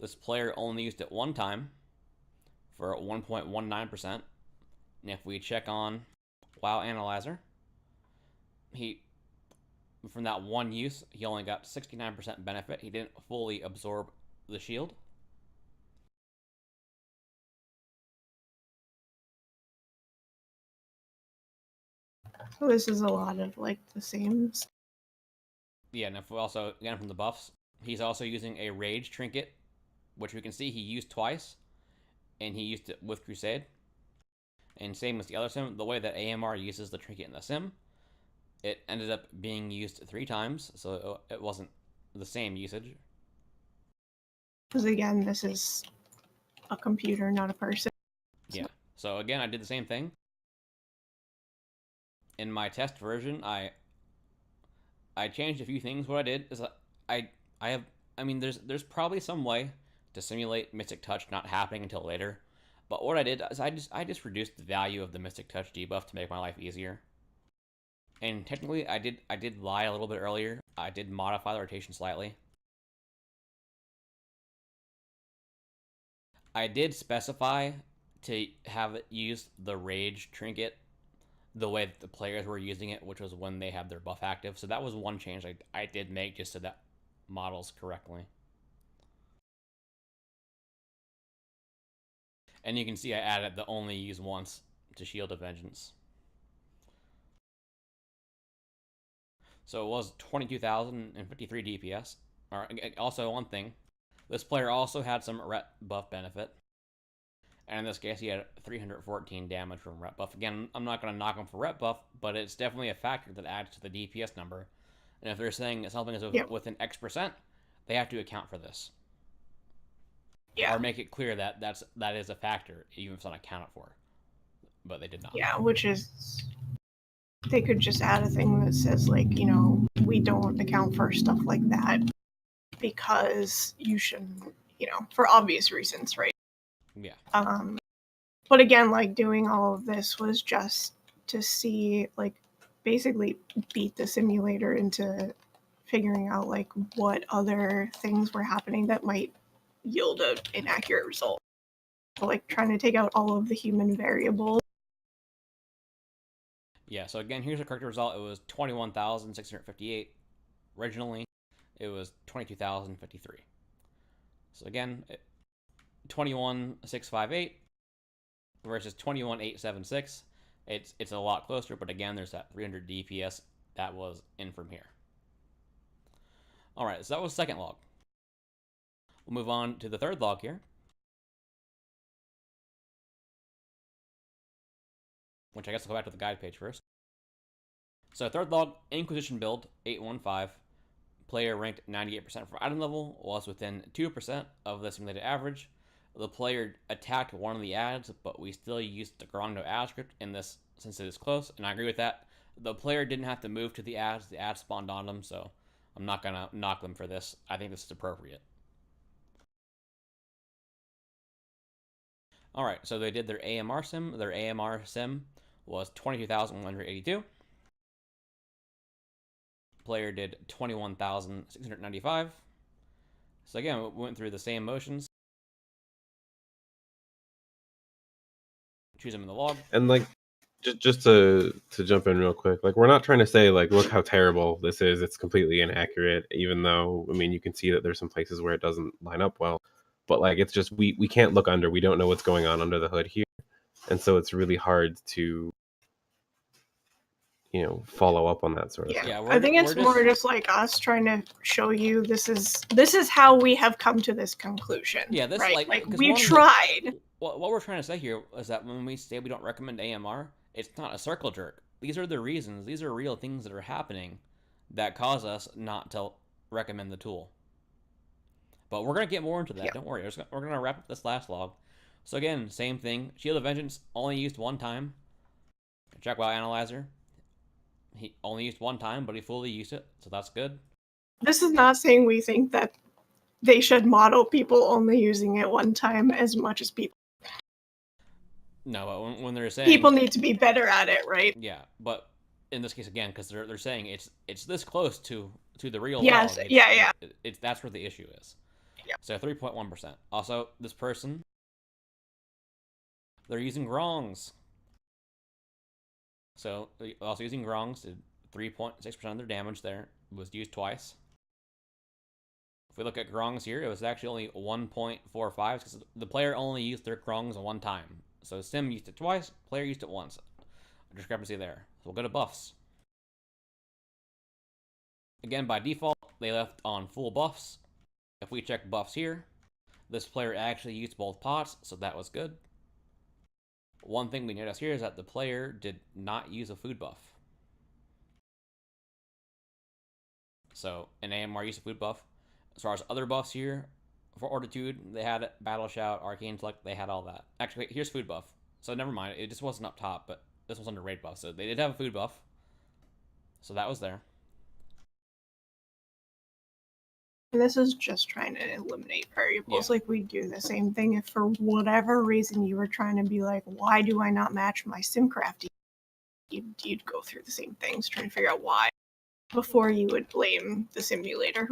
This player only used it 1 time for 1.19%. And if we check on WoW Analyzer, from that 1 use, he only got 69% benefit. He didn't fully absorb the shield. So this is a lot of like the same. Yeah, and if we also, again from the buffs, he's also using a Rage Trinket, which we can see he used twice, and he used it with Crusade. And same with the other sim, the way that AMR uses the trinket in the sim, it ended up being used 3 times, so it wasn't the same usage. Because again, this is a computer, not a person. Yeah, so again, I did the same thing. In my test version, I changed a few things. What I did is there's probably some way to simulate Mystic Touch not happening until later. But what I did is I just reduced the value of the Mystic Touch debuff to make my life easier. And technically, I did lie a little bit earlier. I did modify the rotation slightly. I did specify to have it use the Rage trinket the way that the players were using it, which was when they had their buff active. So that was one change I did make just so that models correctly. And you can see I added the only use once to Shield of Vengeance. So it was 22,053 DPS. Also, one thing, this player also had some Ret buff benefit. And in this case, he had 314 damage from Ret buff. Again, I'm not going to knock him for Ret buff, but it's definitely a factor that adds to the DPS number. And if they're saying something is within X%, they have to account for this. Yeah. Or make it clear that that is a factor, even if it's not accounted for. But they did not. Yeah, which is... They could just add a thing that says, like, we don't account for stuff like that because you shouldn't, for obvious reasons, right? Yeah. But again, like, doing all of this was just to see, like, basically beat the simulator into figuring out, like, what other things were happening that might yield an inaccurate result. So, like, trying to take out all of the human variables. Yeah, so again, here's the correct result. It was 21,658. Originally, it was 22,053. So again, 21,658 versus 21,876. It's a lot closer, but again, there's that 300 DPS that was in from here. All right, so that was the second log. We'll move on to the third log here, which I guess I'll go back to the guide page first. So third log, Inquisition build, 815. Player ranked 98% for item level, was within 2% of the simulated average. The player attacked one of the ads, but we still used the Grongno ad script in this since it is close, and I agree with that. The player didn't have to move to the ads spawned on them, so I'm not going to knock them for this. I think this is appropriate. Alright, so they did their AMR sim. Their AMR sim was 22,182. Player did 21,695. So again, we went through the same motions. Choose them in the log. And like, just to jump in real quick, like, we're not trying to say, like, look how terrible this is. It's completely inaccurate, even though, I mean, you can see that there's some places where it doesn't line up well. But like, it's just, we can't look under. We don't know what's going on under the hood here. And so it's really hard to, follow up on that sort of Yeah, stuff. I think it's more just like us trying to show you this is how we have come to this conclusion. Yeah, this right? like we tried. What we're trying to say here is that when we say we don't recommend AMR, it's not a circle jerk. These are the reasons. These are real things that are happening that cause us not to recommend the tool. But we're gonna get more into that. Yeah. Don't worry. We're gonna wrap up this last log. So again, same thing. Shield of Vengeance only used one time. Check while analyzer. He only used one time, but he fully used it, so that's good. This is not saying we think that they should model people only using it one time as much as people. No, but when they're saying people need to be better at it, right? Yeah, but in this case again, because they're saying it's this close to the real. Yes, log. yeah. It's that's where the issue is. Yeah. So 3.1%. Also, this person, they're using Grongs. So also using Grongs, did 3.6% of their damage there. It was used twice. If we look at Grongs here, it was actually only 1.45 because the player only used their Grongs one time. So Sim used it twice, player used it once. A discrepancy there. So we'll go to buffs. Again, by default, they left on full buffs. If we check buffs here, this player actually used both pots, so that was good. One thing we notice here is that the player did not use a food buff. So an AMR used a food buff. As far as other buffs here, for Fortitude, they had Battle Shout, Arcane Intellect, they had all that. Actually, here's food buff. So never mind, it just wasn't up top, but this was under raid buff. So they did have a food buff. So that was there. And this is just trying to eliminate variables. Yeah. Like, we do the same thing if for whatever reason you were trying to be like, why do I not match my SimCraft? You'd go through the same things, trying to figure out why, before you would blame the simulator.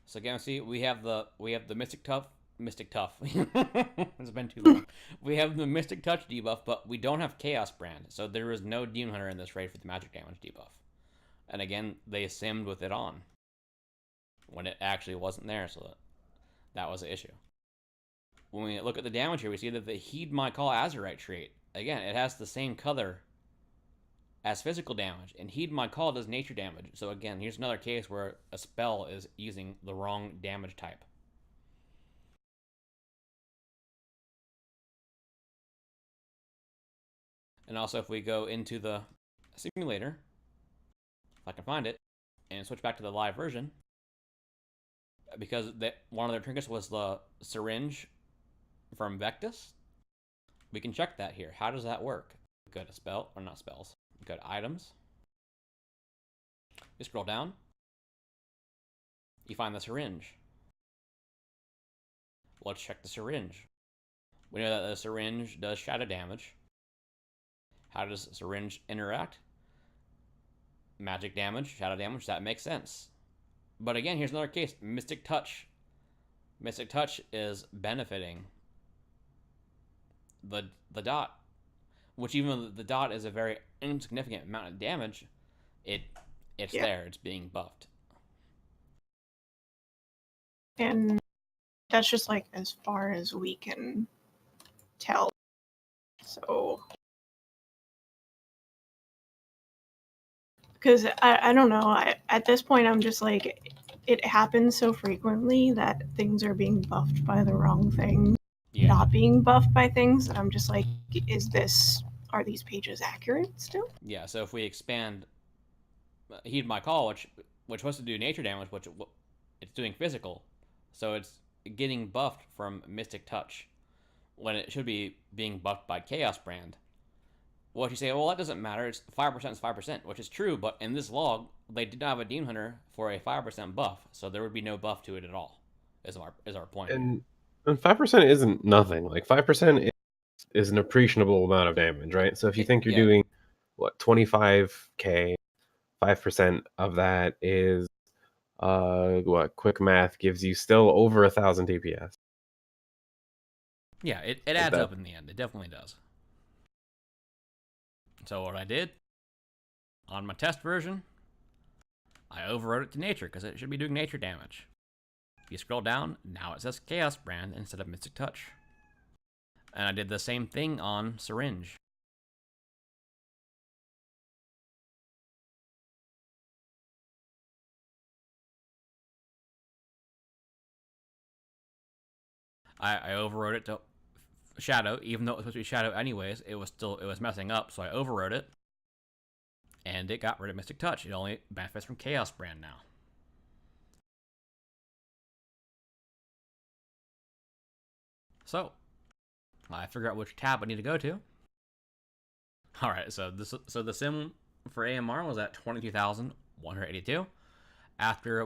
So again, see, we have the Mystic Tough. It's been too long. We have the Mystic Touch debuff, but we don't have Chaos Brand, so there is no Demon Hunter in this raid for the magic damage debuff. And again, they simmed with it on when it actually wasn't there, so that was the issue. When we look at the damage here, we see that the Heed My Call Azurite trait, again, it has the same color as physical damage, and Heed My Call does nature damage. So again, here's another case where a spell is using the wrong damage type. And also, if we go into the simulator, if I can find it, and switch back to the live version, because one of their trinkets was the syringe from Vectus, we can check that here. How does that work? Go to spell, or not spells. Go to items. You scroll down. You find the syringe. Let's check the syringe. We know that the syringe does shadow damage. How does syringe interact? Magic damage, shadow damage, that makes sense. But again, here's another case. Mystic Touch. Mystic Touch is benefiting the dot. Which even though the dot is a very insignificant amount of damage, it's there, it's being buffed. And that's just like as far as we can tell. So, because I don't know, at this point I'm just like, it happens so frequently that things are being buffed by the wrong thing, not being buffed by things, that I'm just like, are these pages accurate still? Yeah, so if we expand Heed My Call, which was supposed to do nature damage, which it's doing physical, so it's getting buffed from Mystic Touch when it should be being buffed by Chaos Brand. Well, if you say, well, that doesn't matter, it's 5% is 5%, which is true, but in this log, they did not have a Demon Hunter for a 5% buff, so there would be no buff to it at all, is our point. And 5% isn't nothing. Like, 5% is an appreciable amount of damage, right? So if you think you're doing, 25k, 5% of that is, quick math gives you still over 1,000 DPS. Yeah, it adds up in the end. It definitely does. So what I did, on my test version, I overrode it to nature, because it should be doing nature damage. If you scroll down, now it says Chaos Brand instead of Mystic Touch. And I did the same thing on Syringe. I overrode it to Shadow, even though it was supposed to be Shadow anyways. It was messing up, so I overrode it. And it got rid of Mystic Touch. It only benefits from Chaos Brand now. So, I figure out which tab I need to go to. Alright, so the sim for AMR was at 22,182. After I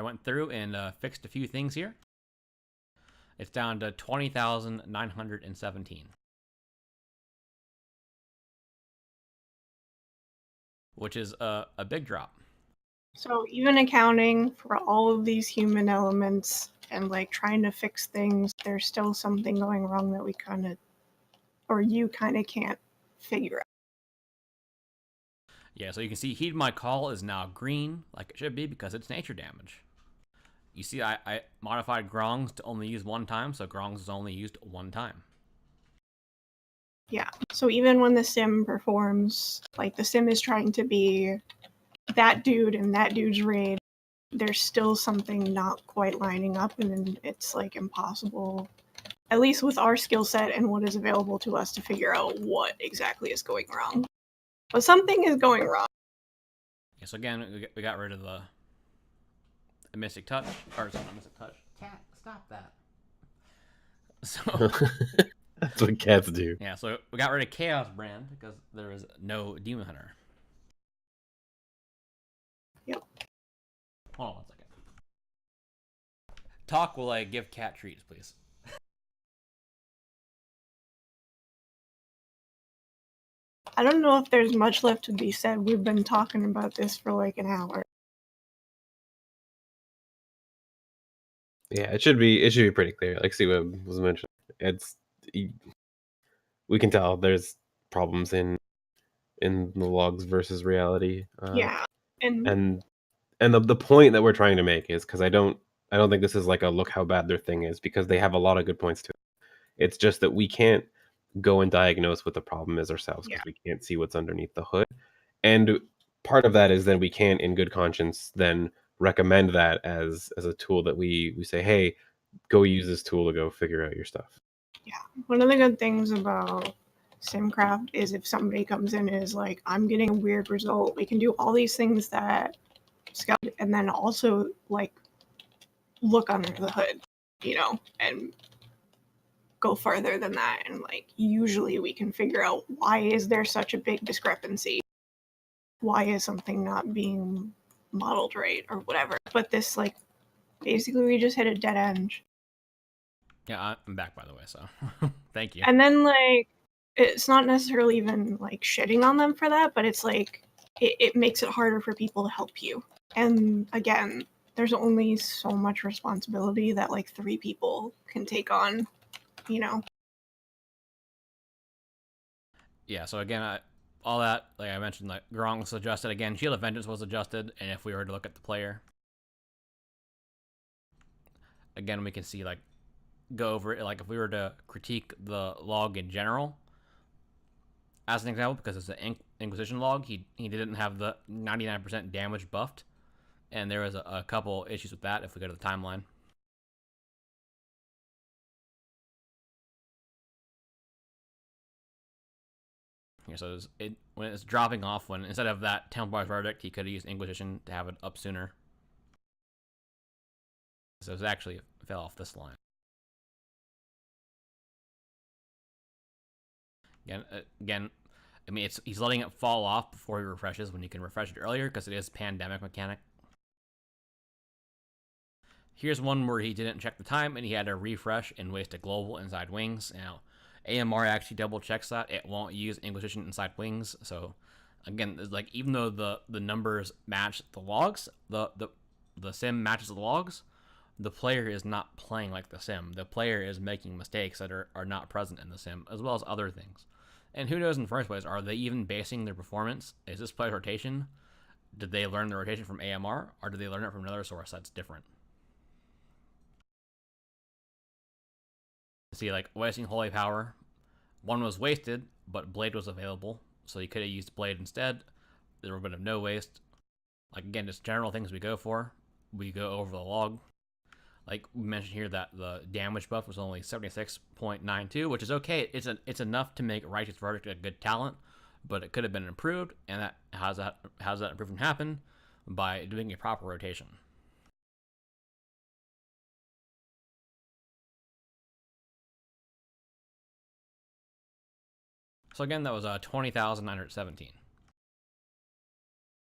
went through and fixed a few things here, it's down to 20,917. Which is a big drop. So even accounting for all of these human elements and like trying to fix things, there's still something going wrong that you kind of can't figure out. Yeah, so you can see Heed My Call is now green, like it should be, because it's nature damage. You see, I modified Grongs to only use one time, so Grongs is only used one time. Yeah, so even when the sim performs, like the sim is trying to be that dude in that dude's raid, there's still something not quite lining up, and then it's like impossible, at least with our skill set and what is available to us, to figure out what exactly is going wrong. But something is going wrong. Yeah, so again, we got rid of the Mystic Touch, or it's not Mystic Touch. Cat, stop that. So That's what cats do. yeah, so we got rid of Chaos Brand because there is no Demon Hunter. Yep. Hold on one second. talk while I give cat treats, please. I don't know if there's much left to be said. We've been talking about this for like an hour. Yeah, it should be pretty clear. Like Siwa was mentioning, we can tell there's problems in the logs versus reality. Yeah, and the point that we're trying to make is because I don't think this is like a look how bad their thing is, because they have a lot of good points to it. It's just that we can't go and diagnose what the problem is ourselves because we can't see what's underneath the hood. And part of that is that we can't, in good conscience, then recommend that as a tool that we say, hey, go use this tool to go figure out your stuff. Yeah, one of the good things about SimCraft is if somebody comes in and is like, I'm getting a weird result, we can do all these things that Scout, and then also like look under the hood, you know, and go further than that. And like usually we can figure out why is there such a big discrepancy? Why is something not being modeled right or whatever? But this, like, basically we just hit a dead end. Yeah, I'm back, by the way, so thank you. And then, like, it's not necessarily even, like, shitting on them for that, but it's, like, it makes it harder for people to help you. And, again, there's only so much responsibility that, like, 3 people can take on, you know? Yeah, so again, all that, like I mentioned, like Gronk was adjusted again. Shield of Vengeance was adjusted, and if we were to look at the player, again, we can see, like, go over it. Like, if we were to critique the log in general, as an example, because it's an Inquisition log, he didn't have the 99% damage buffed, and there was a couple issues with that if we go to the timeline. Here, so when it's dropping off, when instead of that Templar's Verdict, he could have used Inquisition to have it up sooner. So it actually fell off this line. Again, I mean, he's letting it fall off before he refreshes when you can refresh it earlier because it is pandemic mechanic. Here's one where he didn't check the time and he had to refresh and waste a global inside wings. Now, AMR actually double checks that. It won't use Inquisition inside wings. So, again, like, even though the numbers match the logs, the sim matches the logs, the player is not playing like the sim. The player is making mistakes that are not present in the sim, as well as other things. And who knows in the first place, are they even basing their performance? Is this player's rotation? Did they learn the rotation from AMR, or did they learn it from another source that's different? See, like, wasting Holy Power, one was wasted, but Blade was available, so you could have used Blade instead. There would have been of no waste. Like, again, just general things we go for. We go over the log. Like we mentioned here, that the damage buff was only 76.92, which is okay. It's enough to make Righteous Verdict a good talent, but it could have been improved. And how's that improvement happen? By doing a proper rotation. So again, that was 20,917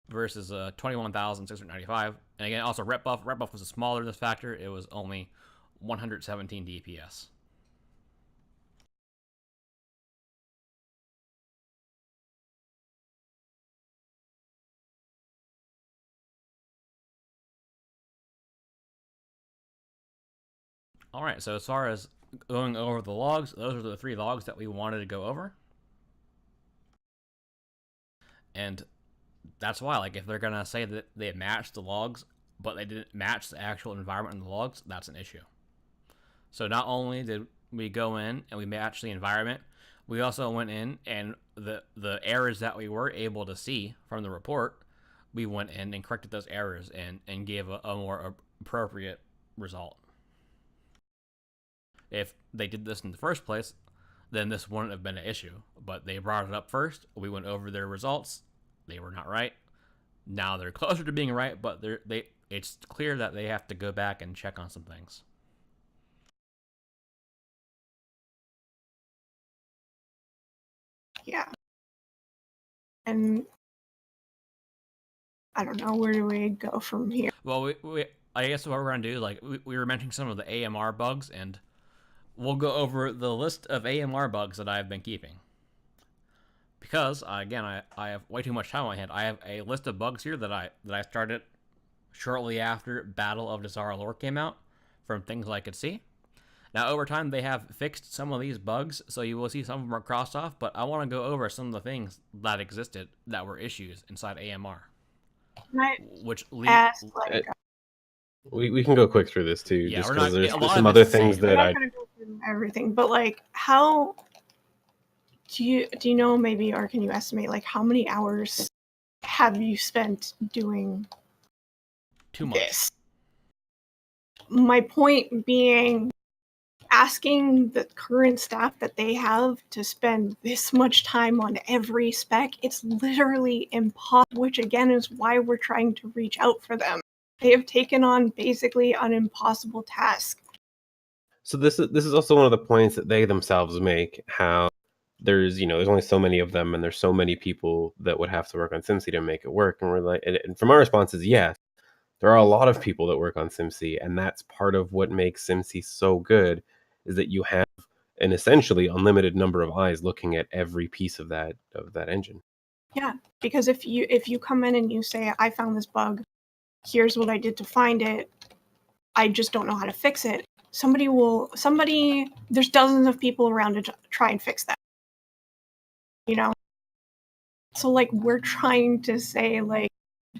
versus 21,695. And again, also Ret buff. Ret buff was smaller this factor. It was only 117 DPS. All right, so as far as going over the logs, those are the 3 logs that we wanted to go over. And that's why, like, if they're gonna say that they matched the logs, but they didn't match the actual environment in the logs, that's an issue. So not only did we go in and we match the environment, we also went in and the errors that we were able to see from the report, we went in and corrected those errors and gave a more appropriate result. If they did this in the first place, then this wouldn't have been an issue. But they brought it up first. We went over their results. They were not right. Now they're closer to being right, but it's clear that they have to go back and check on some things. Yeah. And I don't know, where do we go from here? Well, I guess what we're gonna do, like we were mentioning some of the AMR bugs, and we'll go over the list of AMR bugs that I've been keeping. Because again, I have way too much time on my hand. I have a list of bugs here that I started shortly after Battle of Desara Lore came out, from things I could see. Now, over time, they have fixed some of these bugs, so you will see some of them are crossed off, but I want to go over some of the things that existed that were issues inside AMR. Can I Which ask, like, We can go quick through this too, Yeah, just we're because not- there's a lot some of other it's the things same. we're that not I. gonna go through everything, but like, how do you know maybe, or can you estimate like how many hours have you spent doing too much. this? My point being, asking the current staff that they have to spend this much time on every spec, it's literally impossible, which again is why we're trying to reach out for them. They have taken on basically an impossible task. So this is also one of the points that they themselves make. How there's only so many of them, and there's so many people that would have to work on SimC to make it work. And we're like, and from our response is yes, there are a lot of people that work on SimC, and that's part of what makes SimC so good, is that you have an essentially unlimited number of eyes looking at every piece of that engine. Yeah, because if you come in and you say, I found this bug, here's what I did to find it, I just don't know how to fix it, there's dozens of people around to try and fix that. So like, we're trying to say, like,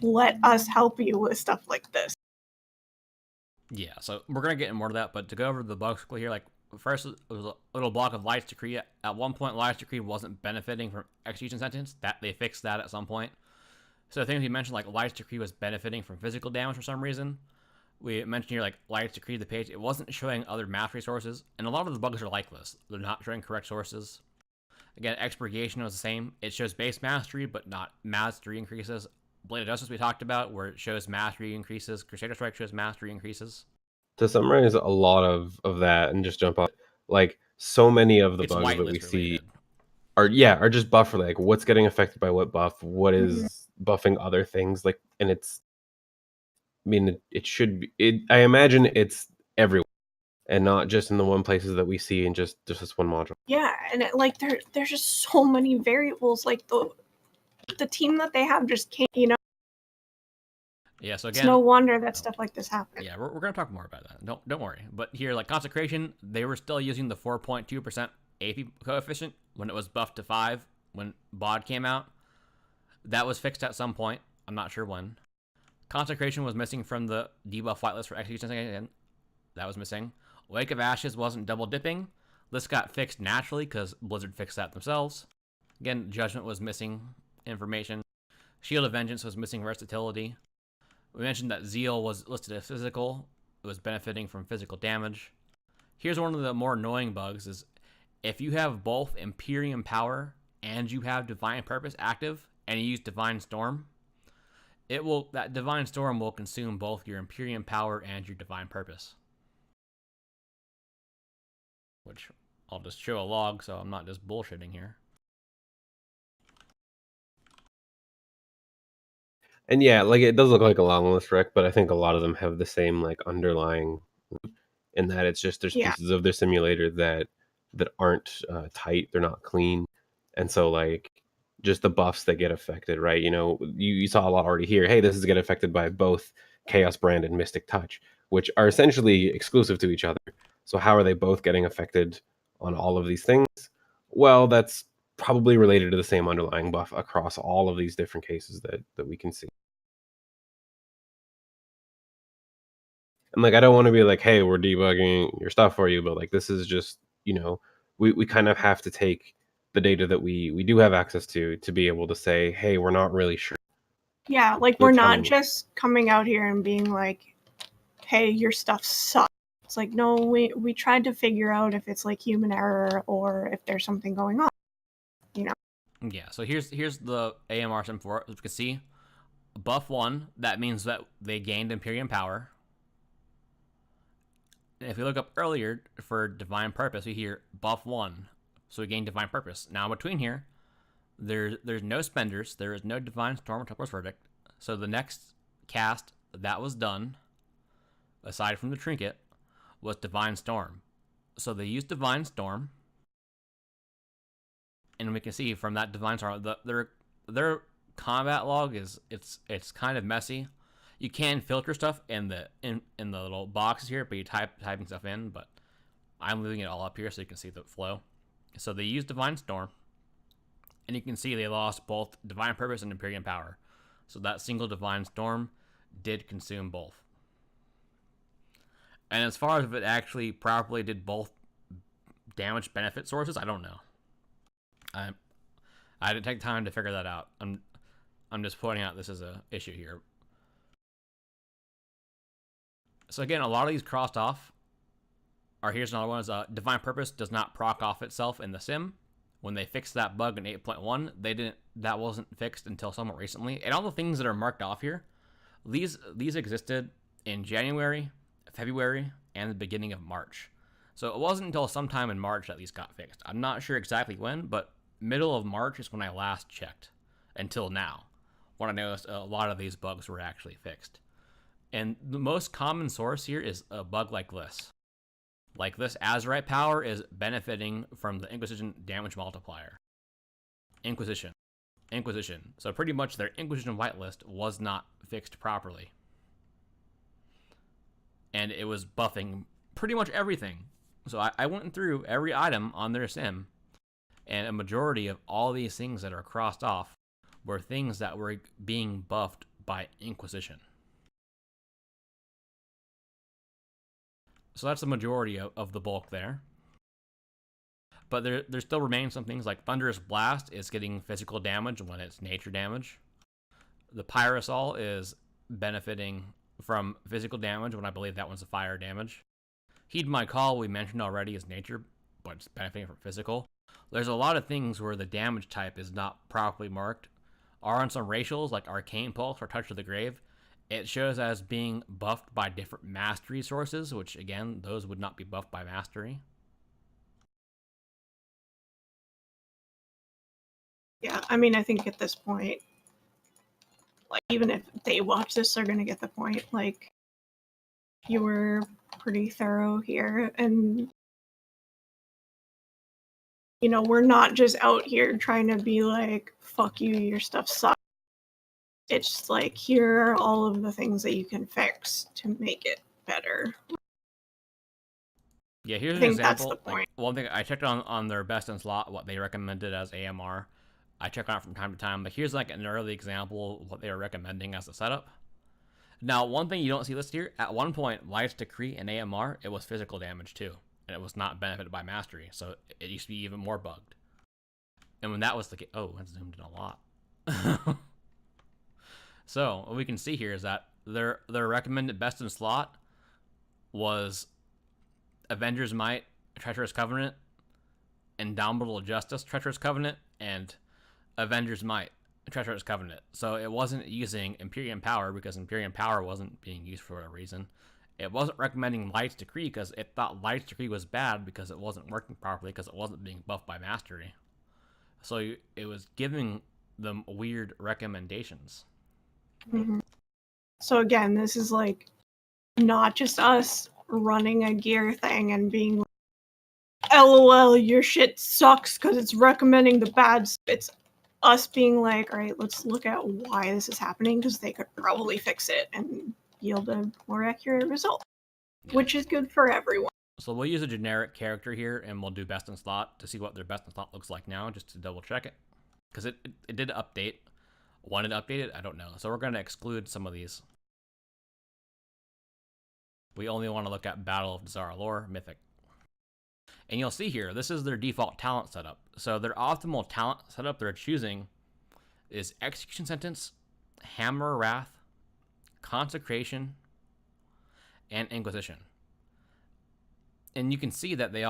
let us help you with stuff like this. Yeah, so we're gonna get into more of that, but to go over the bugs quickly here, like first it was a little block of Light's Decree. At one point, Light's Decree wasn't benefiting from Execution Sentence. That they fixed that at some point. So the things we mentioned, like Light's Decree was benefiting from physical damage for some reason. We mentioned here, like Light's Decree, the page, it wasn't showing other mastery sources, and a lot of the bugs are like this. They're not showing correct sources. Again, Expurgation was the same. It shows base mastery, but not mastery increases. Blade of Justice we talked about, where it shows mastery increases. Crusader Strike shows mastery increases. To summarize a lot of that and just jump on, like, so many of the It's bugs that we whitelist see related. are just buff, like what's getting affected by what buff, what is buffing other things, like, and it's, I mean, it should be, I imagine it's everywhere and not just in the one places that we see in just this one module. Yeah, and there's just so many variables. Like the team that they have just can't. Yeah, so It's again, no wonder that stuff like this happens. yeah, we're gonna talk more about that. Don't worry. But here, like Consecration, they were still using the 4.2% AP coefficient when it was buffed to 5 when BOD came out. That was fixed at some point. I'm not sure when. Consecration was missing from the debuff whitelist for Execution again. That was missing. Wake of Ashes wasn't double dipping. This got fixed naturally because Blizzard fixed that themselves. Again, Judgment was missing information. Shield of Vengeance was missing versatility. We mentioned that Zeal was listed as physical. It was benefiting from physical damage. Here's one of the more annoying bugs is if you have both Imperium Power and you have Divine Purpose active and you use Divine Storm, that Divine Storm will consume both your Imperium Power and your Divine Purpose. Which I'll just show a log so I'm not just bullshitting here. And yeah, like, it does look like a long list rec, but I think a lot of them have the same, like, underlying root, in that it's just there's Yeah. pieces of their simulator that aren't tight, they're not clean, and so, like, just the buffs that get affected, right? You saw a lot already here. Hey, this is get affected by both Chaos Brand and Mystic Touch, which are essentially exclusive to each other. So how are they both getting affected on all of these things? Well, that's probably related to the same underlying buff across all of these different cases that we can see. And, like, I don't want to be like, hey, we're debugging your stuff for you, but, like, this is just, we kind of have to take the data that we do have access to be able to say, hey, we're not really sure. Yeah, like, They're we're not telling me. just coming out here and being like, hey, your stuff sucks. It's like, no, we tried to figure out if it's like human error or if there's something going on. Yeah, so here's the AMR sim for it. As you can see, buff 1, that means that they gained Imperium Power. And if you look up earlier for Divine Purpose, we hear buff 1, so we gained Divine Purpose. Now in between here, there's no spenders, there is no Divine Storm or Templar's Verdict. So the next cast that was done aside from the trinket, was Divine Storm. So they used Divine Storm, and we can see from that Divine Storm, their combat log is it's kind of messy. You can filter stuff in the little boxes here, but you typing stuff in. But I'm leaving it all up here so you can see the flow. So they used Divine Storm, and you can see they lost both Divine Purpose and Empyrean Power. So that single Divine Storm did consume both. And as far as if it actually properly did both damage benefit sources, I don't know. I didn't take time to figure that out. I'm just pointing out this is a issue here. So again, a lot of these crossed off are, here's another one, is Divine Purpose does not proc off itself in the sim. When they fixed that bug in 8.1, that wasn't fixed until somewhat recently. And all the things that are marked off here, these existed in January, February, and the beginning of March. So it wasn't until sometime in March that these got fixed. I'm not sure exactly when, but middle of March is when I last checked until now, when I noticed a lot of these bugs were actually fixed. And the most common source here is a bug like this. Like this Azurite power is benefiting from the Inquisition damage multiplier. Inquisition. So pretty much their Inquisition whitelist was not fixed properly. And it was buffing pretty much everything. So I went through every item on their sim, and a majority of all these things that are crossed off were things that were being buffed by Inquisition. So that's the majority of the bulk there. But there still remain some things like Thunderous Blast is getting physical damage when it's nature damage. The Pyrosol is benefiting from physical damage when I believe that one's a fire damage. Heed My Call we mentioned already is nature, but it's benefiting from physical. There's a lot of things where the damage type is not properly marked. Are on some racials like Arcane Pulse or Touch of the Grave, it shows as being buffed by different mastery sources, which again, those would not be buffed by mastery. Yeah, I mean, I think at this point, like, even if they watch this, they're gonna get the point. Like, you were pretty thorough here, and you know, we're not just out here trying to be like, fuck you, your stuff sucks. It's just like, here are all of the things that you can fix to make it better. Yeah, here's an example. Like, one thing I checked on their best in slot, what they recommended as AMR. I check on it from time to time, but here's like an early example of what they were recommending as a setup. Now, one thing you don't see listed here, at one point, Light's Decree and AMR, it was physical damage too, and it was not benefited by mastery, so it used to be even more bugged. And when that was the case, oh, I zoomed in a lot. So what we can see here is that their recommended best in slot was Avengers Might, Treacherous Covenant, Indomitable Justice, Treacherous Covenant, and Avengers Might, Treacherous Covenant. So it wasn't using Empyrean Power because Empyrean Power wasn't being used for a reason. It wasn't recommending Light's Decree because it thought Light's Decree was bad because it wasn't working properly because it wasn't being buffed by mastery. So it was giving them weird recommendations. Mm-hmm. So again, this is like not just us running a gear thing and being like, LOL, your shit sucks because it's recommending the bad stuff. It's us being like, all right, let's look at why this is happening because they could probably fix it and yield a more accurate result, which is good for everyone. So we'll use a generic character here and we'll do best in slot to see what their best in slot looks like now, just to double check it. Because it did update. When it updated, I don't know. So we're going to exclude some of these. We only want to look at Battle of Zara Lore, Mythic. And you'll see here, this is their default talent setup. So their optimal talent setup they're choosing is Execution Sentence, Hammer Wrath, Consecration, and Inquisition. And you can see that they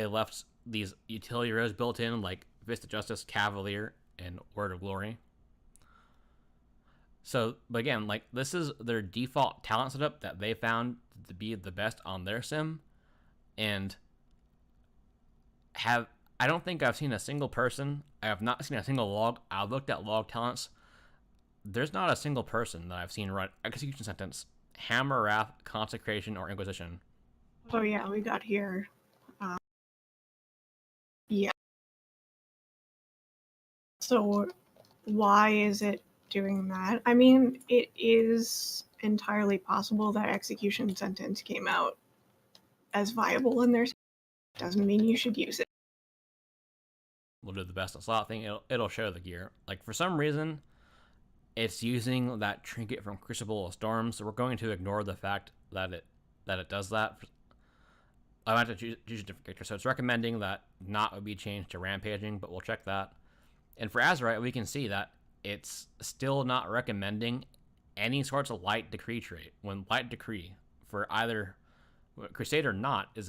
left these utility rows built in, like Fist of Justice, Cavalier, and Word of Glory. So, but again, like, this is their default talent setup that they found to be the best on their sim. And I don't think I've seen a single person, I have not seen a single log, I've looked at log talents, there's not a single person that I've seen run Execution Sentence, Hammer, Wrath, Consecration, or Inquisition. Oh yeah, we got here. Yeah. So why is it doing that? I mean, it is entirely possible that execution sentence came out as viable in there. Doesn't mean you should use it. We'll do the best in slot thing. It'll show the gear. Like, for some reason, it's using that trinket from Crucible of Storms, so we're going to ignore the fact that it does that. I have to choose a different character, so it's recommending that not would be changed to Rampaging, but we'll check that. And for Azerite, we can see that it's still not recommending any sorts of Light Decree trait. When Light Decree, for either Crusade or not, it's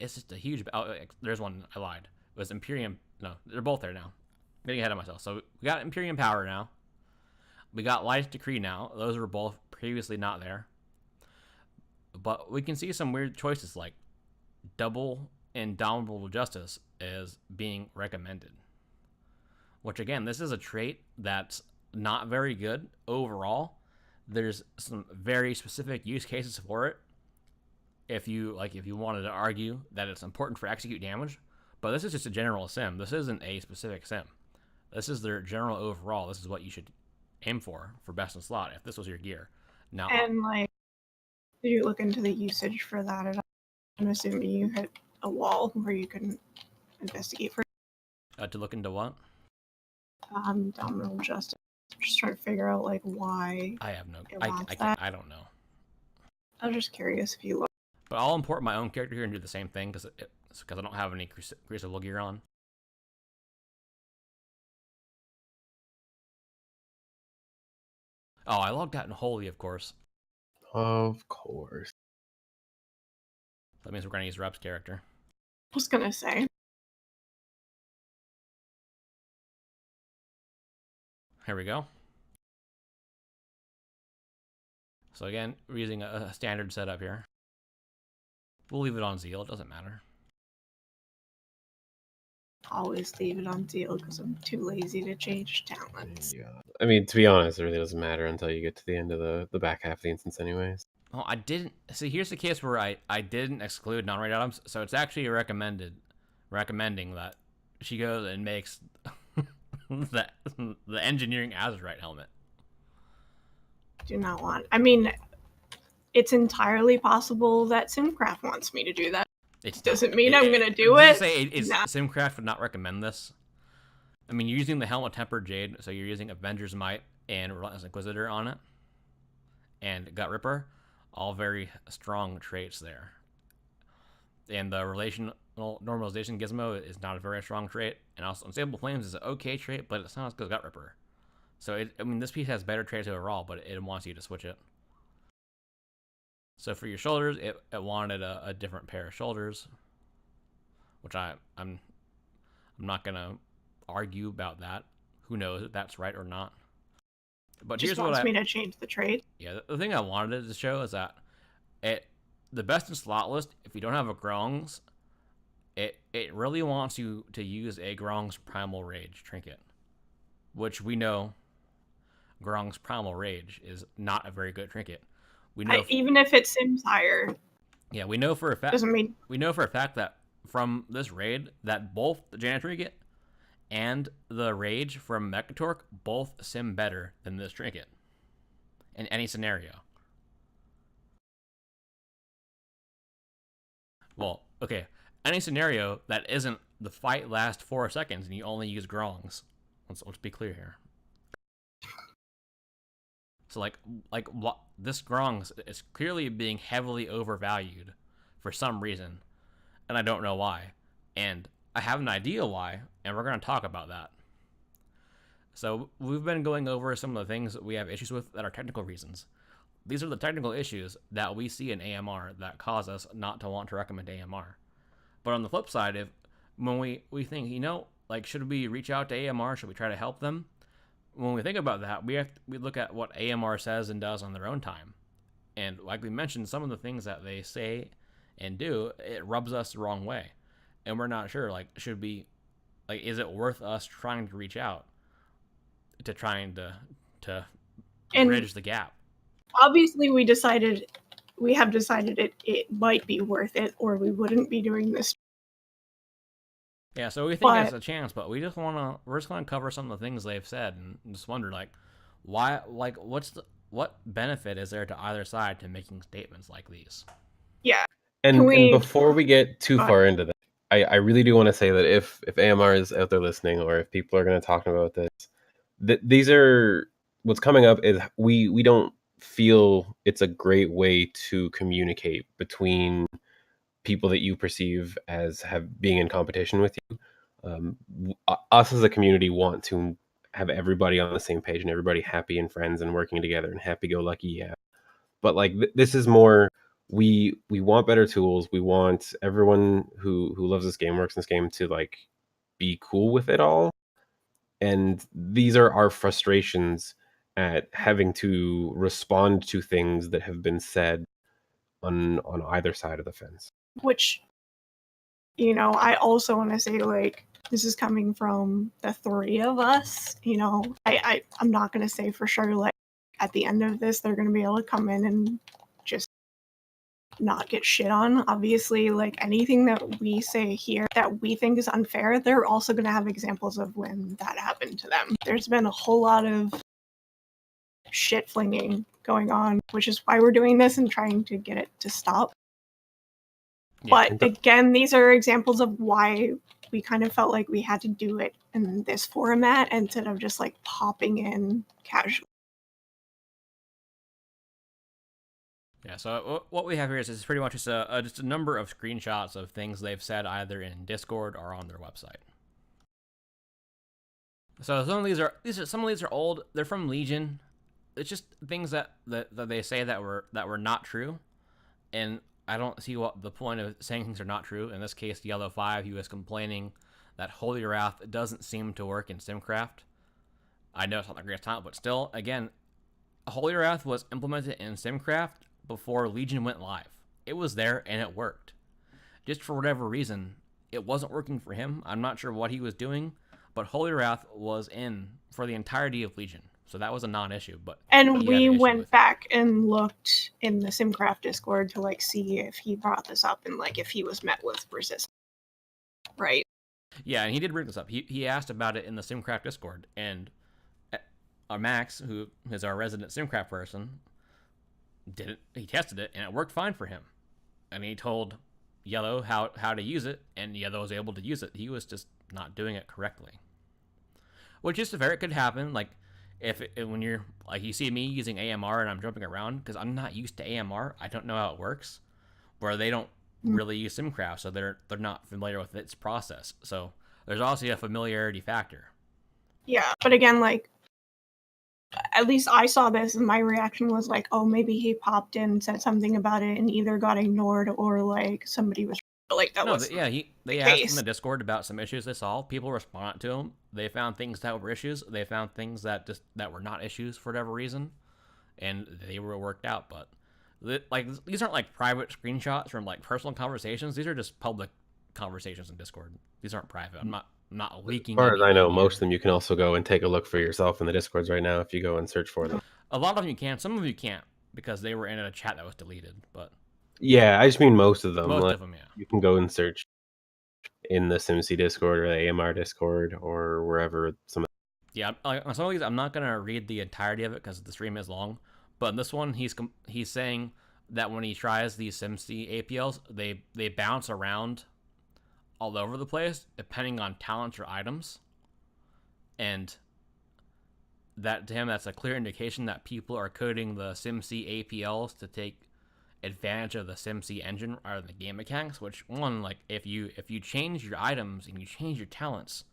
just a huge... Oh, there's one, I lied. It was Imperium... No, they're both there now. I'm getting ahead of myself. So we got Imperium Power now. We got Light Decree now. Those were both previously not there. But we can see some weird choices like Double Indomitable Justice is being recommended. Which, again, this is a trait that's not very good overall. There's some very specific use cases for it. If you wanted to argue that it's important for execute damage, but this is just a general sim. This isn't a specific sim. This is their general overall. This is what you should aim for best in slot if this was your gear. Now, And like, did you look into the usage for that at all? I'm assuming you hit a wall where you couldn't investigate for to look into what? Domino Justice. Just trying to figure out like why. I have no. wants that. I don't know. I was just curious if you look. But I'll import my own character here and do the same thing because I don't have any Crucible gear on. Oh, I logged out in Holy, of course. Of course. That means we're going to use Rep's character. I was gonna say. Here we go. So again, we're using a standard setup here. We'll leave it on Zeal, it doesn't matter. Always leave it on Zeal because I'm too lazy to change talents. Yeah. I mean, to be honest, it really doesn't matter until you get to the end of the back half of the instance anyways. Oh, I didn't... See, here's the case where I didn't exclude non-raid items, so it's actually recommending that she goes and makes the Engineering Azerite helmet. Do not want. I mean, it's entirely possible that Simcraft wants me to do that. It Doesn't mean I'm gonna do it. Nah. Simcraft would not recommend this. I mean, you're using the Helmet Tempered Jade, so you're using Avenger's Might and Relentless Inquisitor on it, and Gut Ripper, all very strong traits there. And the Relational Normalization Gizmo is not a very strong trait, and also Unstable Flames is an okay trait, but it's not as good as Gut Ripper. So, I mean, this piece has better traits overall, but it wants you to switch it. So for your shoulders, it wanted a different pair of shoulders, which I'm not gonna argue about that. Who knows if that's right or not? But Just here's what wants me to change the trait. Yeah, the thing I wanted to show is that the best in slot list, if you don't have a Grong's, it really wants you to use a Grong's Primal Rage trinket, which we know Grong's Primal Rage is not a very good trinket. We know even if it sims higher. Yeah, we know for a fact. Doesn't mean we know for a fact that from this raid that both the Janet trinket and the Rage from Mechatork both sim better than this trinket in any scenario. Well, okay, any scenario that isn't the fight lasts 4 seconds and you only use Grongs. Let's be clear here. So like what this Grongs is clearly being heavily overvalued for some reason, and I don't know why. And I have an idea why, and we're going to talk about that. So we've been going over some of the things that we have issues with that are technical reasons. These are the technical issues that we see in AMR that cause us not to want to recommend AMR. But on the flip side, when we think, like, should we reach out to AMR? Should we try to help them? When we think about that, we look at what AMR says and does on their own time. And like we mentioned, some of the things that they say and do, it rubs us the wrong way. And we're not sure, like, should we, like, is it worth us trying to reach out to trying to bridge the gap? obviously we have decided it might be worth it, or we wouldn't be doing this. Yeah, so we think it's But- a chance, but we're just gonna cover some of the things they've said and just wonder like why, like what benefit is there to either side to making statements like these? Yeah. And, Can we- and before we get too Go far into that, I really do want to say that if AMR is out there listening, or if people are going to talk about this, these are what's coming up is we don't feel it's a great way to communicate between people that you perceive as being in competition with you. Us as a community want to have everybody on the same page and everybody happy and friends and working together and happy-go-lucky. Yeah, but like this is more. We want better tools. We want everyone who loves this game, works in this game, to like be cool with it all. And these are our frustrations at having to respond to things that have been said on either side of the fence. Which, I also want to say, like, this is coming from the three of us. I'm not going to say for sure, like, at the end of this, they're going to be able to come in and just not get shit on. Obviously, like, anything that we say here that we think is unfair, they're also going to have examples of when that happened to them. There's been a whole lot of shit flinging going on, which is why we're doing this and trying to get it to stop. Yeah. But again, these are examples of why we kind of felt like we had to do it in this format instead of just like popping in casually. Yeah, so what we have here is pretty much just a number of screenshots of things they've said either in Discord or on their website. So some of these are old. They're from Legion. It's just things that they say that were not true, and I don't see what the point of saying things are not true. In this case, Yellow 5, he was complaining that Holy Wrath doesn't seem to work in SimCraft. I know it's not the greatest time, but still, again, Holy Wrath was implemented in SimCraft before Legion went live. It was there and it worked. Just for whatever reason, it wasn't working for him. I'm not sure what he was doing, but Holy Wrath was in for the entirety of Legion. So that was a non-issue. And we went back and looked in the SimCraft Discord to like see if he brought this up and like if he was met with resistance. Right? Yeah, and he did bring this up. He asked about it in the SimCraft Discord, and our Max, who is our resident SimCraft person, he tested it and it worked fine for him. And he told Yellow how to use it, and Yellow was able to use it. He was just not doing it correctly. Which is very could happen. Like when you're like you see me using AMR and I'm jumping around because I'm not used to AMR. I don't know how it works. Where they don't really use SimCraft, so they're not familiar with its process. So there's also a familiarity factor. Yeah, but again, like at least I saw this and my reaction was like, oh, maybe he popped in, said something about it, and either got ignored or like somebody was like that. They asked in the Discord about some issues they saw. People responded to them. They found things that were issues. They found things that were not issues for whatever reason, and they were worked out. But like these aren't like private screenshots from like personal conversations. These are just public conversations in Discord. These aren't private. I'm not leaking. As far as I know, most of them you can also go and take a look for yourself in the Discords right now if you go and search for them. A lot of them you can. Some of them you can't because they were in a chat that was deleted. But yeah, I just mean most of them. Most of them, yeah. You can go and search in the SimC Discord or the AMR Discord or wherever some. Yeah, on some of these, I'm not gonna read the entirety of it because the stream is long. But in this one, he's saying that when he tries these SimC APLs, they bounce around all over the place depending on talents or items, and that to him that's a clear indication that people are coding the SimC APLs to take advantage of the SimC engine or the game mechanics. Which one, like if you change your items and you change your talents,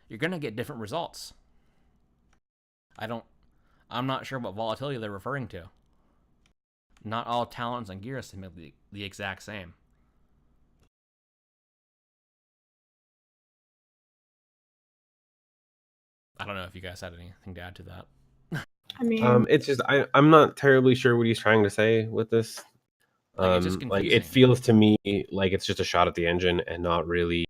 you're gonna get different results. I'm not sure what volatility they're referring to. Not all talents and gear are the exact same. I don't know if you guys had anything to add to that. I mean, it's just I'm not terribly sure what he's trying to say with this. It's just like confusing. it feels to me like it's just a shot at the engine and not really.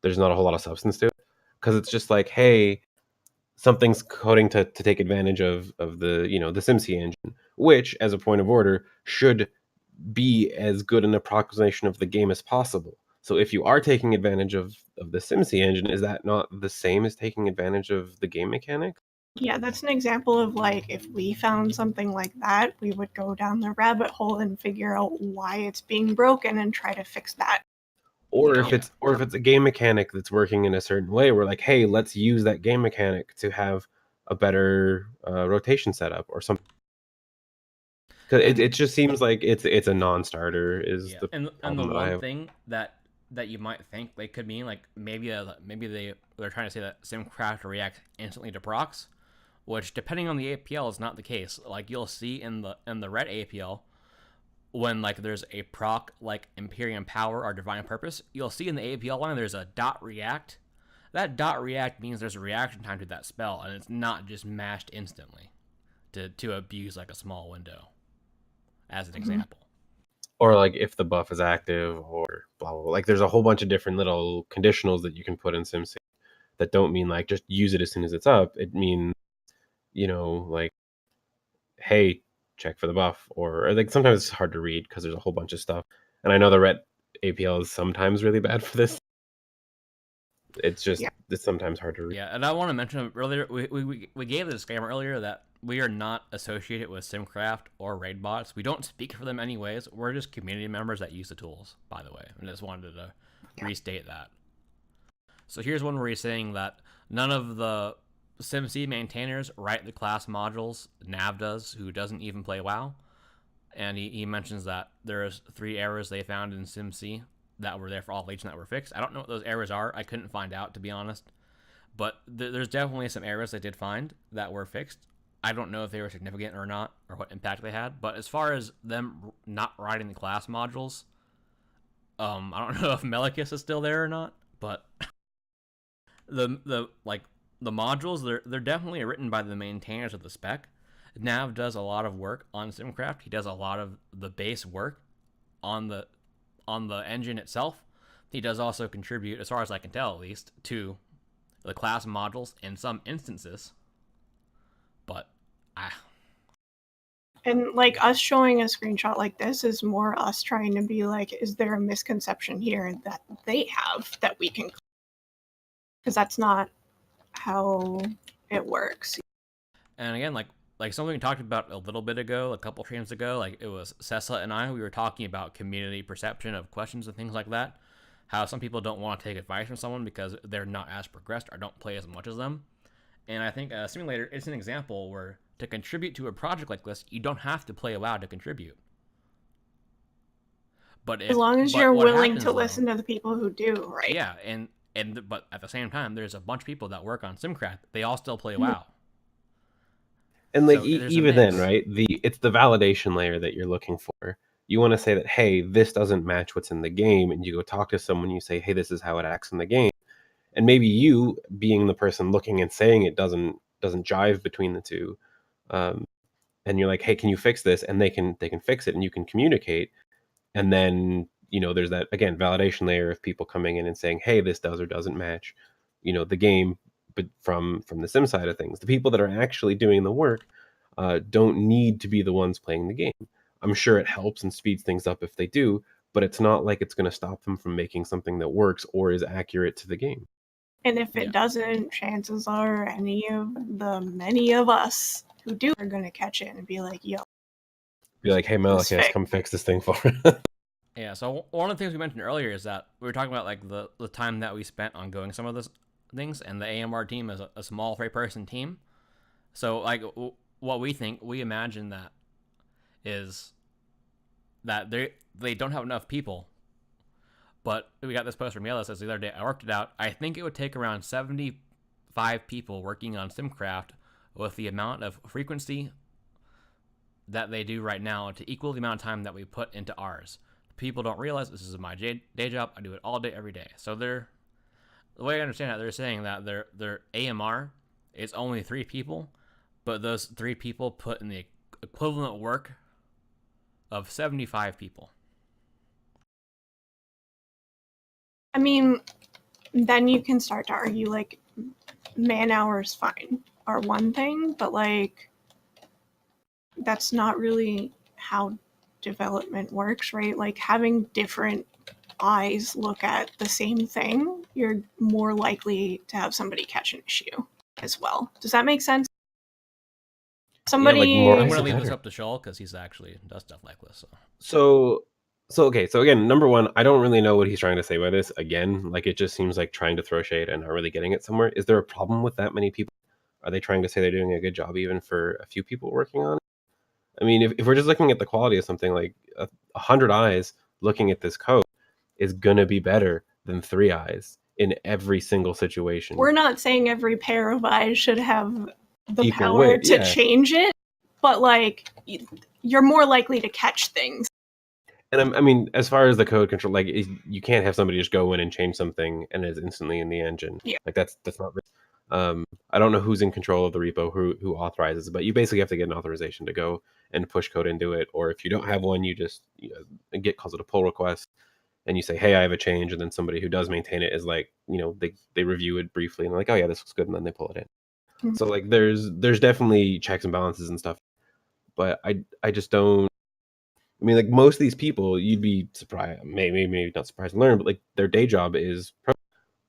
There's not a whole lot of substance to it because it's just like, hey, something's coding to take advantage of the the SimC engine, which, as a point of order, should be as good an approximation of the game as possible. So if you are taking advantage of the SimC engine, is that not the same as taking advantage of the game mechanic? Yeah, that's an example of like if we found something like that, we would go down the rabbit hole and figure out why it's being broken and try to fix that. Or Yeah. if it's a game mechanic that's working in a certain way, we're like, hey, let's use that game mechanic to have a better rotation setup or something. Because it just seems like it's a non-starter is the and the problem that I one have. thing that you might think they could mean, like maybe they're trying to say that SimCraft reacts instantly to procs, which depending on the APL is not the case. Like you'll see in the Ret APL, when like there's a proc like Imperium Power or Divine Purpose, you'll see in the APL line there's a dot react. That dot react means there's a reaction time to that spell, and it's not just mashed instantly to abuse like a small window, as an example. Or like if the buff is active or blah, blah, blah. Like there's a whole bunch of different little conditionals that you can put in SimCity that don't mean like just use it as soon as it's up. It means, like, hey, check for the buff. Or like sometimes it's hard to read because there's a whole bunch of stuff. And I know the Ret APL is sometimes really bad for this. It's just it's sometimes hard to read. Yeah, and I want to mention earlier, we gave the disclaimer earlier that we are not associated with SimCraft or RaidBots. We don't speak for them anyways. We're just community members that use the tools, by the way. And I just wanted to restate that. So here's one where he's saying that none of the SimC maintainers write the class modules. Nav does, who doesn't even play WoW. And he mentions that there's 3 errors they found in SimC that were there for all Legion that were fixed. I don't know what those errors are. I couldn't find out, to be honest. But there's definitely some errors they did find that were fixed. I don't know if they were significant or not, or what impact they had. But as far as them not writing the class modules, I don't know if Melicus is still there or not. But the modules, they're definitely written by the maintainers of the spec. Nav does a lot of work on SimCraft. He does a lot of the base work on the engine itself. He does also contribute, as far as I can tell at least, to the class modules in some instances. But And like us showing a screenshot like this is more us trying to be like, is there a misconception here that they have that we can? Because that's not how it works. And again, like something we talked about a little bit ago, a couple streams ago, like it was Cessa and I, we were talking about community perception of questions and things like that. How some people don't want to take advice from someone because they're not as progressed or don't play as much as them. And I think Simulator is an example where to contribute to a project like this, you don't have to play WoW to contribute. But as long as you're willing to listen to the people who do, right? Yeah, but at the same time, there's a bunch of people that work on SimCraft. They all still play WoW. And like even then, right? It's the validation layer that you're looking for. You want to say that, hey, this doesn't match what's in the game, and you go talk to someone. You say, hey, this is how it acts in the game, and maybe you, being the person looking and saying it doesn't jive between the two, and you're like, hey, can you fix this? And they can fix it, and you can communicate, and then there's that again validation layer of people coming in and saying, hey, this does or doesn't match, the game. But from the sim side of things, the people that are actually doing the work don't need to be the ones playing the game. I'm sure it helps and speeds things up if they do, but it's not like it's going to stop them from making something that works or is accurate to the game. And if it doesn't, chances are any of the many of us who do are going to catch it and be like, yo. Be like, hey, Melicus, come fix this thing for us. Yeah, so one of the things we mentioned earlier is that we were talking about like the time that we spent on going some of this things, and the AMR team is a small 3-person team. So like what we imagine that is that they don't have enough people. But we got this post from Yale that says the other day, I worked it out. I think it would take around 75 people working on SimCraft with the amount of frequency that they do right now to equal the amount of time that we put into ours. People don't realize this is my day job. I do it all day, every day. So the way I understand it, they're saying that their AMR is only 3 people, but those 3 people put in the equivalent work of 75 people. I mean, then you can start to argue like man hours fine are one thing, but like that's not really how development works, right? Like having different eyes look at the same thing, you're more likely to have somebody catch an issue as well. Does that make sense? Somebody, more I'm eyes gonna the leave this better. up to Shoal because he's actually does stuff like this. So okay, so again, number one, I don't really know what he's trying to say by this. Again, like it just seems like trying to throw shade and not really getting it somewhere. Is there a problem with that many people? Are they trying to say they're doing a good job even for a few people working on it? I mean, if we're just looking at the quality of something, like 100 eyes looking at this code is gonna be better than 3 eyes in every single situation. we're not saying every pair of eyes should have the Equal power weight, to yeah. change it, but like you're more likely to catch things. And I mean, as far as the code control, like you can't have somebody just go in and change something and it's instantly in the engine. Yeah. Like that's not. I don't know who's in control of the repo, who authorizes, but you basically have to get an authorization to go and push code into it. Or if you don't have one, you just Git calls it a pull request, and you say, "Hey, I have a change," and then somebody who does maintain it is like, they review it briefly and they're like, "Oh yeah, this looks good," and then they pull it in. Mhm. So like, there's definitely checks and balances and stuff, but I just don't. I mean, like most of these people, you'd be surprised, maybe not surprised to learn, but like their day job is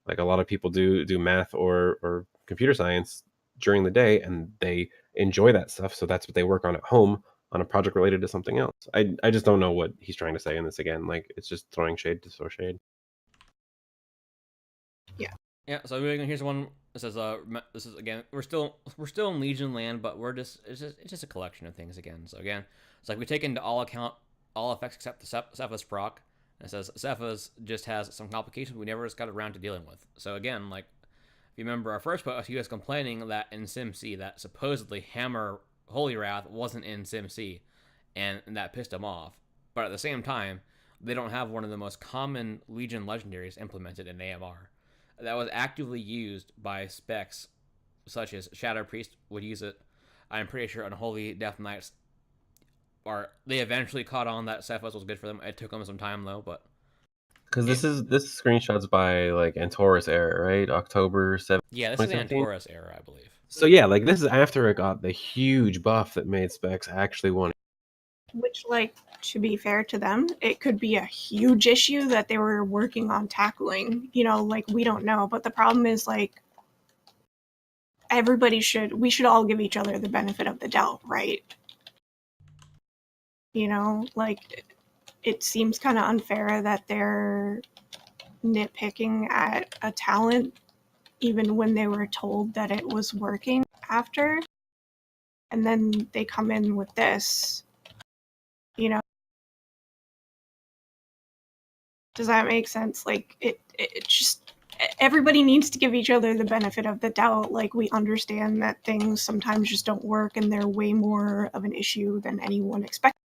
like a lot of people do math or computer science during the day, and they enjoy that stuff, so that's what they work on at home on a project related to something else. I just don't know what he's trying to say in this. Again, like it's just throwing shade to throw shade. Yeah, so here's one that says, this is again, we're still in Legion land, but it's just a collection of things again. So again, it's like we take into all account all effects except the Cephas proc. And it says Cephas just has some complications we never just got around to dealing with. So again, like if you remember our first post, he was complaining that in SimC that supposedly Hammer Holy Wrath wasn't in SimC, and that pissed him off. But at the same time, they don't have one of the most common Legion legendaries implemented in AMR that was actively used by specs such as Shadow Priest would use it. I'm pretty sure Unholy Death Knights they eventually caught on that Cephas was good for them. It took them some time though, but Because this screenshot's by like Antorus era, right? October 7th. yeah, this is the 2017? Antorus era, I believe. So yeah, like this is after it got the huge buff that made specs actually want. Which, like, to be fair to them, it could be a huge issue that they were working on tackling. Like, we don't know. But the problem is, like, we should all give each other the benefit of the doubt, right? Like, it seems kind of unfair that they're nitpicking at a talent even when they were told that it was working after. And then they come in with this. Does that make sense? Like, it just, everybody needs to give each other the benefit of the doubt. Like, we understand that things sometimes just don't work and they're way more of an issue than anyone expected.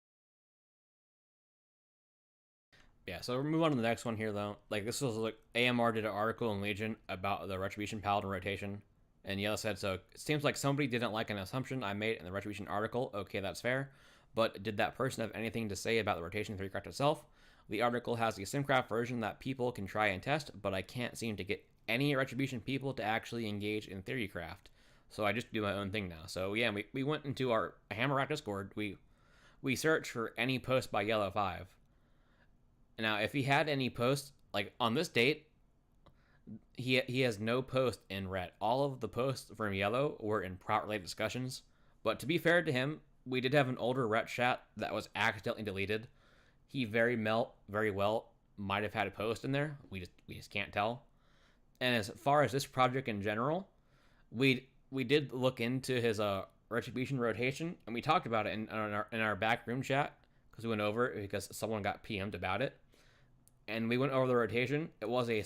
Yeah, so we'll move on to the next one here, though. Like, this was like AMR did an article in Legion about the Retribution Paladin rotation, and Yellow said, so it seems like somebody didn't like an assumption I made in the Retribution article. Okay, that's fair. But did that person have anything to say about the rotation 3 craft itself? The article has a SimCraft version that people can try and test, but I can't seem to get any Retribution people to actually engage in Theorycraft. So I just do my own thing now. So yeah, we went into our Hammer Rat Discord. We searched for any post by Yellow 5. Now, if he had any posts, like on this date, he has no post in Ret. All of the posts from Yellow were in prot-related discussions. But to be fair to him, we did have an older Ret chat that was accidentally deleted. He very well might have had a post in there. We just can't tell. And as far as this project in general, we did look into his Retribution rotation, and we talked about it in our back room chat because we went over it because someone got PM'd about it. And we went over the rotation. It was a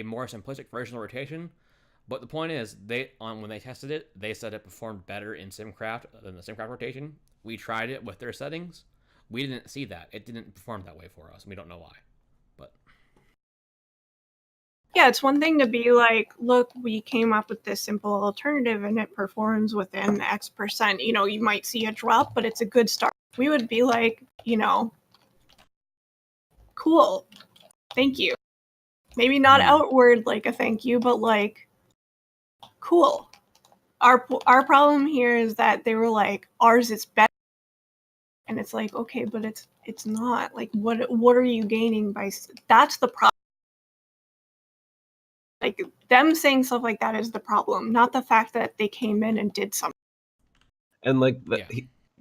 more simplistic version of the rotation. But the point is, when they tested it, they said it performed better in SimCraft than the SimCraft rotation. We tried it with their settings. We didn't see that. It didn't perform that way for us. We don't know why. But yeah, it's one thing to be like, look, we came up with this simple alternative and it performs within X%. You might see a drop, but it's a good start. We would be like, cool, thank you. Maybe not outward like a thank you, but like, cool. our problem here is that they were like, ours is better, and it's like, okay, but it's not. Like, what are you gaining by? That's the problem. Like, them saying stuff like that is the problem, not the fact that they came in and did something. And like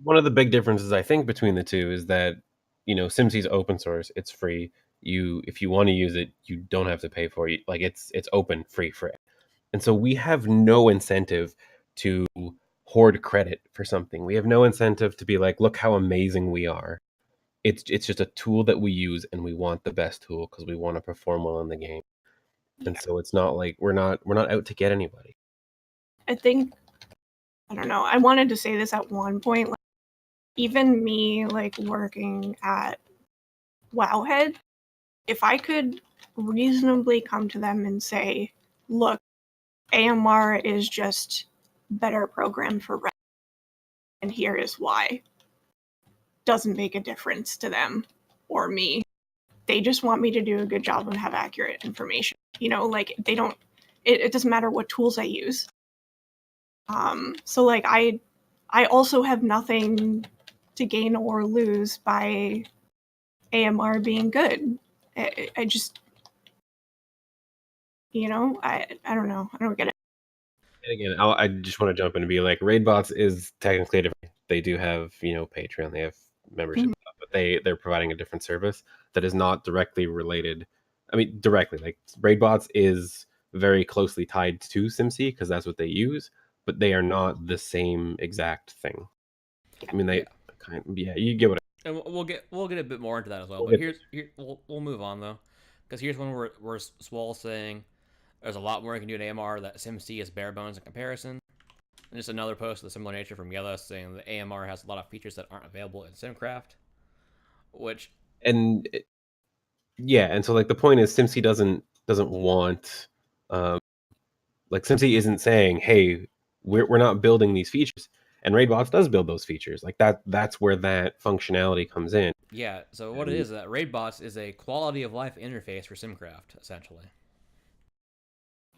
one of the big differences I think between the two is that, you know, SimC's open source, it's free. If you want to use it, you don't have to pay for it. Like it's open, free. And so we have no incentive to hoard credit for something. We have no incentive to be like, look how amazing we are. It's just a tool that we use, and we want the best tool because we want to perform well in the game. And so it's not like we're not out to get anybody. I think, I don't know, I wanted to say this at one point, like, even me, like, working at Wowhead, if I could reasonably come to them and say, look, AMR is just better programmed for Ret, and here is why, doesn't make a difference to them or me. They just want me to do a good job and have accurate information. You know, like, they don't, it doesn't matter what tools I use. So like I also have nothing to gain or lose by AMR being good. I just, you know, I don't know. I don't get it. And again, I just want to jump in and be like, Raidbots is technically different. They do have, you know, Patreon, they have membership, but they're providing a different service that is not directly related. I mean, directly, like Raidbots is very closely tied to SimC because that's what they use, but they are not the same exact thing. I mean, they kind of, you get what I And we'll get a bit more into that as well. But we'll move on though, because here's one where Swall saying there's a lot more you can do in AMR that SimC is bare bones in comparison. And just another post of the similar nature from Yellow saying that AMR has a lot of features that aren't available in SimCraft, which and so like the point is SimC doesn't want like SimC isn't saying, hey, we're not building these features, and Raidbots does build those features. Like that's where that functionality comes in. Yeah, so what it is that Raidbots is a quality of life interface for SimCraft, essentially.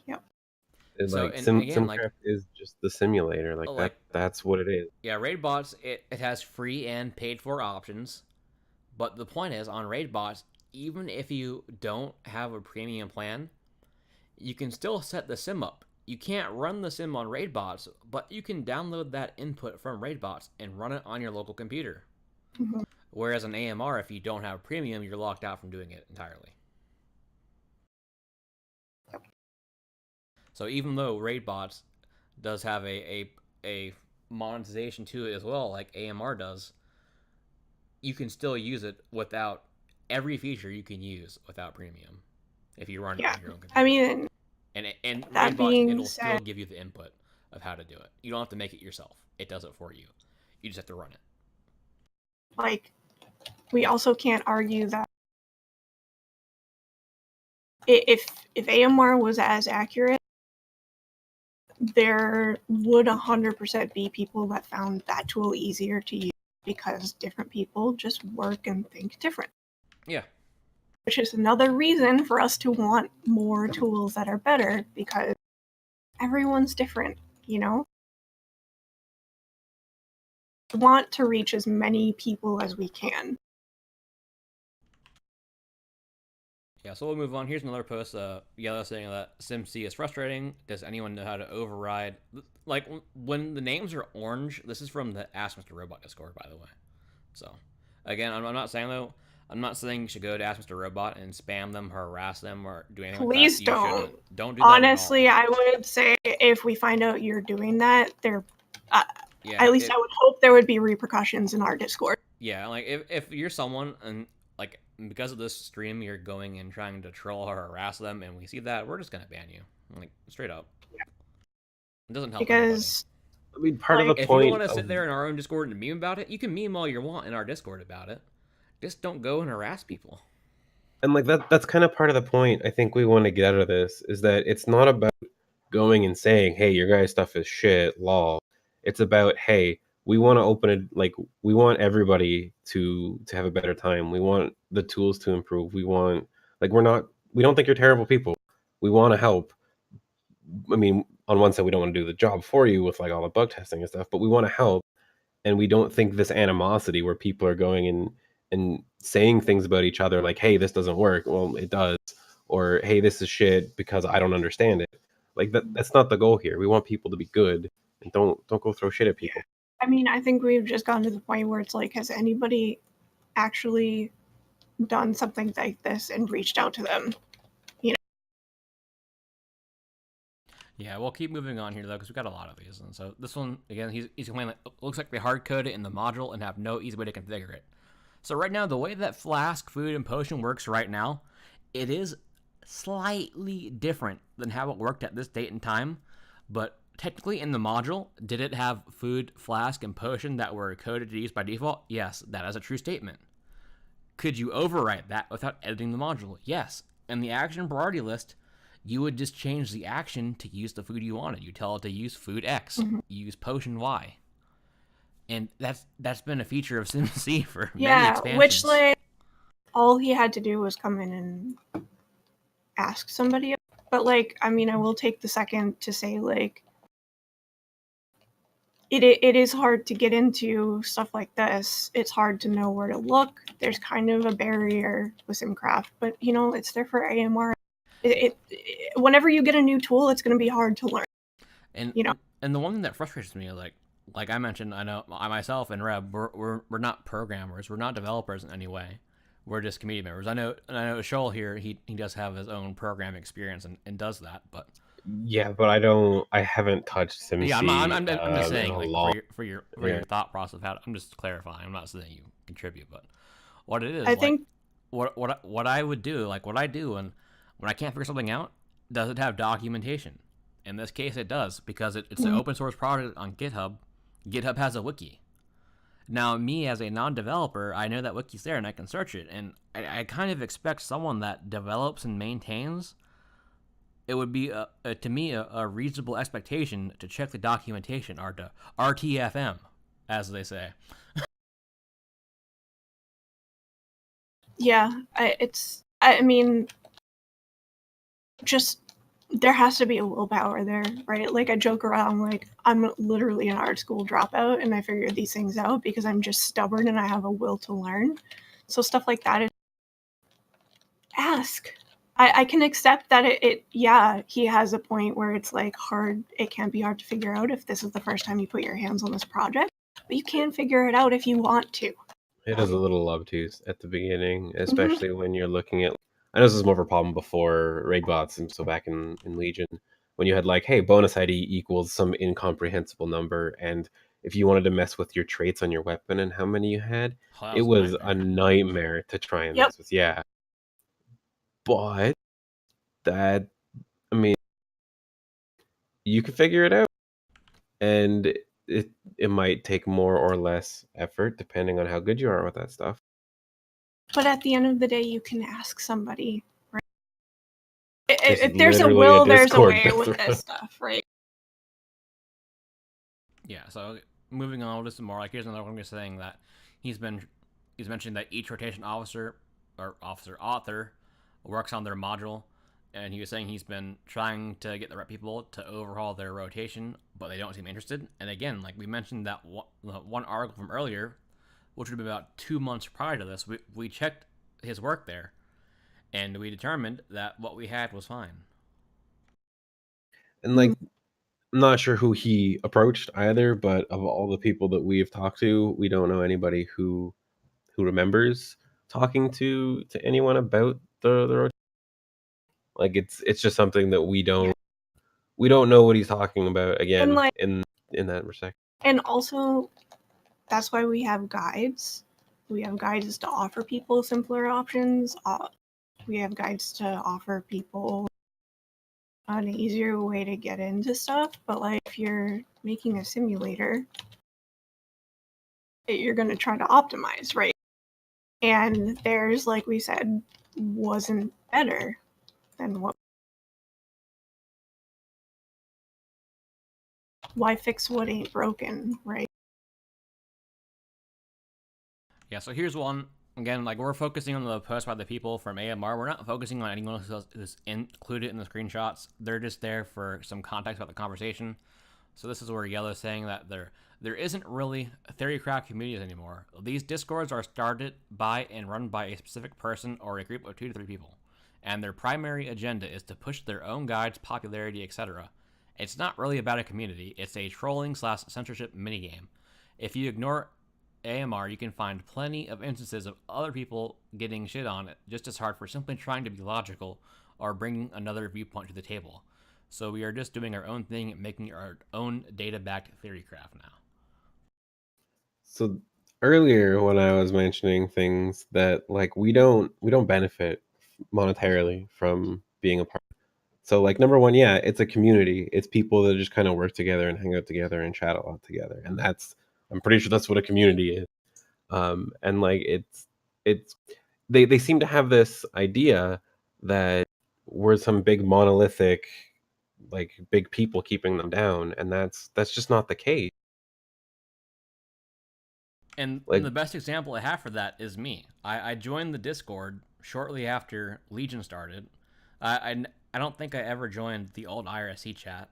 Yep. So, like SimCraft is just the simulator, like that's what it is. Yeah, Raidbots it has free and paid for options, but the point is on Raidbots, even if you don't have a premium plan, you can still set the sim up. You can't run the sim on Raidbots, but you can download that input from Raidbots and run it on your local computer. Mm-hmm. Whereas on AMR, if you don't have premium, you're locked out from doing it entirely. So even though Raidbots does have a monetization to it as well, like AMR does, you can still use it without every feature you can use without premium if you run it on your own computer. I mean, and that Raidbots, it'll still give you the input of how to do it. You don't have to make it yourself. It does it for you. You just have to run it. Like, we also can't argue that if AMR was as accurate, there would 100% be people that found that tool easier to use because different people just work and think different. Yeah. Which is another reason for us to want more tools that are better, because everyone's different, you know? We want to reach as many people as we can. Yeah, so we'll move on. Here's another post. Yellow saying that SimC is frustrating. Does anyone know how to override? Like, when the names are orange, this is from the Ask Mr. Robot Discord, by the way. So, again, I'm not saying, though, I'm not saying you should go to Ask Mr. Robot and spam them, harass them, or do anything Please like that. don't. Don't do that. Honestly, I would say if we find out you're doing that, at least I would hope there would be repercussions in our Discord. Yeah, like, if you're someone, and, like, because of this stream, you're going and trying to troll or harass them, and we see that, we're just going to ban you. Like, straight up. Yeah. It doesn't help because anybody. I mean, part of the if point. If you want to sit there in our own Discord and meme about it, you can meme all you want in our Discord about it. Just don't go and harass people. And like that's kind of part of the point I think we want to get out of this, is that it's not about going and saying, hey, your guys' stuff is shit, lol. It's about, hey, we want to open it, like, we want everybody to have a better time. We want the tools to improve. We want, like, we don't think you're terrible people. We want to help. I mean, on one side we don't want to do the job for you with like all the bug testing and stuff, but we want to help, and we don't think this animosity where people are going and saying things about each other like, hey, this doesn't work, well it does, or hey, this is shit because I don't understand it. Like that's not the goal here. We want people to be good, and don't go throw shit at people. I mean, I think we've just gotten to the point where it's like, has anybody actually done something like this and reached out to them? Yeah, we'll keep moving on here though, because we got a lot of these. And so this one again, he's complaining that looks like they hard code it in the module and have no easy way to configure it. So right now, the way that Flask, Food, and Potion works right now, it is slightly different than how it worked at this date and time. But technically, in the module, did it have Food, Flask, and Potion that were coded to use by default? Yes, that is a true statement. Could you overwrite that without editing the module? Yes. In the action priority list, you would just change the action to use the food you wanted. You tell it to use food X, use potion Y. And that's been a feature of SimC for many expansions. Which, like, all he had to do was come in and ask somebody. But, like, I mean, I will take the second to say, like, it is hard to get into stuff like this. It's hard to know where to look. There's kind of a barrier with SimCraft, but, you know, it's there for AMR. Whenever you get a new tool, it's going to be hard to learn. And you know, and the one thing that frustrates me, like I mentioned, I know I myself and Reb, we're not programmers, we're not developers in any way. We're just community members. I know Shoal here, he does have his own programming experience and does that, but yeah, but I haven't touched SimC. yeah, I'm just saying, like, for your thought process. I'm just clarifying. I'm not saying you contribute, but what it is, I think what I would do, like what I do when I can't figure something out, does it have documentation? In this case, it does, because it's an open source project on GitHub. GitHub has a wiki. Now, me as a non-developer, I know that wiki's there and I can search it, and I kind of expect someone that develops and maintains, it would be, to me, a reasonable expectation to check the documentation, or to RTFM, as they say. Yeah, I mean, just, there has to be a willpower there, right? Like, I joke around, like, I'm literally an art school dropout, and I figured these things out because I'm just stubborn and I have a will to learn. So stuff like that, ask. I can accept that he has a point where it's, like, hard, it can be hard to figure out if this is the first time you put your hands on this project, but you can figure it out if you want to. It is a little obtuse at the beginning, especially when you're looking at, I know this was more of a problem before raid bots, and so back in Legion, when you had like, hey, bonus ID equals some incomprehensible number, and if you wanted to mess with your traits on your weapon and how many you had, it was a nightmare to try and mess with. Yeah. But that, I mean, you can figure it out, and it might take more or less effort depending on how good you are with that stuff. But at the end of the day, you can ask somebody, right? If there's a will, there's a way with this stuff, right? Yeah, so moving on with some more, like, here's another one saying that he's mentioning that each rotation author works on their module, and he was saying he's been trying to get the right people to overhaul their rotation, but they don't seem interested. And again, like we mentioned, that one article from earlier, which would have been about 2 months prior to this, we checked his work there, and we determined that what we had was fine. And, like, I'm not sure who he approached either, but of all the people that we've talked to, we don't know anybody who remembers talking to anyone about the rotation. Like, it's just something that we don't know what he's talking about, again, and, like, in that respect. And also, that's why we have guides. We have guides to offer people simpler options. We have guides to offer people an easier way to get into stuff. But, like, if you're making a simulator, you're going to try to optimize, right? And theirs, like we said, wasn't better than what. Why fix what ain't broken, right? Yeah, so here's one Again, like, we're focusing on the post by the people from AMR. We're not focusing on anyone else who's included in the screenshots. They're just there for some context about the conversation. So this is where Yellow's saying that there isn't really theorycraft communities anymore. These discords are started by and run by a specific person or a group of 2 to 3 people, and their primary agenda is to push their own guides, popularity, etc. It's not really about a community. It's a trolling/censorship minigame. If you ignore AMR, you can find plenty of instances of other people getting shit on it just as hard for simply trying to be logical or bringing another viewpoint to the table. So we are just doing our own thing and making our own data-backed theorycraft now. So earlier when I was mentioning things that like we don't benefit monetarily from being a part. So like number one, yeah, it's a community. It's people that just kind of work together and hang out together and chat a lot together. And I'm pretty sure that's what a community is. And like it's they seem to have this idea that we're some big monolithic like big people keeping them down, and that's just not the case. And Like the best example I have for that is me. I joined the Discord shortly after Legion started. I don't think I ever joined the old IRC chat.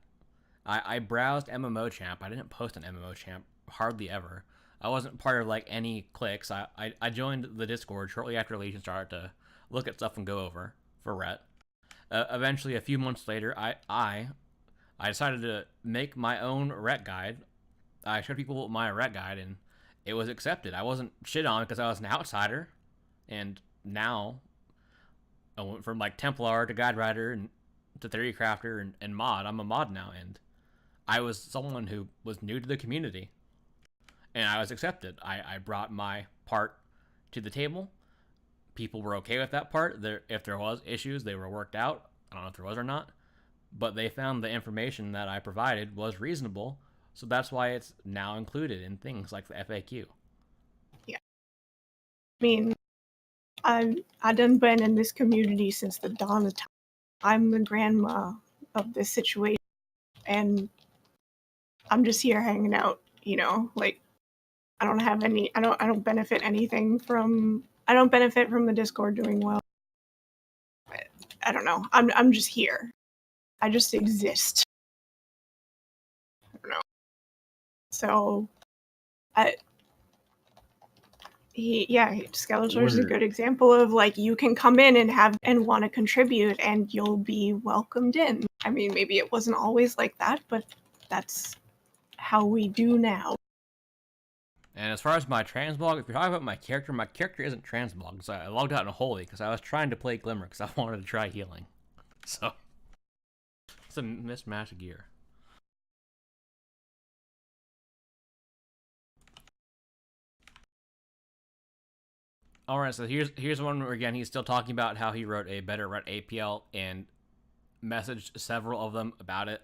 I browsed MMO Champ. I didn't post an MMO Champ hardly ever. I wasn't part of like any cliques. I joined the Discord shortly after Legion started to look at stuff and go over for Ret. Eventually, a few months later, I decided to make my own Ret guide. I showed people my Ret guide, and it was accepted. I wasn't shit on because I was an outsider, and now I went from like Templar to Guide Writer and to Theory Crafter and mod. I'm a mod now, and I was someone who was new to the community, and I was accepted. I brought my part to the table. People were okay with that part. If there was issues, they were worked out. I don't know if there was or not, but they found the information that I provided was reasonable. So that's why it's now included in things like the FAQ. Yeah. I mean, I done been in this community since the dawn of time. I'm the grandma of this situation, and I'm just here hanging out, you know, like I don't benefit from the Discord doing well. I don't know. I'm just here. I just exist. I don't know. So Skeletor is a good example of like you can come in and want to contribute and you'll be welcomed in. I mean, maybe it wasn't always like that, but that's how we do now. And as far as my transblog, if you're talking about my character isn't transblog. So I logged out in Holy because I was trying to play Glimmer because I wanted to try healing. So it's a mismatch of gear. Alright, so here's one where again he's still talking about how he wrote a better Ret APL and messaged several of them about it.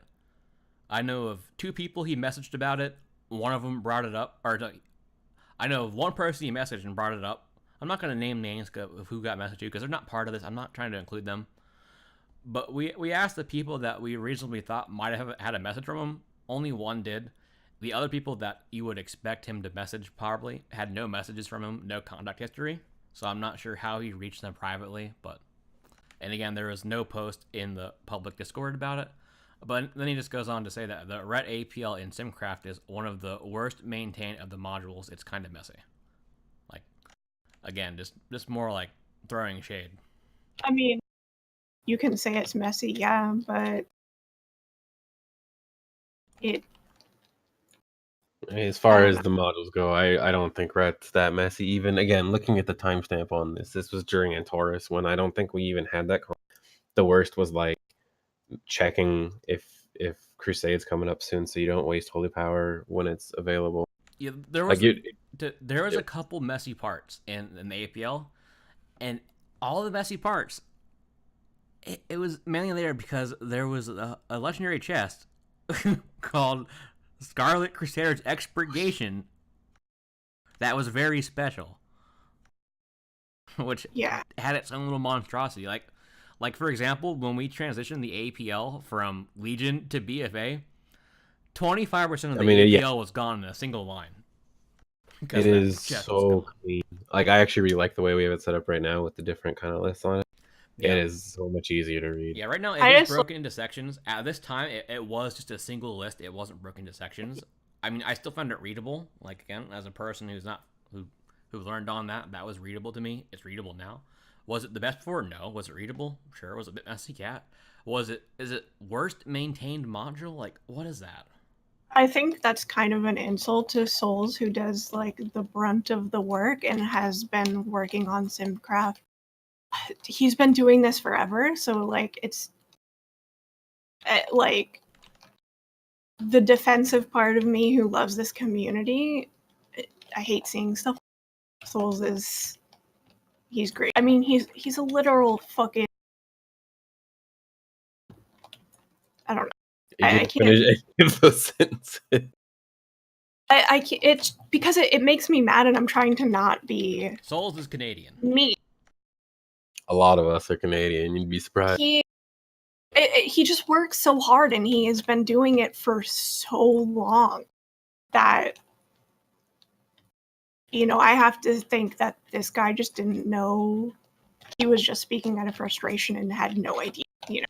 I know of 2 people he messaged about it. One of them brought it up, or I know of one person he messaged and brought it up. I'm not going to name names of who got messaged to because they're not part of this. I'm not trying to include them. But we asked the people that we reasonably thought might have had a message from him. Only one did. The other people that you would expect him to message probably had no messages from him, no contact history. So I'm not sure how he reached them privately, but... And again, there was no post in the public Discord about it. But then he just goes on to say that the Ret APL in SimCraft is one of the worst maintained of the modules. It's kind of messy. Like, again, just more like throwing shade. I mean, you can say it's messy, yeah, but as far as the modules go, I don't think Ret's that messy. Even again, looking at the timestamp on this was during Antaurus when I don't think we even had that. The worst was like checking if Crusade's coming up soon, so you don't waste holy power when it's available. Yeah, there was a couple messy parts in the APL, and all the messy parts. It was mainly there because there was a legendary chest called Scarlet Crusader's Expurgation that was very special, which had its own little monstrosity. Like for example, when we transitioned the APL from Legion to BFA, 25% of the APL was gone in a single line. 'Cause It that is chest so gone. clean. Like, I actually really like the way we have it set up right now with the different kind of lists on it. Yeah. It is so much easier to read. Yeah, right now it I is just broken into sections. At this time, it was just a single list. It wasn't broken into sections. I mean, I still found it readable. Like, again, as a person who learned on that was readable to me. It's readable now. Was it the best before? No. Was it readable? Sure. Was it a bit messy? Yeah. Is it worst maintained module? Like, what is that? I think that's kind of an insult to Souls, who does like the brunt of the work and has been working on Simcraft. He's been doing this forever, so like it's like the defensive part of me who loves this community. I hate seeing stuff. Souls he's great. I mean, he's a literal fucking, I don't know. You I didn't can't. finish any of those sentences. I can't, it's because it makes me mad, and I'm trying to not be Souls is Canadian. me. A lot of us are Canadian. You'd be surprised. He just works so hard, and he has been doing it for so long that, you know, I have to think that this guy just didn't know. He was just speaking out of frustration and had no idea, you know.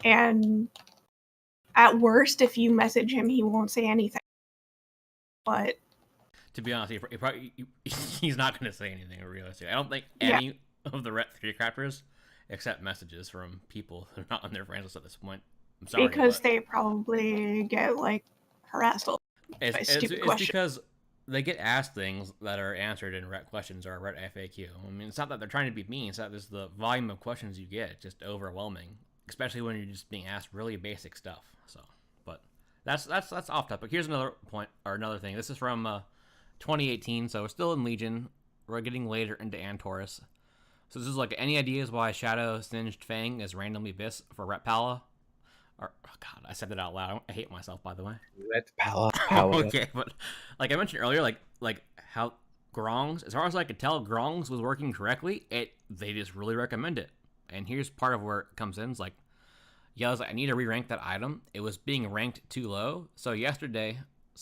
And at worst, if you message him, he won't say anything. But To be honest, he's not going to say anything realistically. I don't think any of the Ret 3 crafters accept messages from people who are not on their friends list at this point. I'm sorry. because they probably get like harassed by stupid questions. It's because they get asked things that are answered in Ret questions or Ret FAQ. I mean, it's not that they're trying to be mean. It's that there's the volume of questions you get just overwhelming, especially when you're just being asked really basic stuff. So, but that's off topic. Here's another point or another thing. This is from 2018, so we're still in Legion. We're getting later into Antorus. So this is like, any ideas why Shadow Singed Fang is randomly Vis for Ret Pala? Or, oh god, I said that out loud. I hate myself, by the way. Ret Pala. Okay, but like I mentioned earlier, like how Grongs, as far as I could tell, Grongs was working correctly. They just really recommend it. And here's part of where it comes in. It's like, yeah, I was like, I need to re-rank that item. It was being ranked too low. So yesterday's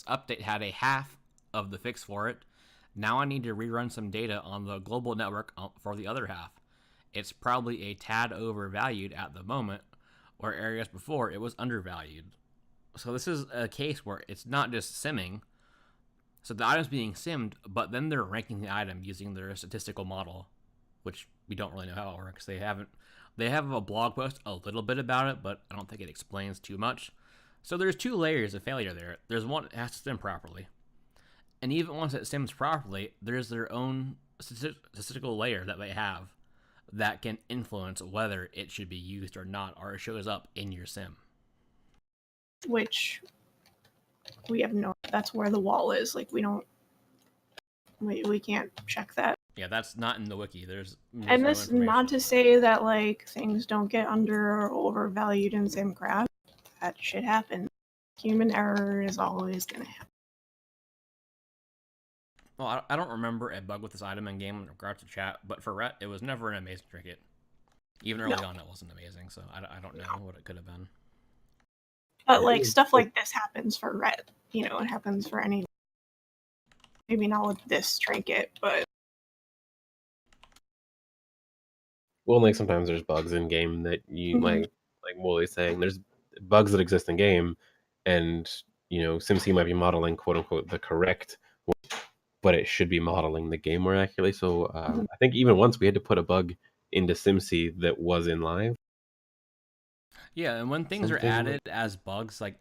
update had a half of the fix for it. Now I need to rerun some data on the global network for the other half. It's probably a tad overvalued at the moment, where areas before it was undervalued. So this is a case where it's not just simming. So the item's being simmed, but then they're ranking the item using their statistical model, which we don't really know how it works. They have a blog post a little bit about it, but I don't think it explains too much. So there's two layers of failure there. There's one that has to sim properly. And even once it sims properly, there's their own statistical layer that they have that can influence whether it should be used or not, or it shows up in your sim. Which we have no. That's where the wall is. Like we can't check that. Yeah, that's not in the wiki. There's And no this not to say that like things don't get under or overvalued in Simcraft. That shit happens. Human error is always gonna happen. Well, I don't remember a bug with this item in game in regards to chat, but for Ret, it was never an amazing trinket. Even early on, it wasn't amazing, so I don't know what it could have been. But like stuff like this happens for Ret. You know, it happens for any. Maybe not with this trinket, but Well, like sometimes there's bugs in game that you like Woolie's saying. There's bugs that exist in game, and you know, SimC might be modeling quote unquote the correct way, but it should be modeling the game more accurately. So I think even once we had to put a bug into SimC that was in live. Yeah, and when things are added as bugs, like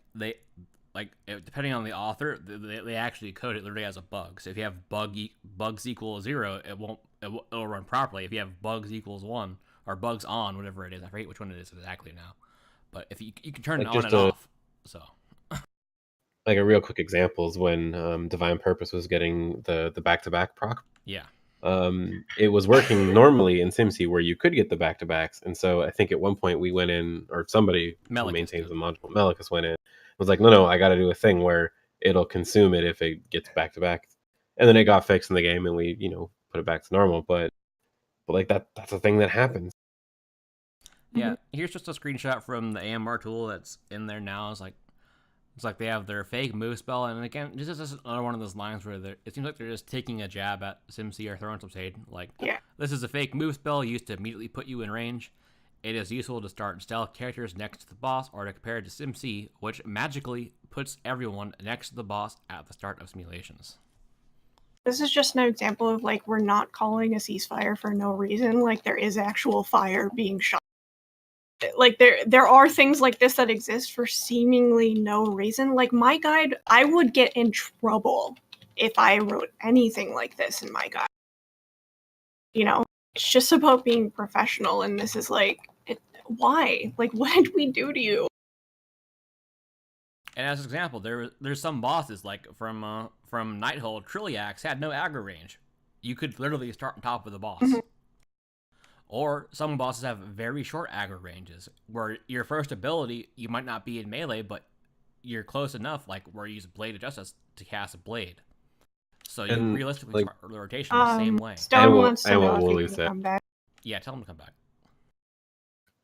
depending on the author, they actually code it literally as a bug. So if you have bugs equal 0, it'll run properly. If you have bugs equals 1 or bugs on, whatever it is, I forget which one it is exactly now. But if you can turn it on and off. So like a real quick example is when Divine Purpose was getting the back-to-back proc. Yeah. It was working normally in SimC where you could get the back-to-backs, and so I think at one point we went in, or somebody who maintains the module, Melicus went in, was like, no, I got to do a thing where it'll consume it if it gets back-to-back, and then it got fixed in the game, and we put it back to normal. But like that's a thing that happens. Yeah, here's just a screenshot from the AMR tool that's in there now. It's like, It's like they have their fake move spell, and again, this is just another one of those lines where it seems like they're just taking a jab at SimC or throwing some shade. Like, Yeah. this is a fake move spell used to immediately put you in range. It is useful to start stealth characters next to the boss, or to compare it to SimC, which magically puts everyone next to the boss at the start of simulations. This is just an example of, like, we're not calling a ceasefire for no reason. Like, there is actual fire being shot. Like, there are things like this that exist for seemingly no reason. Like, my guide, I would get in trouble if I wrote anything like this in my guide. You know? It's just about being professional, and this is like, why? Like, what did we do to you? And as an example, there's some bosses, like from Nighthold, Trilliax had no aggro range. You could literally start on top of the boss. Mhm. Or some bosses have very short aggro ranges, where your first ability, you might not be in melee, but you're close enough, like where you use Blade of Justice to cast a blade. So you And, realistically like, start the rotation the same way. Stone what- wants to and what know if Wooly he can said. come back. Yeah, tell him to come back.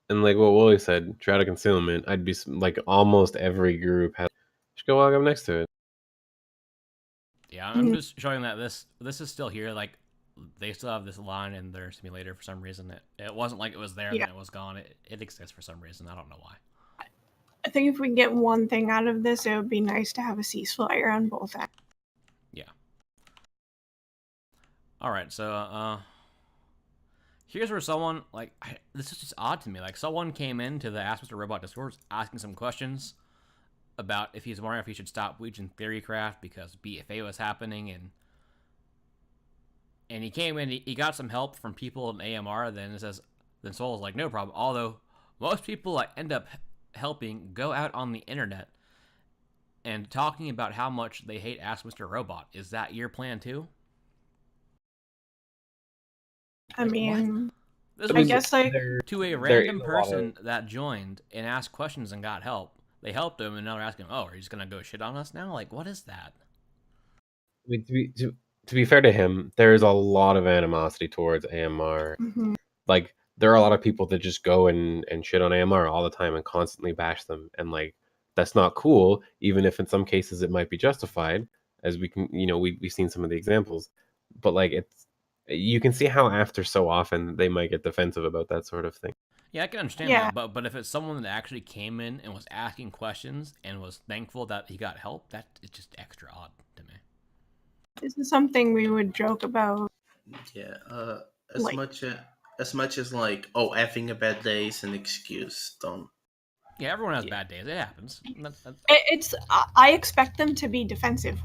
And like what Wooly said, Shroud of Concealment, I'd be like almost every group has. Just go walk up next to it. Yeah, I'm Mhm. just showing that this is still here. Like, they still have this line in their simulator for some reason. It wasn't like it was there and Yeah. then it was gone. It exists for some reason. I don't know why. I think if we can get one thing out of this, it would be nice to have a ceasefire on both ends. All right, so here's where someone this is just odd to me. Like, someone came into the Ask Mr. Robot Discord asking some questions about if he's wondering if he should stop Legion Theorycraft because BFA was happening, and he came in. He got some help from people in AMR. Then Soul was like, no problem. Although most people that end up helping go out on the internet and talking about how much they hate Ask Mr. Robot. Is that your plan too? I mean, This I was guess like to a there random is a lot person that joined and asked questions and got help. They helped him, and now they're asking, "Oh, are you just gonna go shit on us now? Like, what is that?" I mean, to be fair to him, there is a lot of animosity towards AMR. mhm. Like, there are a lot of people that just go and shit on AMR all the time and constantly bash them, and like that's not cool. Even if in some cases it might be justified, as we can, we've seen some of the examples, but like you can see how after so often they might get defensive about that sort of thing. Yeah, I can understand Yeah. that, but if it's someone that actually came in and was asking questions and was thankful that he got help, that is just extra odd to me. This is something we would joke about. Yeah. As Like- much as like, oh, having a bad day is an excuse. Don't. Yeah, everyone has Yeah. bad days. It happens. It's I expect them to be defensive.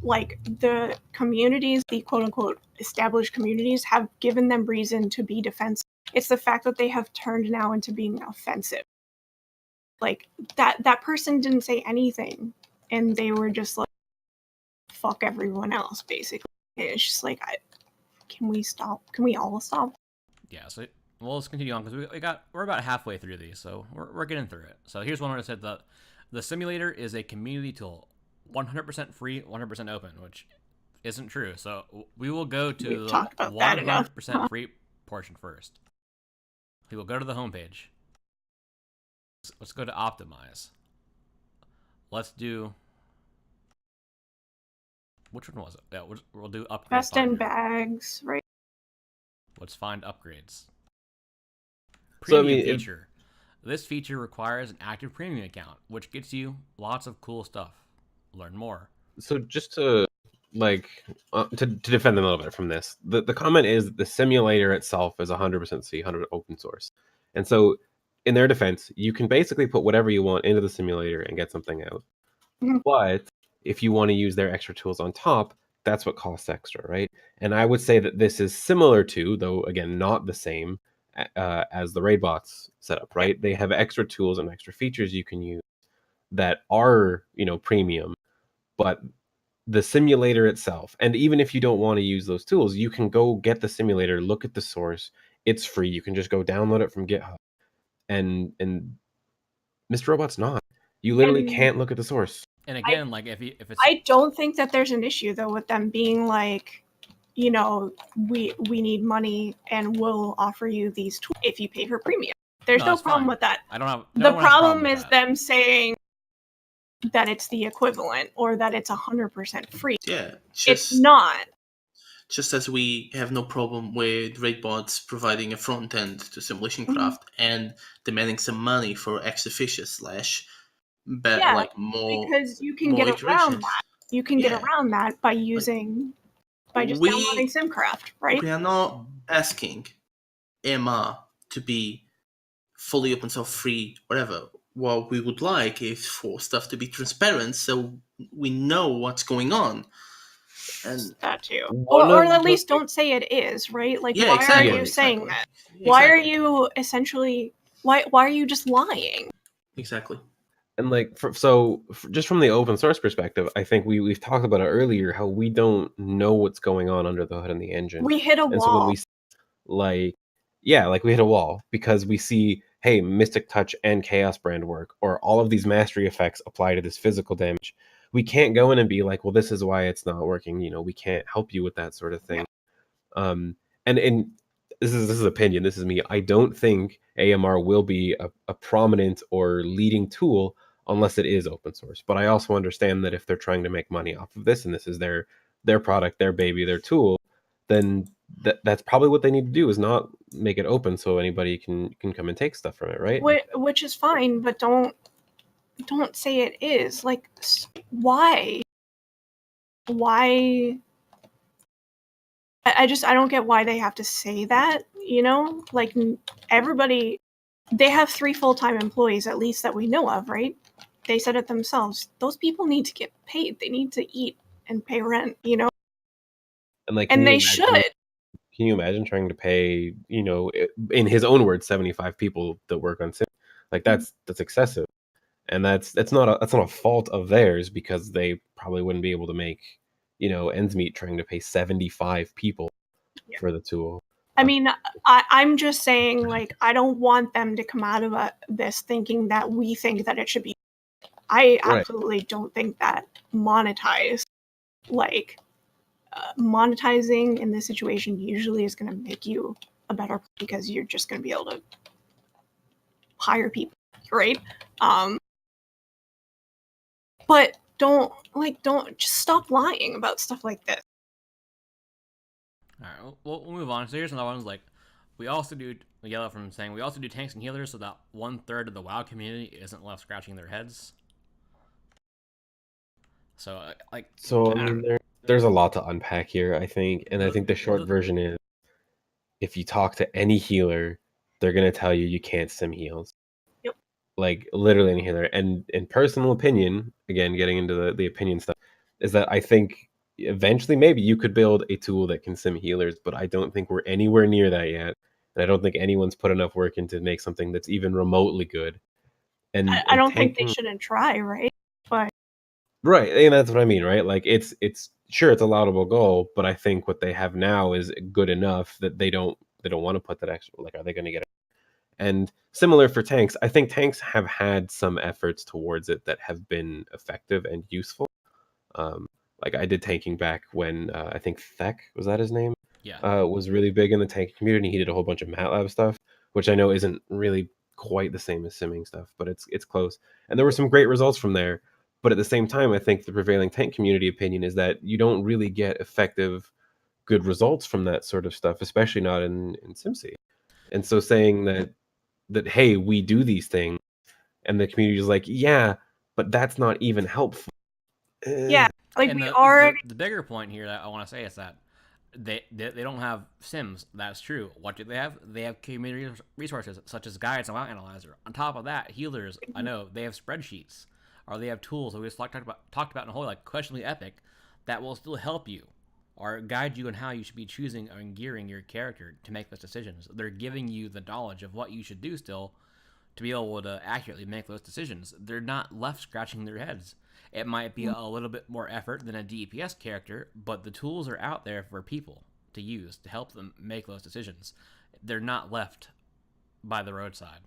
Like, the communities, the quote-unquote established communities, have given them reason to be defensive. It's the fact that they have turned now into being offensive. Like, that person didn't say anything, and they were just like, fuck everyone else, basically. And it's just like, can we stop? Can we all stop? Yeah, so let's continue on because we're about halfway through these, so we're getting through it. So here's one where it said that the simulator is a community tool, 100% free, 100% open, which isn't true. So we will go to We've the talked about that enough. 100% free portion first. We will go to the homepage. Let's go to optimize. Let's do. Which one was it? Yeah, we'll do upgrade. Best in finder. bags, right? Let's find upgrades. So, I Premium mean, feature. This feature requires an active premium account, which gets you lots of cool stuff. Learn more. So just to to defend them a little bit from this, the comment is that the simulator itself is 100% C, 100% open source, and so in their defense, you can basically put whatever you want into the simulator and get something out. Mhm. But if you want to use their extra tools on top, that's what costs extra, right? And I would say that this is similar to, though again not the same, as the raid bots setup, right? They have extra tools and extra features you can use that are premium, but the simulator itself, and even if you don't want to use those tools, you can go get the simulator, look at the source. It's free. You can just go download it from GitHub. And Mr. Robot's not. You literally And- can't look at the source. And again, like if it's I don't think that there's an issue though with them being like, we need money and we'll offer you these tools if you pay for premium. There's no that's problem fine. with that. I don't have The one has a problem with is that. them saying that it's the equivalent or that it's 100% free. Yeah, It's not. Just as we have no problem with Raidbots providing a front end to Simulation Craft and demanding some money for extra fishes Yeah, like more because you can more get around iterations. that. You can get Yeah. around that by using by just downloading SimCraft, right? We are not asking AMR to be fully open source, free, whatever. What we would like is for stuff to be transparent, so we know what's going on. And That too, One or of at the- least don't say it is, right? Like, yeah, why exactly. are you saying exactly. that? Why are Exactly. you essentially? Why are you just lying? Exactly. And like just from the open source perspective, I think we've talked about it earlier how we don't know what's going on under the hood in the engine. We hit a And so when wall. we like we hit a wall because we see, hey, Mystic Touch and Chaos Brand work, or all of these mastery effects apply to this physical damage. We can't go in and be like, well, this is why it's not working. We can't help you with that sort of thing. And this is opinion. This is me. I don't think AMR will be a prominent or leading tool unless it is open source. But I also understand that if they're trying to make money off of this, and this is their product, their baby, their tool, then that's probably what they need to do, is not make it open so anybody can come and take stuff from it, right? Which is fine, but don't say it is. Like, why? Why? I don't get why they have to say that. Like, everybody, they have 3 full-time employees at least that we know of, right? They said it themselves. Those people need to get paid. They need to eat and pay rent. And they should. Can you imagine trying to pay, in his own words, 75 people that work on Sim? Like that's excessive, and that's not a fault of theirs, because they probably wouldn't be able to make, ends meet trying to pay 75 people for the tool. I mean, I'm just saying, like, I don't want them to come out of this thinking that we think that it should be. I absolutely don't think that monetizing in this situation usually is going to make you a better, because you're just going to be able to hire people, right? But don't just stop lying about stuff like this. All right, we'll move on. So here's another one. Like, we also do yellow from saying we also do tanks and healers, so that 1/3 of the WoW community isn't left scratching their heads. So I mean, there's a lot to unpack here, I think, and I think the short version is, if you talk to any healer, they're gonna tell you can't sim heals. Yep. Like literally any healer. And in personal opinion, again, getting into the opinion stuff, is that I think eventually maybe you could build a tool that can sim healers, but I don't think we're anywhere near that yet. And I don't think anyone's put enough work into make something that's even remotely good. And I don't think they shouldn't try, right? But right, and that's what I mean, right? Like it's sure, it's a laudable goal, but I think what they have now is good enough that they don't want to put that extra. Like, are they going to get it? And similar for tanks, I think tanks have had some efforts towards it that have been effective and useful. Like I did tanking back when I think Thek, was that his name? yeah, Was really big in the tank community. He did a whole bunch of MATLAB stuff, which I know isn't really quite the same as simming stuff, but it's close. And there were some great results from there. But at the same time, I think the prevailing tank community opinion is that you don't really get effective, good results from that sort of stuff, especially not in SimC. And so saying that hey, we do these things, and the community is like, yeah, but that's not even helpful. yeah, like, and we the bigger point here that I want to say is that they don't have sims. That's true. What do they have? They have community resources such as guides and WoW Analyzer. On top of that, healers, I know they have spreadsheets, or they have tools that we just talked about in a whole, like Questionably Epic, that will still help you or guide you on how you should be choosing and gearing your character to make those decisions. They're giving you the knowledge of what you should do still to be able to accurately make those decisions. They're not left scratching their heads. It might be a little bit more effort than a DPS character, but the tools are out there for people to use to help them make those decisions. They're not left by the roadside.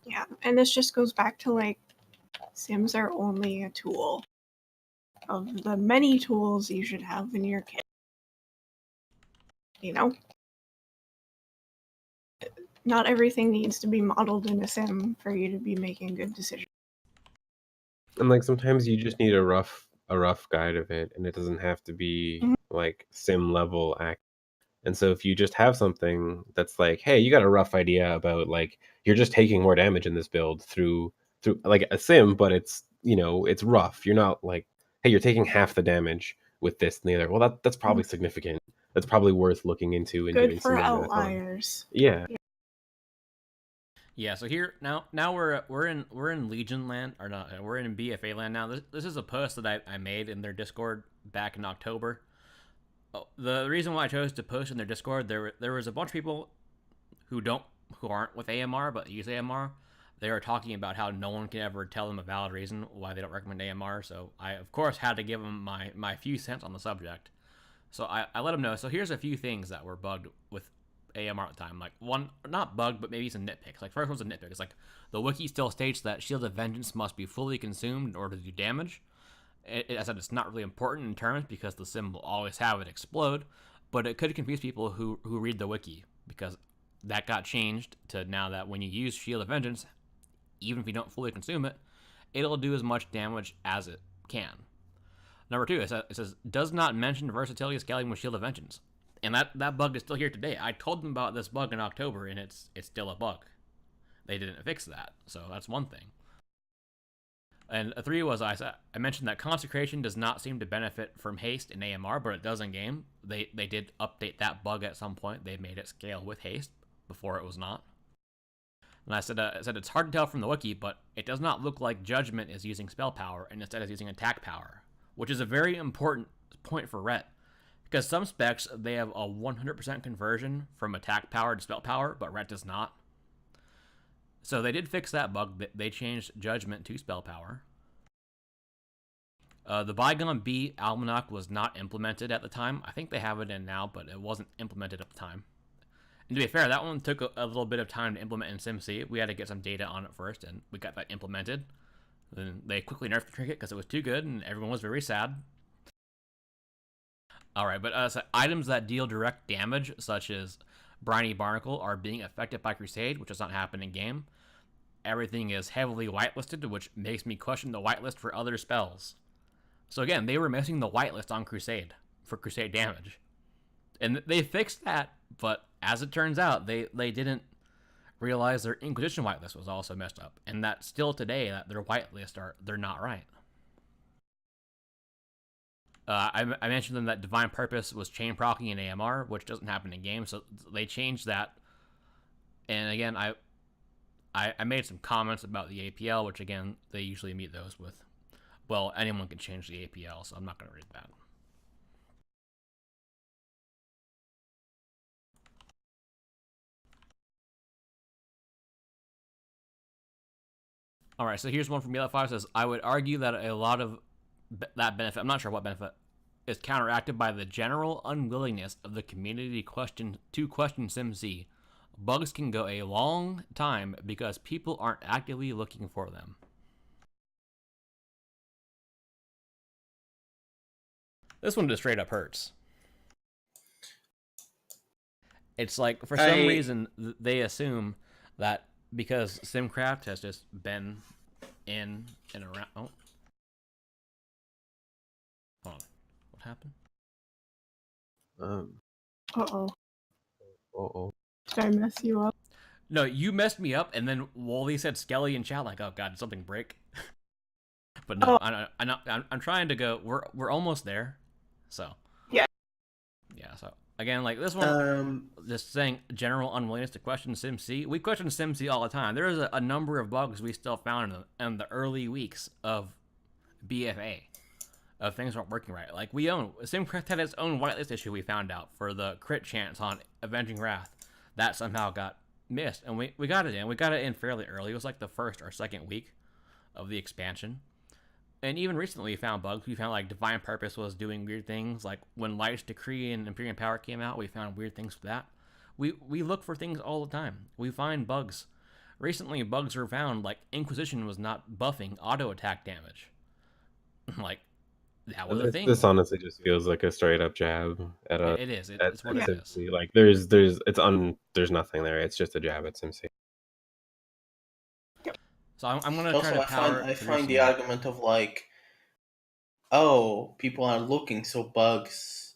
Yeah, and this just goes back to, like, sims are only a tool of the many tools you should have in your kit. Not everything needs to be modeled in a sim for you to be making good decisions. And like sometimes you just need a rough guide of it, and it doesn't have to be Mhm. like sim level act. And so if you just have something that's like, hey, you got a rough idea about like you're just taking more damage in this build through like a sim, but it's it's rough. You're not like, hey, you're taking half the damage with this and the other. Well, that's probably significant. That's probably worth looking into and Good doing for some more math on. outliers. Yeah. Yeah, so here now we're in Legion land, or not, we're in BFA land now. This is a post that I made in their Discord back in October. Oh, the reason why I chose to post in their Discord, there was a bunch of people who aren't with AMR but use AMR. They were talking about how no one can ever tell them a valid reason why they don't recommend AMR. So I of course had to give them my few cents on the subject. So I let them know. So here's a few things that were bugged with AMR at the time. Like, one, not bugged, but maybe some nitpicks. Like, first one's a nitpick. It's like, the wiki still states that Shield of Vengeance must be fully consumed in order to do damage. I said it's not really important in terms because the sim will always have it explode, but it could confuse people who read the wiki, because that got changed to now that when you use Shield of Vengeance, even if you don't fully consume it, it'll do as much damage as it can. Number two, it says does not mention versatility scaling with Shield of Vengeance. And that bug is still here today. I told them about this bug in October, and it's still a bug. They didn't fix that, so that's one thing. And a three was I mentioned that Consecration does not seem to benefit from haste in AMR, but it does in game. They did update that bug at some point. They made it scale with haste before it was not. And I said it's hard to tell from the wiki, but it does not look like Judgment is using spell power and instead is using attack power, which is a very important point for Ret. Because some specs, they have a 100% conversion from attack power to spell power, but Ret does not. So they did fix that bug. They changed Judgment to spell power. The Bygone B Almanac was not implemented at the time. I think they have it in now, but it wasn't implemented at the time. And to be fair, that one took a little bit of time to implement in SimC. We had to get some data on it first, and we got that implemented. Then they quickly nerfed the trinket because it was too good, and everyone was very sad. Alright, but so items that deal direct damage, such as Briny Barnacle, are being affected by Crusade, which does not happen in game. Everything is heavily whitelisted, which makes me question the whitelist for other spells. So again, they were missing the whitelist on Crusade for Crusade damage. And they fixed that, but as it turns out, they didn't realize their Inquisition whitelist was also messed up. And that still today, that their whitelist they're not right. I mentioned them that Divine Purpose was chain proccing in AMR, which doesn't happen in game, so they changed that. And again, I made some comments about the APL, which again, they usually meet those with, well, anyone can change the APL, so I'm not going to read that. Alright, so here's one from Yellow5 says, I would argue that a lot of that benefit, I'm not sure what benefit, is counteracted by the general unwillingness of the community to question SimC. Bugs can go a long time because people aren't actively looking for them. This one just straight up hurts. It's like, for some reason, they assume that because SimCraft has just been in and around... Oh. Hold on. What happened? Uh-oh. Uh-oh. Did I mess you up? No, you messed me up, and then Wally said Skelly in chat, like, oh god, did something break? But no, I'm trying to go, we're almost there, so. Yeah. Yeah, so, again, like, this one, just saying general unwillingness to question SimC. We question SimC all the time. There is a number of bugs we still found in the early weeks of BFA. Of things weren't working right. Like, SimCraft had its own whitelist issue we found out for the crit chance on Avenging Wrath. That somehow got missed, and we got it in. We got it in fairly early. It was like the first or second week of the expansion. And even recently we found bugs. We found like Divine Purpose was doing weird things. Like when Light's Decree and Imperium Power came out, we found weird things for that. We look for things all the time. We find bugs. Recently bugs were found, like Inquisition was not buffing auto attack damage. Like, that was a thing. This honestly just feels like a straight up jab at a. It is. It's what it is. Like there's nothing there. It's just a jab at SimC. So I'm gonna try Also, to I find power I through find the some- argument of like, oh, people are looking, so bugs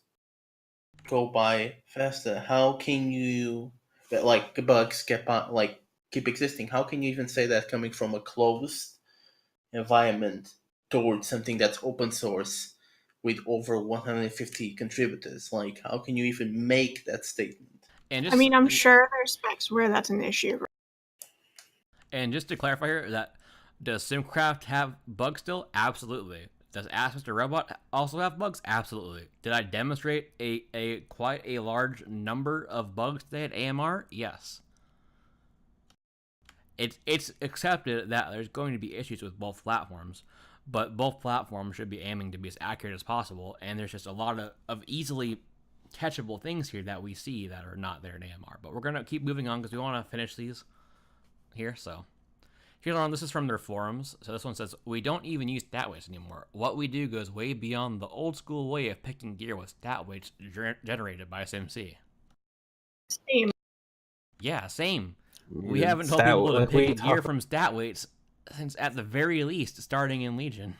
go by faster. How can you, but like the bugs keep existing? How can you even say that coming from a closed environment towards something that's open source with over 150 contributors? Like, how can you even make that statement? And I mean, I'm sure there's specs where that's an issue. And just to clarify here, that does SimCraft have bugs still? Absolutely. Does Ask Mr. Robot also have bugs? Absolutely. Did I demonstrate a quite a large number of bugs today at AMR? Yes. It's accepted that there's going to be issues with both platforms, but both platforms should be aiming to be as accurate as possible, and there's just a lot of easily catchable things here that we see that are not there in AMR. But we're going to keep moving on because we want to finish these here. So here's one. This is from their forums. So this one says, we don't even use stat weights anymore. What we do goes way beyond the old school way of picking gear with stat weights generated by SimC. Same. Yeah, same. We haven't told people to pick a gear from stat weights since at the very least starting in Legion.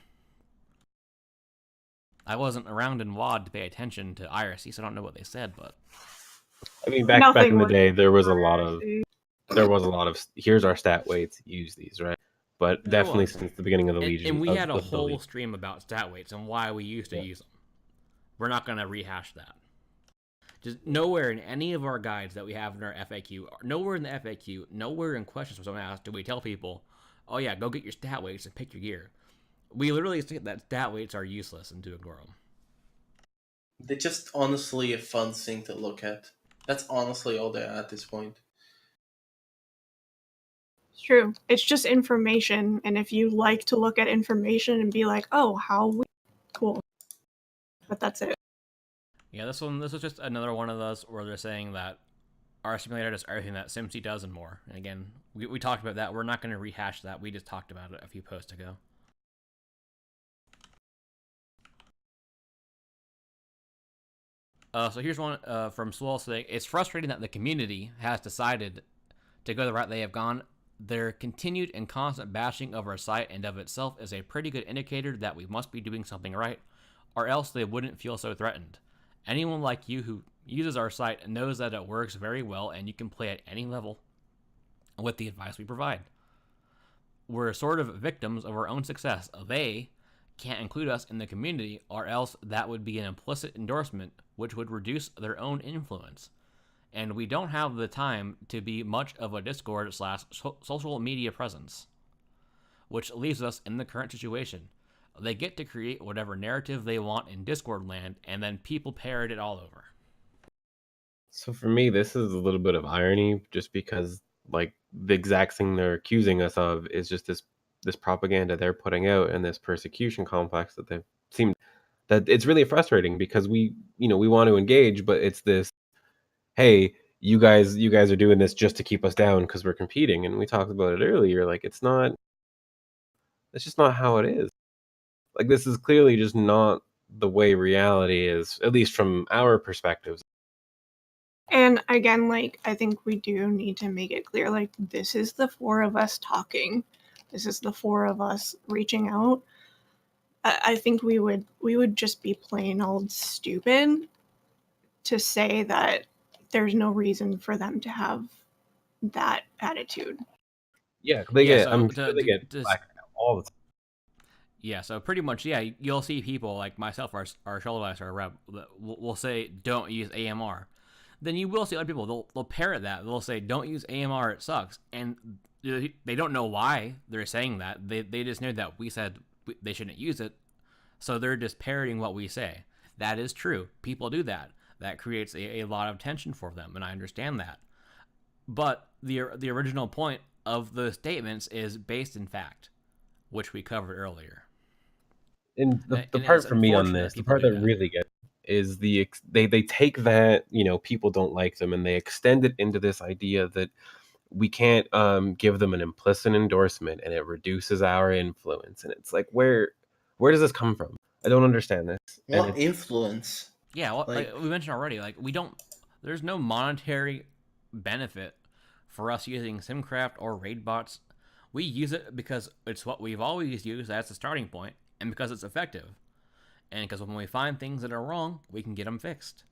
I wasn't around in WAD to pay attention to IRC, so I don't know what they said, but I mean, back in the day, there was a lot of here's our stat weights, use these, right? But definitely since the beginning of the Legion, and we had a whole stream about stat weights and why we used to use them. We're not going to rehash that. Just nowhere in any of our guides that we have in our FAQ, nowhere in the FAQ, nowhere in questions when someone asks, do we tell people, oh yeah, go get your stat weights and pick your gear. We literally say that stat weights are useless and to ignore them. They're just honestly a fun thing to look at. That's honestly all they are at this point. It's true. It's just information, and if you like to look at information and be like, oh, cool. But that's it. Yeah, this was just another one of those where they're saying that our simulator does everything that SimC does and more. And again, we talked about that. We're not going to rehash that. We just talked about it a few posts ago. So here's one from Swell saying, it's frustrating that the community has decided to go the route they have gone. Their continued and constant bashing of our site and of itself is a pretty good indicator that we must be doing something right, or else they wouldn't feel so threatened. Anyone like you who uses our site knows that it works very well and you can play at any level with the advice we provide. We're sort of victims of our own success. They can't include us in the community, or else that would be an implicit endorsement which would reduce their own influence. And we don't have the time to be much of a Discord/social media presence, which leaves us in the current situation. They get to create whatever narrative they want in Discord land, and then people parrot it all over. So for me, this is a little bit of irony, just because like the exact thing they're accusing us of is just this propaganda they're putting out and this persecution complex that they seem that it's really frustrating because we want to engage, but it's this, hey, you guys are doing this just to keep us down because we're competing, and we talked about it earlier. Like it's just not how it is. Like this is clearly just not the way reality is, at least from our perspectives. And again, like, I think we do need to make it clear, like, this is the four of us talking. This is the four of us reaching out. I think we would just be plain old stupid to say that there's no reason for them to have that attitude. Yeah, they get black all the time. Yeah, so pretty much, yeah, you'll see people like myself, our Sholdice, our rep, will say, don't use AMR. Then you will see other people, they'll parrot that. They'll say, don't use AMR, it sucks. And they don't know why they're saying that. They just know that we said they shouldn't use it, so they're just parroting what we say. That is true. People do that. That creates a lot of tension for them, and I understand that. But the original point of the statements is based in fact, which we covered earlier. And the part for me on this, the part that really gets is they take that, people don't like them, and they extend it into this idea that we can't give them an implicit endorsement and it reduces our influence. And it's like, where does this come from? I don't understand this. What influence? Yeah, well, like we mentioned already, like there's no monetary benefit for us using SimCraft or raid bots. We use it because it's what we've always used as a starting point, and because it's effective. And because when we find things that are wrong, we can get them fixed.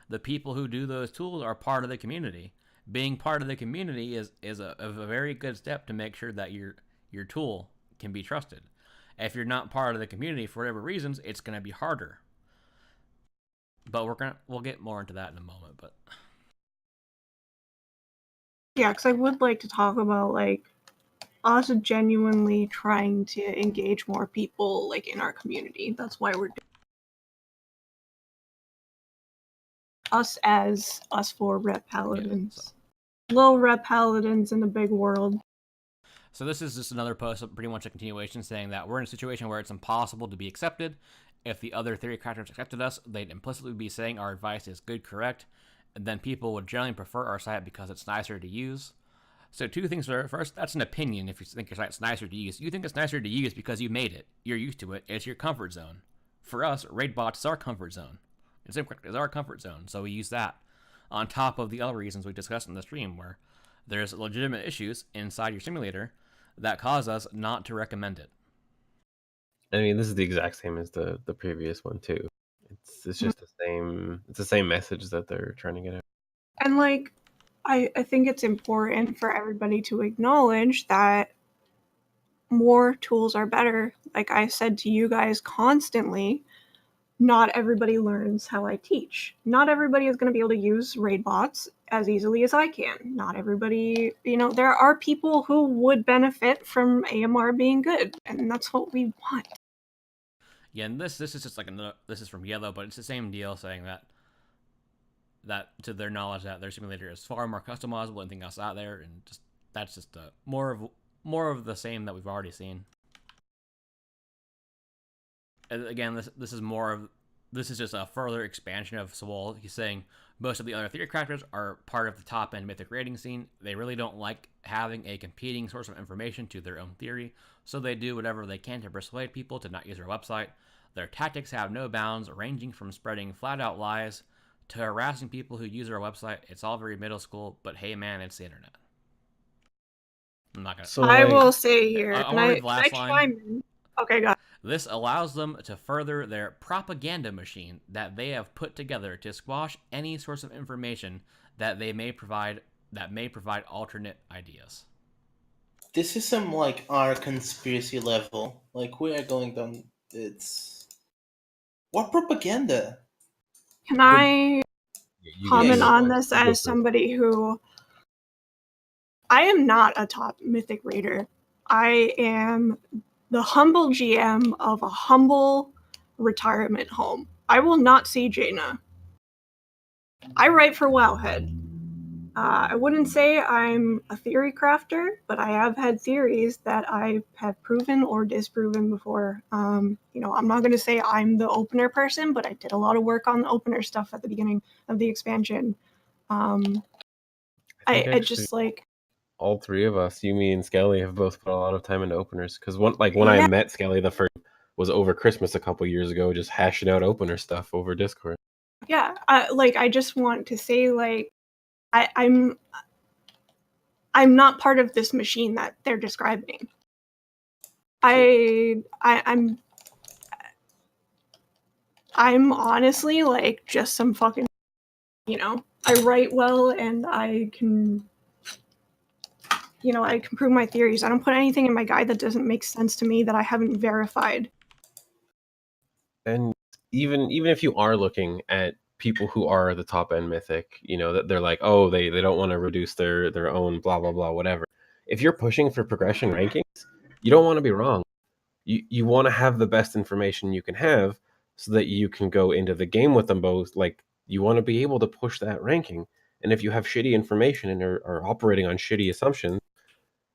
The people who do those tools are part of the community. Being part of the community is a very good step to make sure that your tool can be trusted. If you're not part of the community for whatever reasons, it's going to be harder. But we'll get more into that in a moment. But Yeah, because I would like to talk about like us genuinely trying to engage more people like in our community. That's why we're doing us for Rep Paladins. Low Rep Paladins in the big world. So this is just another post, pretty much a continuation, saying that we're in a situation where it's impossible to be accepted. If the other theory crafters accepted us, they'd implicitly be saying our advice is good, correct, and then people would generally prefer our site because it's nicer to use. So two things are, first, that's an opinion if you think your site's nicer to use. You think it's nicer to use because you made it. You're used to it. It's your comfort zone. For us, raid bots is our comfort zone. It's our comfort zone, so we use that. On top of the other reasons we discussed in the stream, where there's legitimate issues inside your simulator that cause us not to recommend it. I mean, this is the exact same as the previous one too. It's just the same message that they're trying to get out. And like I think it's important for everybody to acknowledge that more tools are better. Like I said to you guys constantly, not everybody learns how I teach. Not everybody is going to be able to use raid bots as easily as I can. Not everybody, there are people who would benefit from AMR being good, and that's what we want. Yeah, and this is just like this is from Yellow, but it's the same deal, saying that to their knowledge that their simulator is far more customizable than anything else out there, and that's just more of the same that we've already seen. And again, this is just a further expansion of Zeal. He's saying most of the other theory crafters are part of the top end mythic raiding scene. They really don't like having a competing source of information to their own theory, so they do whatever they can to persuade people to not use their website. Their tactics have no bounds, ranging from spreading flat-out lies to harassing people who use their website. It's all very middle school, but hey man, it's the internet. I'm not gonna. So I will say here, I can wanna I read the last line. chime in? Okay, go ahead. This allows them to further their propaganda machine that they have put together to squash any source of information that may provide alternate ideas. This is some like our conspiracy level. Like we are going down. It's what propaganda? Can I comment go on ahead. this as somebody who... I am not a top mythic raider. I am the humble GM of a humble retirement home. I will not see Jaina. I write for Wowhead. I wouldn't say I'm a theory crafter, but I have had theories that I have proven or disproven before. I'm not going to say I'm the opener person, but I did a lot of work on the opener stuff at the beginning of the expansion. I just like... all three of us, you, me, and Skelly, have both put a lot of time into openers. Because when I met Skelly, the first was over Christmas a couple years ago, just hashing out opener stuff over Discord. Yeah, I just want to say, like, I'm not part of this machine that they're describing. I'm honestly like just some fucking, I write well and I can prove my theories. I don't put anything in my guide that doesn't make sense to me that I haven't verified. And even if you are looking at people who are the top end mythic, that they're like, oh, they don't want to reduce their own blah blah blah whatever. If you're pushing for progression rankings, you don't want to be wrong. You want to have the best information you can have so that you can go into the game with them both. Like, you want to be able to push that ranking. And if you have shitty information and are operating on shitty assumptions,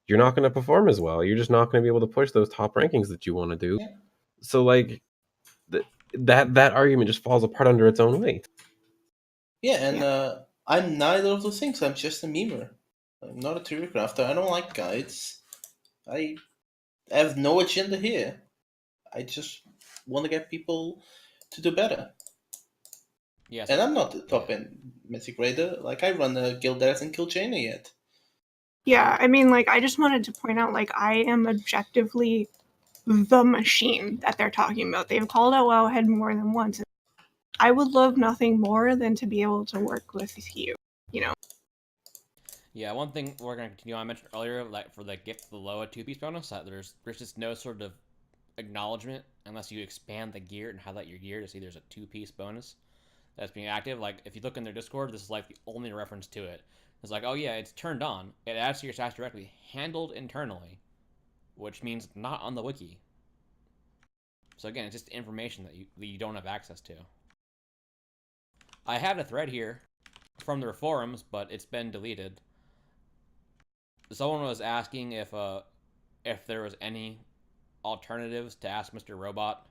you're not going to perform as well. You're just not going to be able to push those top rankings that you want to do. Yeah. So like that argument just falls apart under its own weight. Yeah, and I'm neither of those things. I'm just a memer. I'm not a theory crafter. I don't like guides. I have no agenda here. I just want to get people to do better. Yes. And I'm not the top end mythic raider. Like, I run a guild that hasn't killed Jaina yet. Yeah, I mean, like, I just wanted to point out, like, I am objectively the machine that they're talking about. They've called out Wowhead more than once. I would love nothing more than to be able to work with you, you know? Yeah, one thing we're going to continue on, I mentioned earlier, like for the gift the Loa 2-piece bonus, that there's just no sort of acknowledgement unless you expand the gear and highlight your gear to see there's a 2-piece bonus that's being active. Like, if you look in their Discord, this is like the only reference to it. It's like, oh yeah, it's turned on. It adds to your stats directly, handled internally, which means not on the wiki. So again, it's just information that you don't have access to. I have a thread here from their forums, but it's been deleted. Someone was asking if there was any alternatives to Ask Mr. Robot.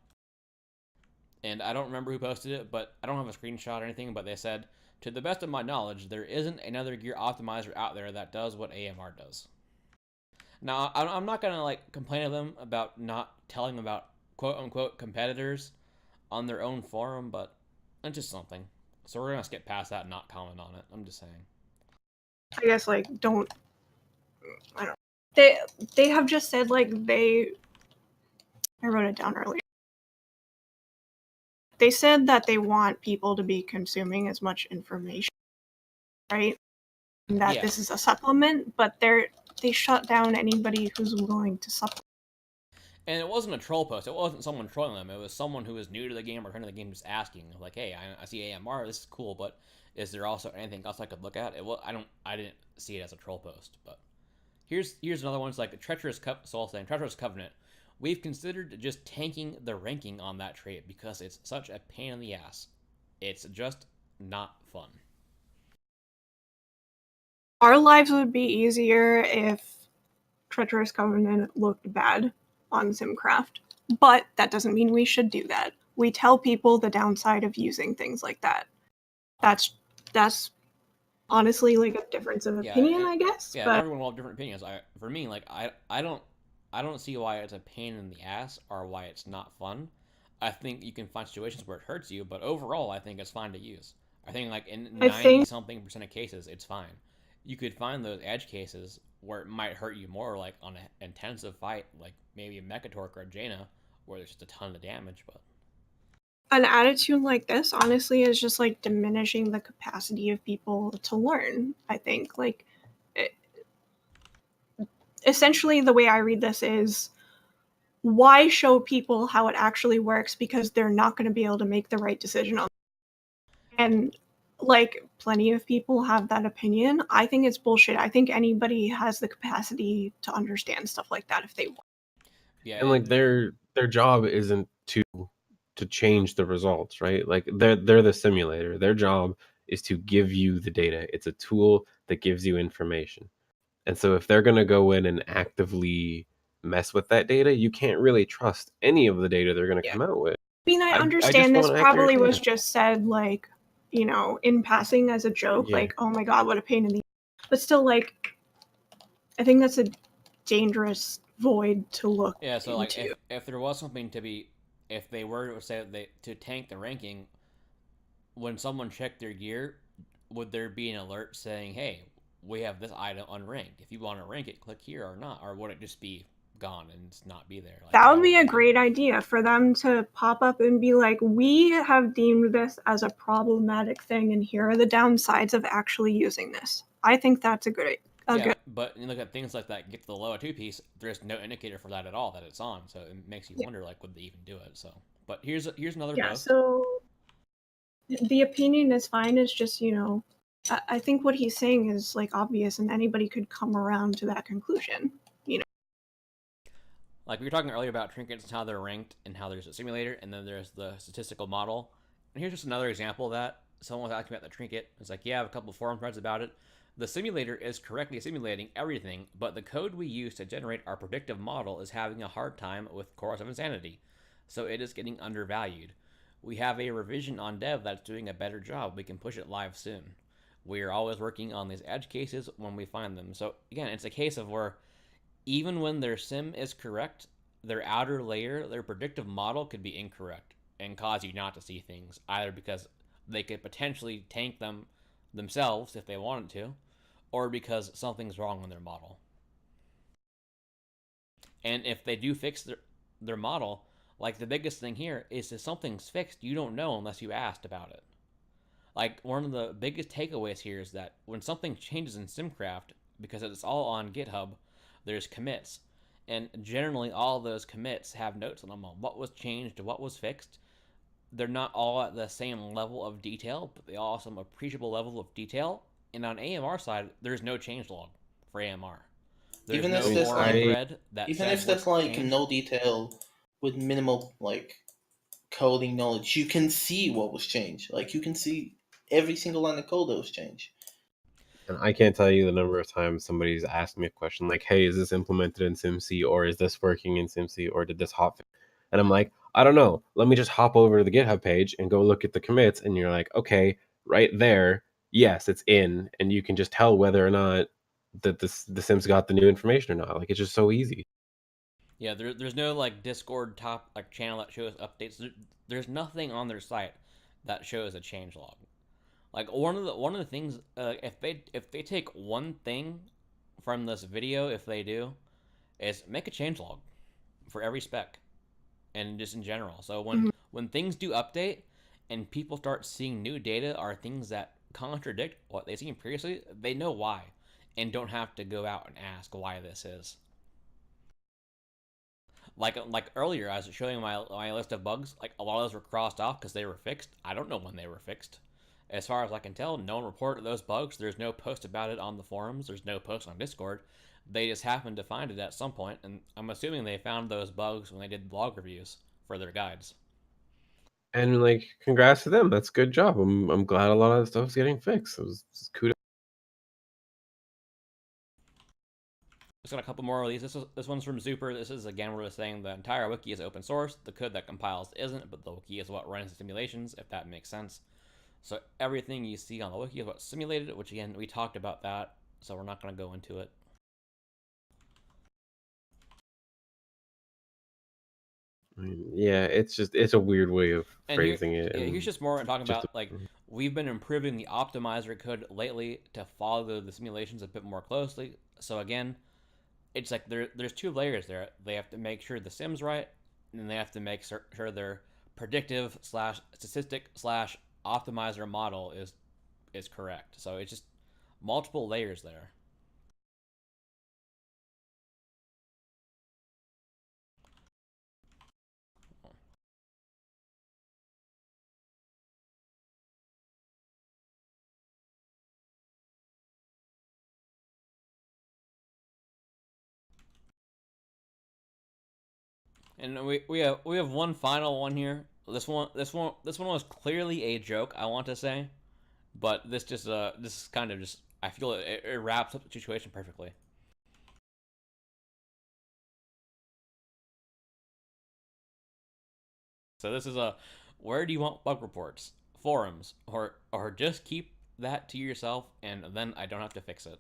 And I don't remember who posted it, but I don't have a screenshot or anything, but they said, to the best of my knowledge, there isn't another gear optimizer out there that does what AMR does. Now, I'm not going to like complain to them about not telling them about quote-unquote competitors on their own forum, but it's just something. So we're going to skip past that and not comment on it. I'm just saying. I guess, like, I don't know. They have just said, like, I wrote it down earlier. They said that they want people to be consuming as much information, right? And that this is a supplement, but they shut down anybody who's willing to supplement. And it wasn't a troll post. It wasn't someone trolling them. It was someone who was new to the game or kind of the game just asking, like, "Hey, I see AMR. This is cool, but is there also anything else I could look at?" I didn't see it as a troll post. But here's another one. It's like the Treacherous Covenant. We've considered just tanking the ranking on that trait because it's such a pain in the ass. It's just not fun. Our lives would be easier if Treacherous Covenant looked bad on Simcraft, but that doesn't mean we should do that. We tell people the downside of using things like that. That's honestly like a difference of opinion, I guess. Yeah, but everyone will have different opinions. For me, like I don't see why it's a pain in the ass or why it's not fun. I think you can find situations where it hurts you, but overall, I think it's fine to use. I think like in 90-something% of cases, it's fine. You could find those edge cases where it might hurt you more, like on an intensive fight, like maybe a Mechatork or a Jaina, where there's just a ton of damage. But an attitude like this, honestly, is just like diminishing the capacity of people to learn. I think, like, essentially, the way I read this is, why show people how it actually works because they're not going to be able to make the right decision on it. And like, plenty of people have that opinion. I think it's bullshit. I think anybody has the capacity to understand stuff like that if they want. Yeah, and like their job isn't to change the results, right? Like they're the simulator. Their job is to give you the data. It's a tool that gives you information. And so if they're going to go in and actively mess with that data, you can't really trust any of the data they're going to come out with. I mean, I understand this probably was just said, like, you know, in passing as a joke, like, oh my god, what a pain in the... But still, like, I think that's a dangerous void to look into. Yeah, so, like, if there was something to be... If they were to say to tank the ranking, when someone checked their gear, would there be an alert saying, hey, we have this item unranked. If you want to rank it, click here or not. Or would it just be gone and not be there? Like, that would be a great idea for them to pop up and be like, we have deemed this as a problematic thing, and here are the downsides of actually using this. I think that's a good idea. But you look at things like that, get to the Loa 2-piece, there's no indicator for that at all that it's on, so it makes you wonder, like, would they even do it? So, but here's another post. So the opinion is fine. It's just, you know, I think what he's saying is like obvious, and anybody could come around to that conclusion. You know, like we were talking earlier about trinkets and how they're ranked, and how there's a simulator, and then there's the statistical model. And here's just another example of that. Someone was asking about the trinket. It's like, yeah, I have a couple of forum threads about it. The simulator is correctly simulating everything, but the code we use to generate our predictive model is having a hard time with corrosive insanity, so it is getting undervalued. We have a revision on dev that's doing a better job. We can push it live soon. We are always working on these edge cases when we find them. So again, it's a case of where even when their sim is correct, their outer layer, their predictive model could be incorrect and cause you not to see things, either because they could potentially tank them themselves if they wanted to, or because something's wrong in their model. And if they do fix their model, like the biggest thing here is if something's fixed, you don't know unless you asked about it. Like one of the biggest takeaways here is that when something changes in SimCraft, because it's all on GitHub, there's commits. And generally all those commits have notes on them on what was changed, what was fixed. They're not all at the same level of detail, but they all have some appreciable level of detail. And on AMR side, there's no change log for AMR. There's Even no if there's forum thread that even says if there's what's like changed. no detail with minimal like coding knowledge, you can see what was changed. Like you can see every single line of code that was changed. And I can't tell you the number of times somebody's asked me a question like, hey, is this implemented in SimC, or is this working in SimC, or did this hotfix? And I'm like, I don't know. Let me just hop over to the GitHub page and go look at the commits. And you're like, okay, right there, yes, it's in. And you can just tell whether or not that the Sims got the new information or not. Like, it's just so easy. Yeah, there's no like Discord top like channel that shows updates. There's nothing on their site that shows a change log. Like one of the things, if they take one thing from this video, if they do, is make a change log for every spec, and just in general. So when things do update and people start seeing new data or things that contradict what they've seen previously, they know why, and don't have to go out and ask why this is. Like earlier, I was showing my list of bugs. Like a lot of those were crossed off because they were fixed. I don't know when they were fixed. As far as I can tell, no one reported those bugs. There's no post about it on the forums. There's no post on Discord. They just happened to find it at some point, and I'm assuming they found those bugs when they did blog reviews for their guides. And like, congrats to them. That's a good job. I'm glad a lot of the stuff is getting fixed. It was kudos. Just got a couple more of these. This one's from Zuper. This is again where we're saying the entire wiki is open source. The code that compiles isn't, but the wiki is what runs the simulations, if that makes sense. So everything you see on the wiki is what's simulated, which again, we talked about that, so we're not going to go into it. I mean, yeah, it's a weird way of phrasing it. Yeah, here's just more talking just about like we've been improving the optimizer code lately to follow the simulations a bit more closely. So again, it's like there's two layers there. They have to make sure the sim's right, and then they have to make sure their predictive / statistic / optimizer model is correct. So it's just multiple layers there. And we have one final one here. This one was clearly a joke, I want to say, but this is kind of just, I feel it wraps up the situation perfectly. So this is where do you want bug reports? Forums, or just keep that to yourself, and then I don't have to fix it.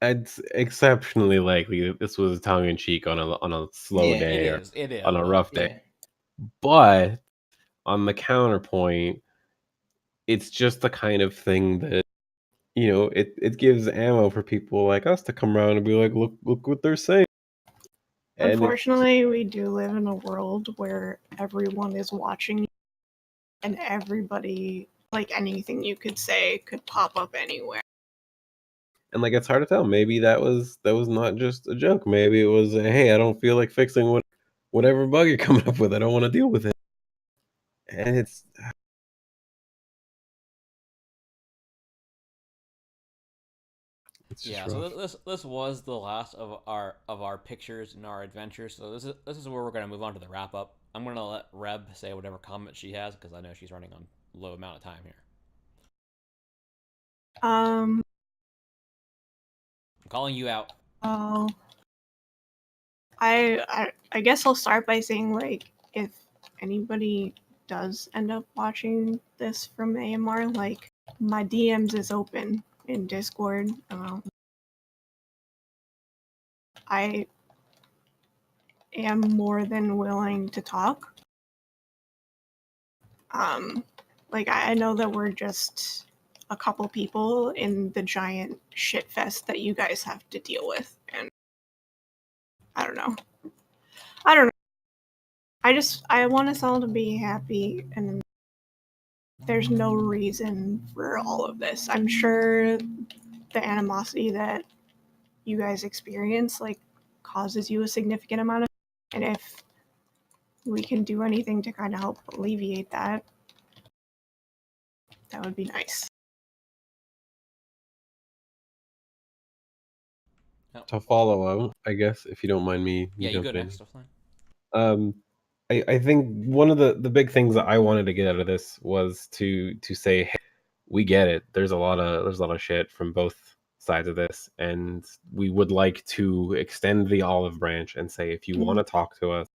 It's exceptionally likely that this was tongue in cheek on a slow day or It is on a rough day. Yeah. But on the counterpoint, it's just the kind of thing that, you know, it gives ammo for people like us to come around and be like, look what they're saying. And Unfortunately, we do live in a world where everyone is watching, and everybody, like anything you could say, could pop up anywhere. And like, it's hard to tell. Maybe that was not just a joke. Maybe it was, hey, I don't feel like fixing whatever bug you're coming up with. I don't want to deal with it. And it's yeah. Rough. So this was the last of our pictures and our adventures. So this is where we're gonna move on to the wrap up. I'm gonna let Reb say whatever comment she has because I know she's running on low amount of time here. I'm calling you out. Oh. I guess I'll start by saying, like, if anybody does end up watching this from AMR, like, my DMs is open in Discord. I am more than willing to talk. Like, I know that we're just a couple people in the giant shit fest that you guys have to deal with. And I don't know. I want us all to be happy, and there's no reason for all of this. I'm sure the animosity that you guys experience like causes you a significant amount of, and if we can do anything to kind of help alleviate that, that would be nice. To follow out, I guess, if you don't mind me Yeah, you go jumping in. next. That's fine. I think one of the big things that I wanted to get out of this was to say, hey, we get it. There's a lot of shit from both sides of this, and we would like to extend the olive branch and say, if you want to talk to us,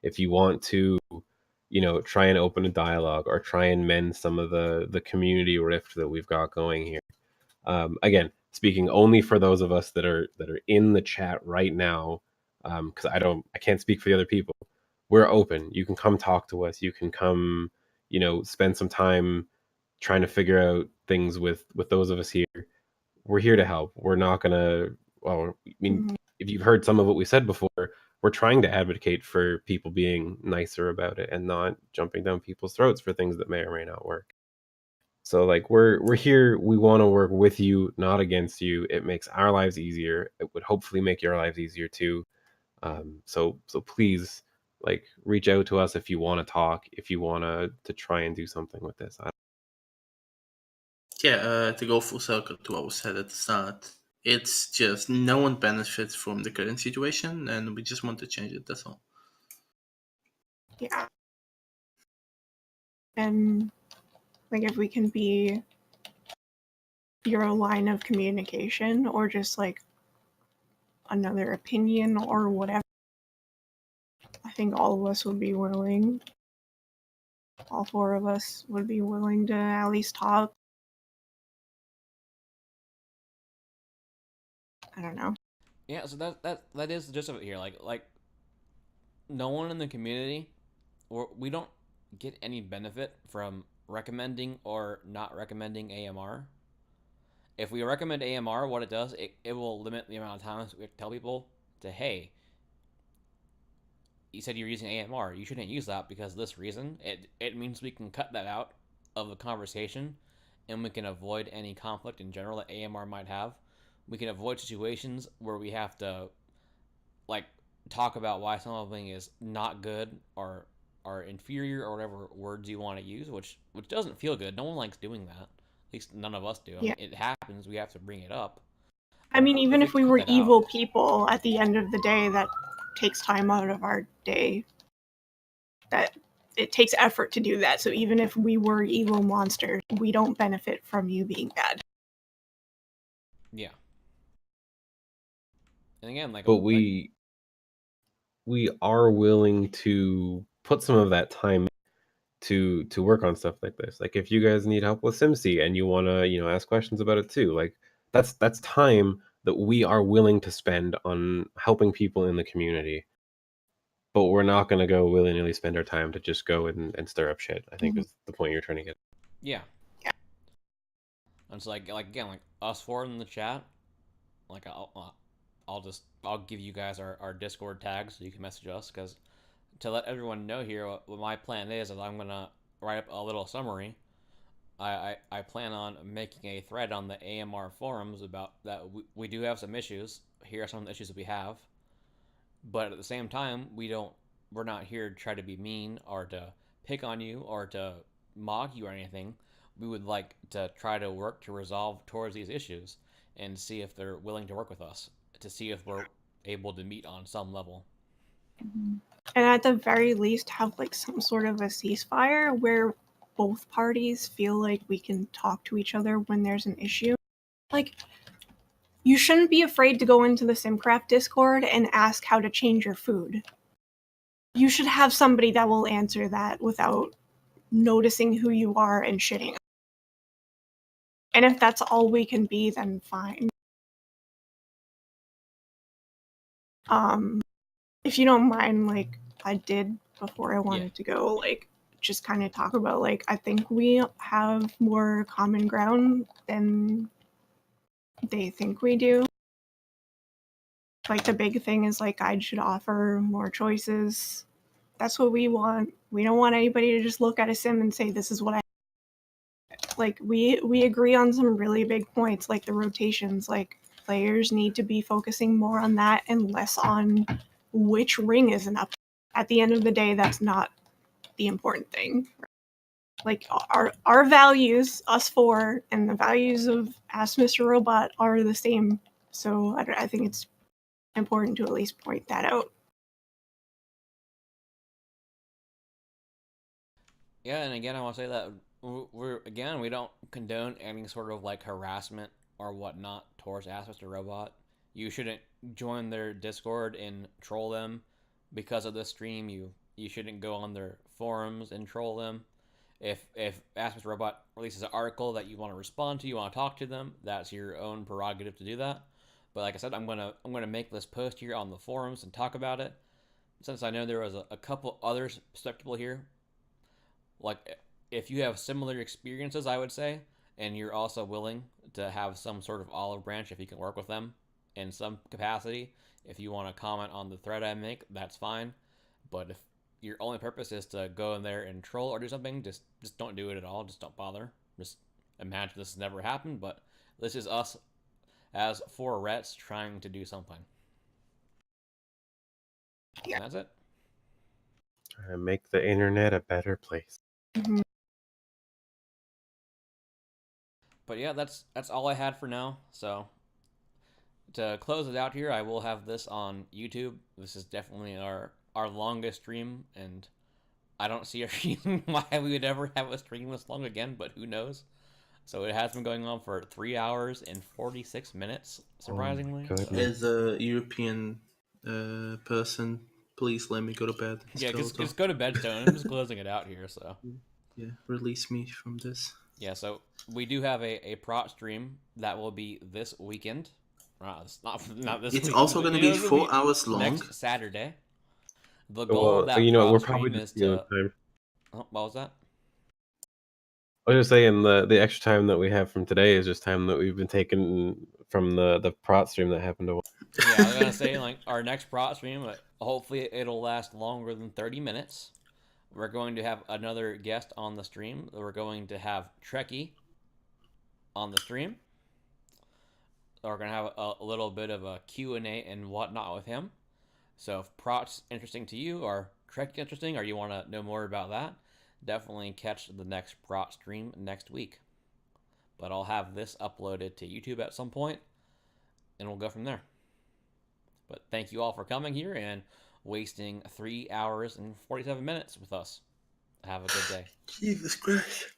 if you want to, try and open a dialogue or try and mend some of the community rift that we've got going here. Again, speaking only for those of us that are in the chat right now, because I can't speak for the other people. We're open. You can come talk to us. You can come, spend some time trying to figure out things with those of us here. We're here to help. We're not gonna. Well, I mean, if you've heard some of what we said before, we're trying to advocate for people being nicer about it and not jumping down people's throats for things that may or may not work. So like we're here, we want to work with you, not against you. It makes our lives easier. It would hopefully make your lives easier too. So please, like, reach out to us if you want to talk, if you want to try and do something with this. To go full circle to what was said at the start, it's just no one benefits from the current situation, and we just want to change it. That's all. Yeah. And like if we can be your line of communication or just like another opinion or whatever, I think all of us would be willing. All four of us would be willing to at least talk. I don't know. Yeah, so that is the gist of it here. Like no one in the community, or we don't get any benefit from recommending or not recommending AMR. If we recommend AMR, what it does, it will limit the amount of times we have to tell people to, hey, you said you're using AMR, you shouldn't use that because of this reason. It means we can cut that out of the conversation, and we can avoid any conflict in general that AMR might have. We can avoid situations where we have to like talk about why something is not good or inferior or whatever words you want to use, which doesn't feel good. No one likes doing that. At least none of us do. Yeah. It happens. We have to bring it up. I mean, even if we were cut that evil out. people, at the end of the day, that takes time out of our day. That it takes effort to do that. So even if we were evil monsters, we don't benefit from you being bad. Yeah. And again, like, But we are willing to put some of that time to work on stuff like this. Like if you guys need help with SimC and you want to, ask questions about it too, like that's time that we are willing to spend on helping people in the community. But we're not going to go willy-nilly spend our time to just go and stir up shit, I think is the point you're trying to get. Yeah. And it's like again, like us four in the chat, like I'll give you guys our Discord tags so you can message us, because to let everyone know here what my plan is I'm gonna write up a little summary. I plan on making a thread on the AMR forums about that. We do have some issues. Here are some of the issues that we have, but at the same time, we're not here to try to be mean or to pick on you or to mock you or anything. We would like to try to work to resolve towards these issues and see if they're willing to work with us, to see if we're able to meet on some level. And at the very least have like some sort of a ceasefire where both parties feel like we can talk to each other when there's an issue. Like, you shouldn't be afraid to go into the Simcraft Discord and ask how to change your food. You should have somebody that will answer that without noticing who you are and shitting. And if that's all we can be, then fine. If you don't mind, like I did before I wanted to go, like just kind of talk about, like, I think we have more common ground than they think we do. Like, the big thing is, like, guides should offer more choices. That's what we want. We don't want anybody to just look at a sim and say, this is what I like. We agree on some really big points, like the rotations. Like, players need to be focusing more on that and less on which ring is an up. At the end of the day, that's not the important thing. Like, our values, us four, and the values of Ask Mr. Robot are the same. So I think it's important to at least point that out. Yeah, and again, I want to say that we don't condone any sort of like harassment or whatnot towards Ask Mr. Robot. You shouldn't join their Discord and troll them because of this stream. You shouldn't go on their forums and troll them. If Ask Mr. Robot releases an article that you want to respond to, you want to talk to them, that's your own prerogative to do that. But like I said, I'm gonna make this post here on the forums and talk about it. Since I know there was a couple others skeptical here, like if you have similar experiences, I would say, and you're also willing to have some sort of olive branch, if you can work with them in some capacity, if you want to comment on the thread I make, that's fine. But if your only purpose is to go in there and troll or do something, just don't do it at all. Just don't bother. Just imagine this has never happened, but this is us as 4 Rets trying to do something. Yeah. And that's it. Make the internet a better place. Mm-hmm. But yeah, that's all I had for now. So to close it out here, I will have this on YouTube. This is definitely our longest stream, and I don't see a reason why we would ever have a stream this long again, but who knows. So it has been going on for 3 hours and 46 minutes, surprisingly. As a European person, please let me go to bed. Yeah, just go to bed, Stone. I'm just closing it out here, so. Yeah, release me from this. Yeah, so we do have a prop stream that will be this weekend. It's not this It's weekend, also going to be 4 hours long. Next Saturday. The goal of that we're prop probably stream just is to... time. Oh, what was that? I was just saying the extra time that we have from today is just time that we've been taking from the prop stream that happened to. Yeah, I was gonna say, like, our next prop stream, hopefully it'll last longer than 30 minutes. We're going to have another guest on the stream. We're going to have Trekkie on the stream. We're going to have a little bit of a Q&A and whatnot with him. So if props interesting to you, or Trekkie interesting, or you want to know more about that, definitely catch the next prop stream next week. But I'll have this uploaded to YouTube at some point, and we'll go from there. But thank you all for coming here and wasting 3 hours and 47 minutes with us. Have a good day. Jesus Christ.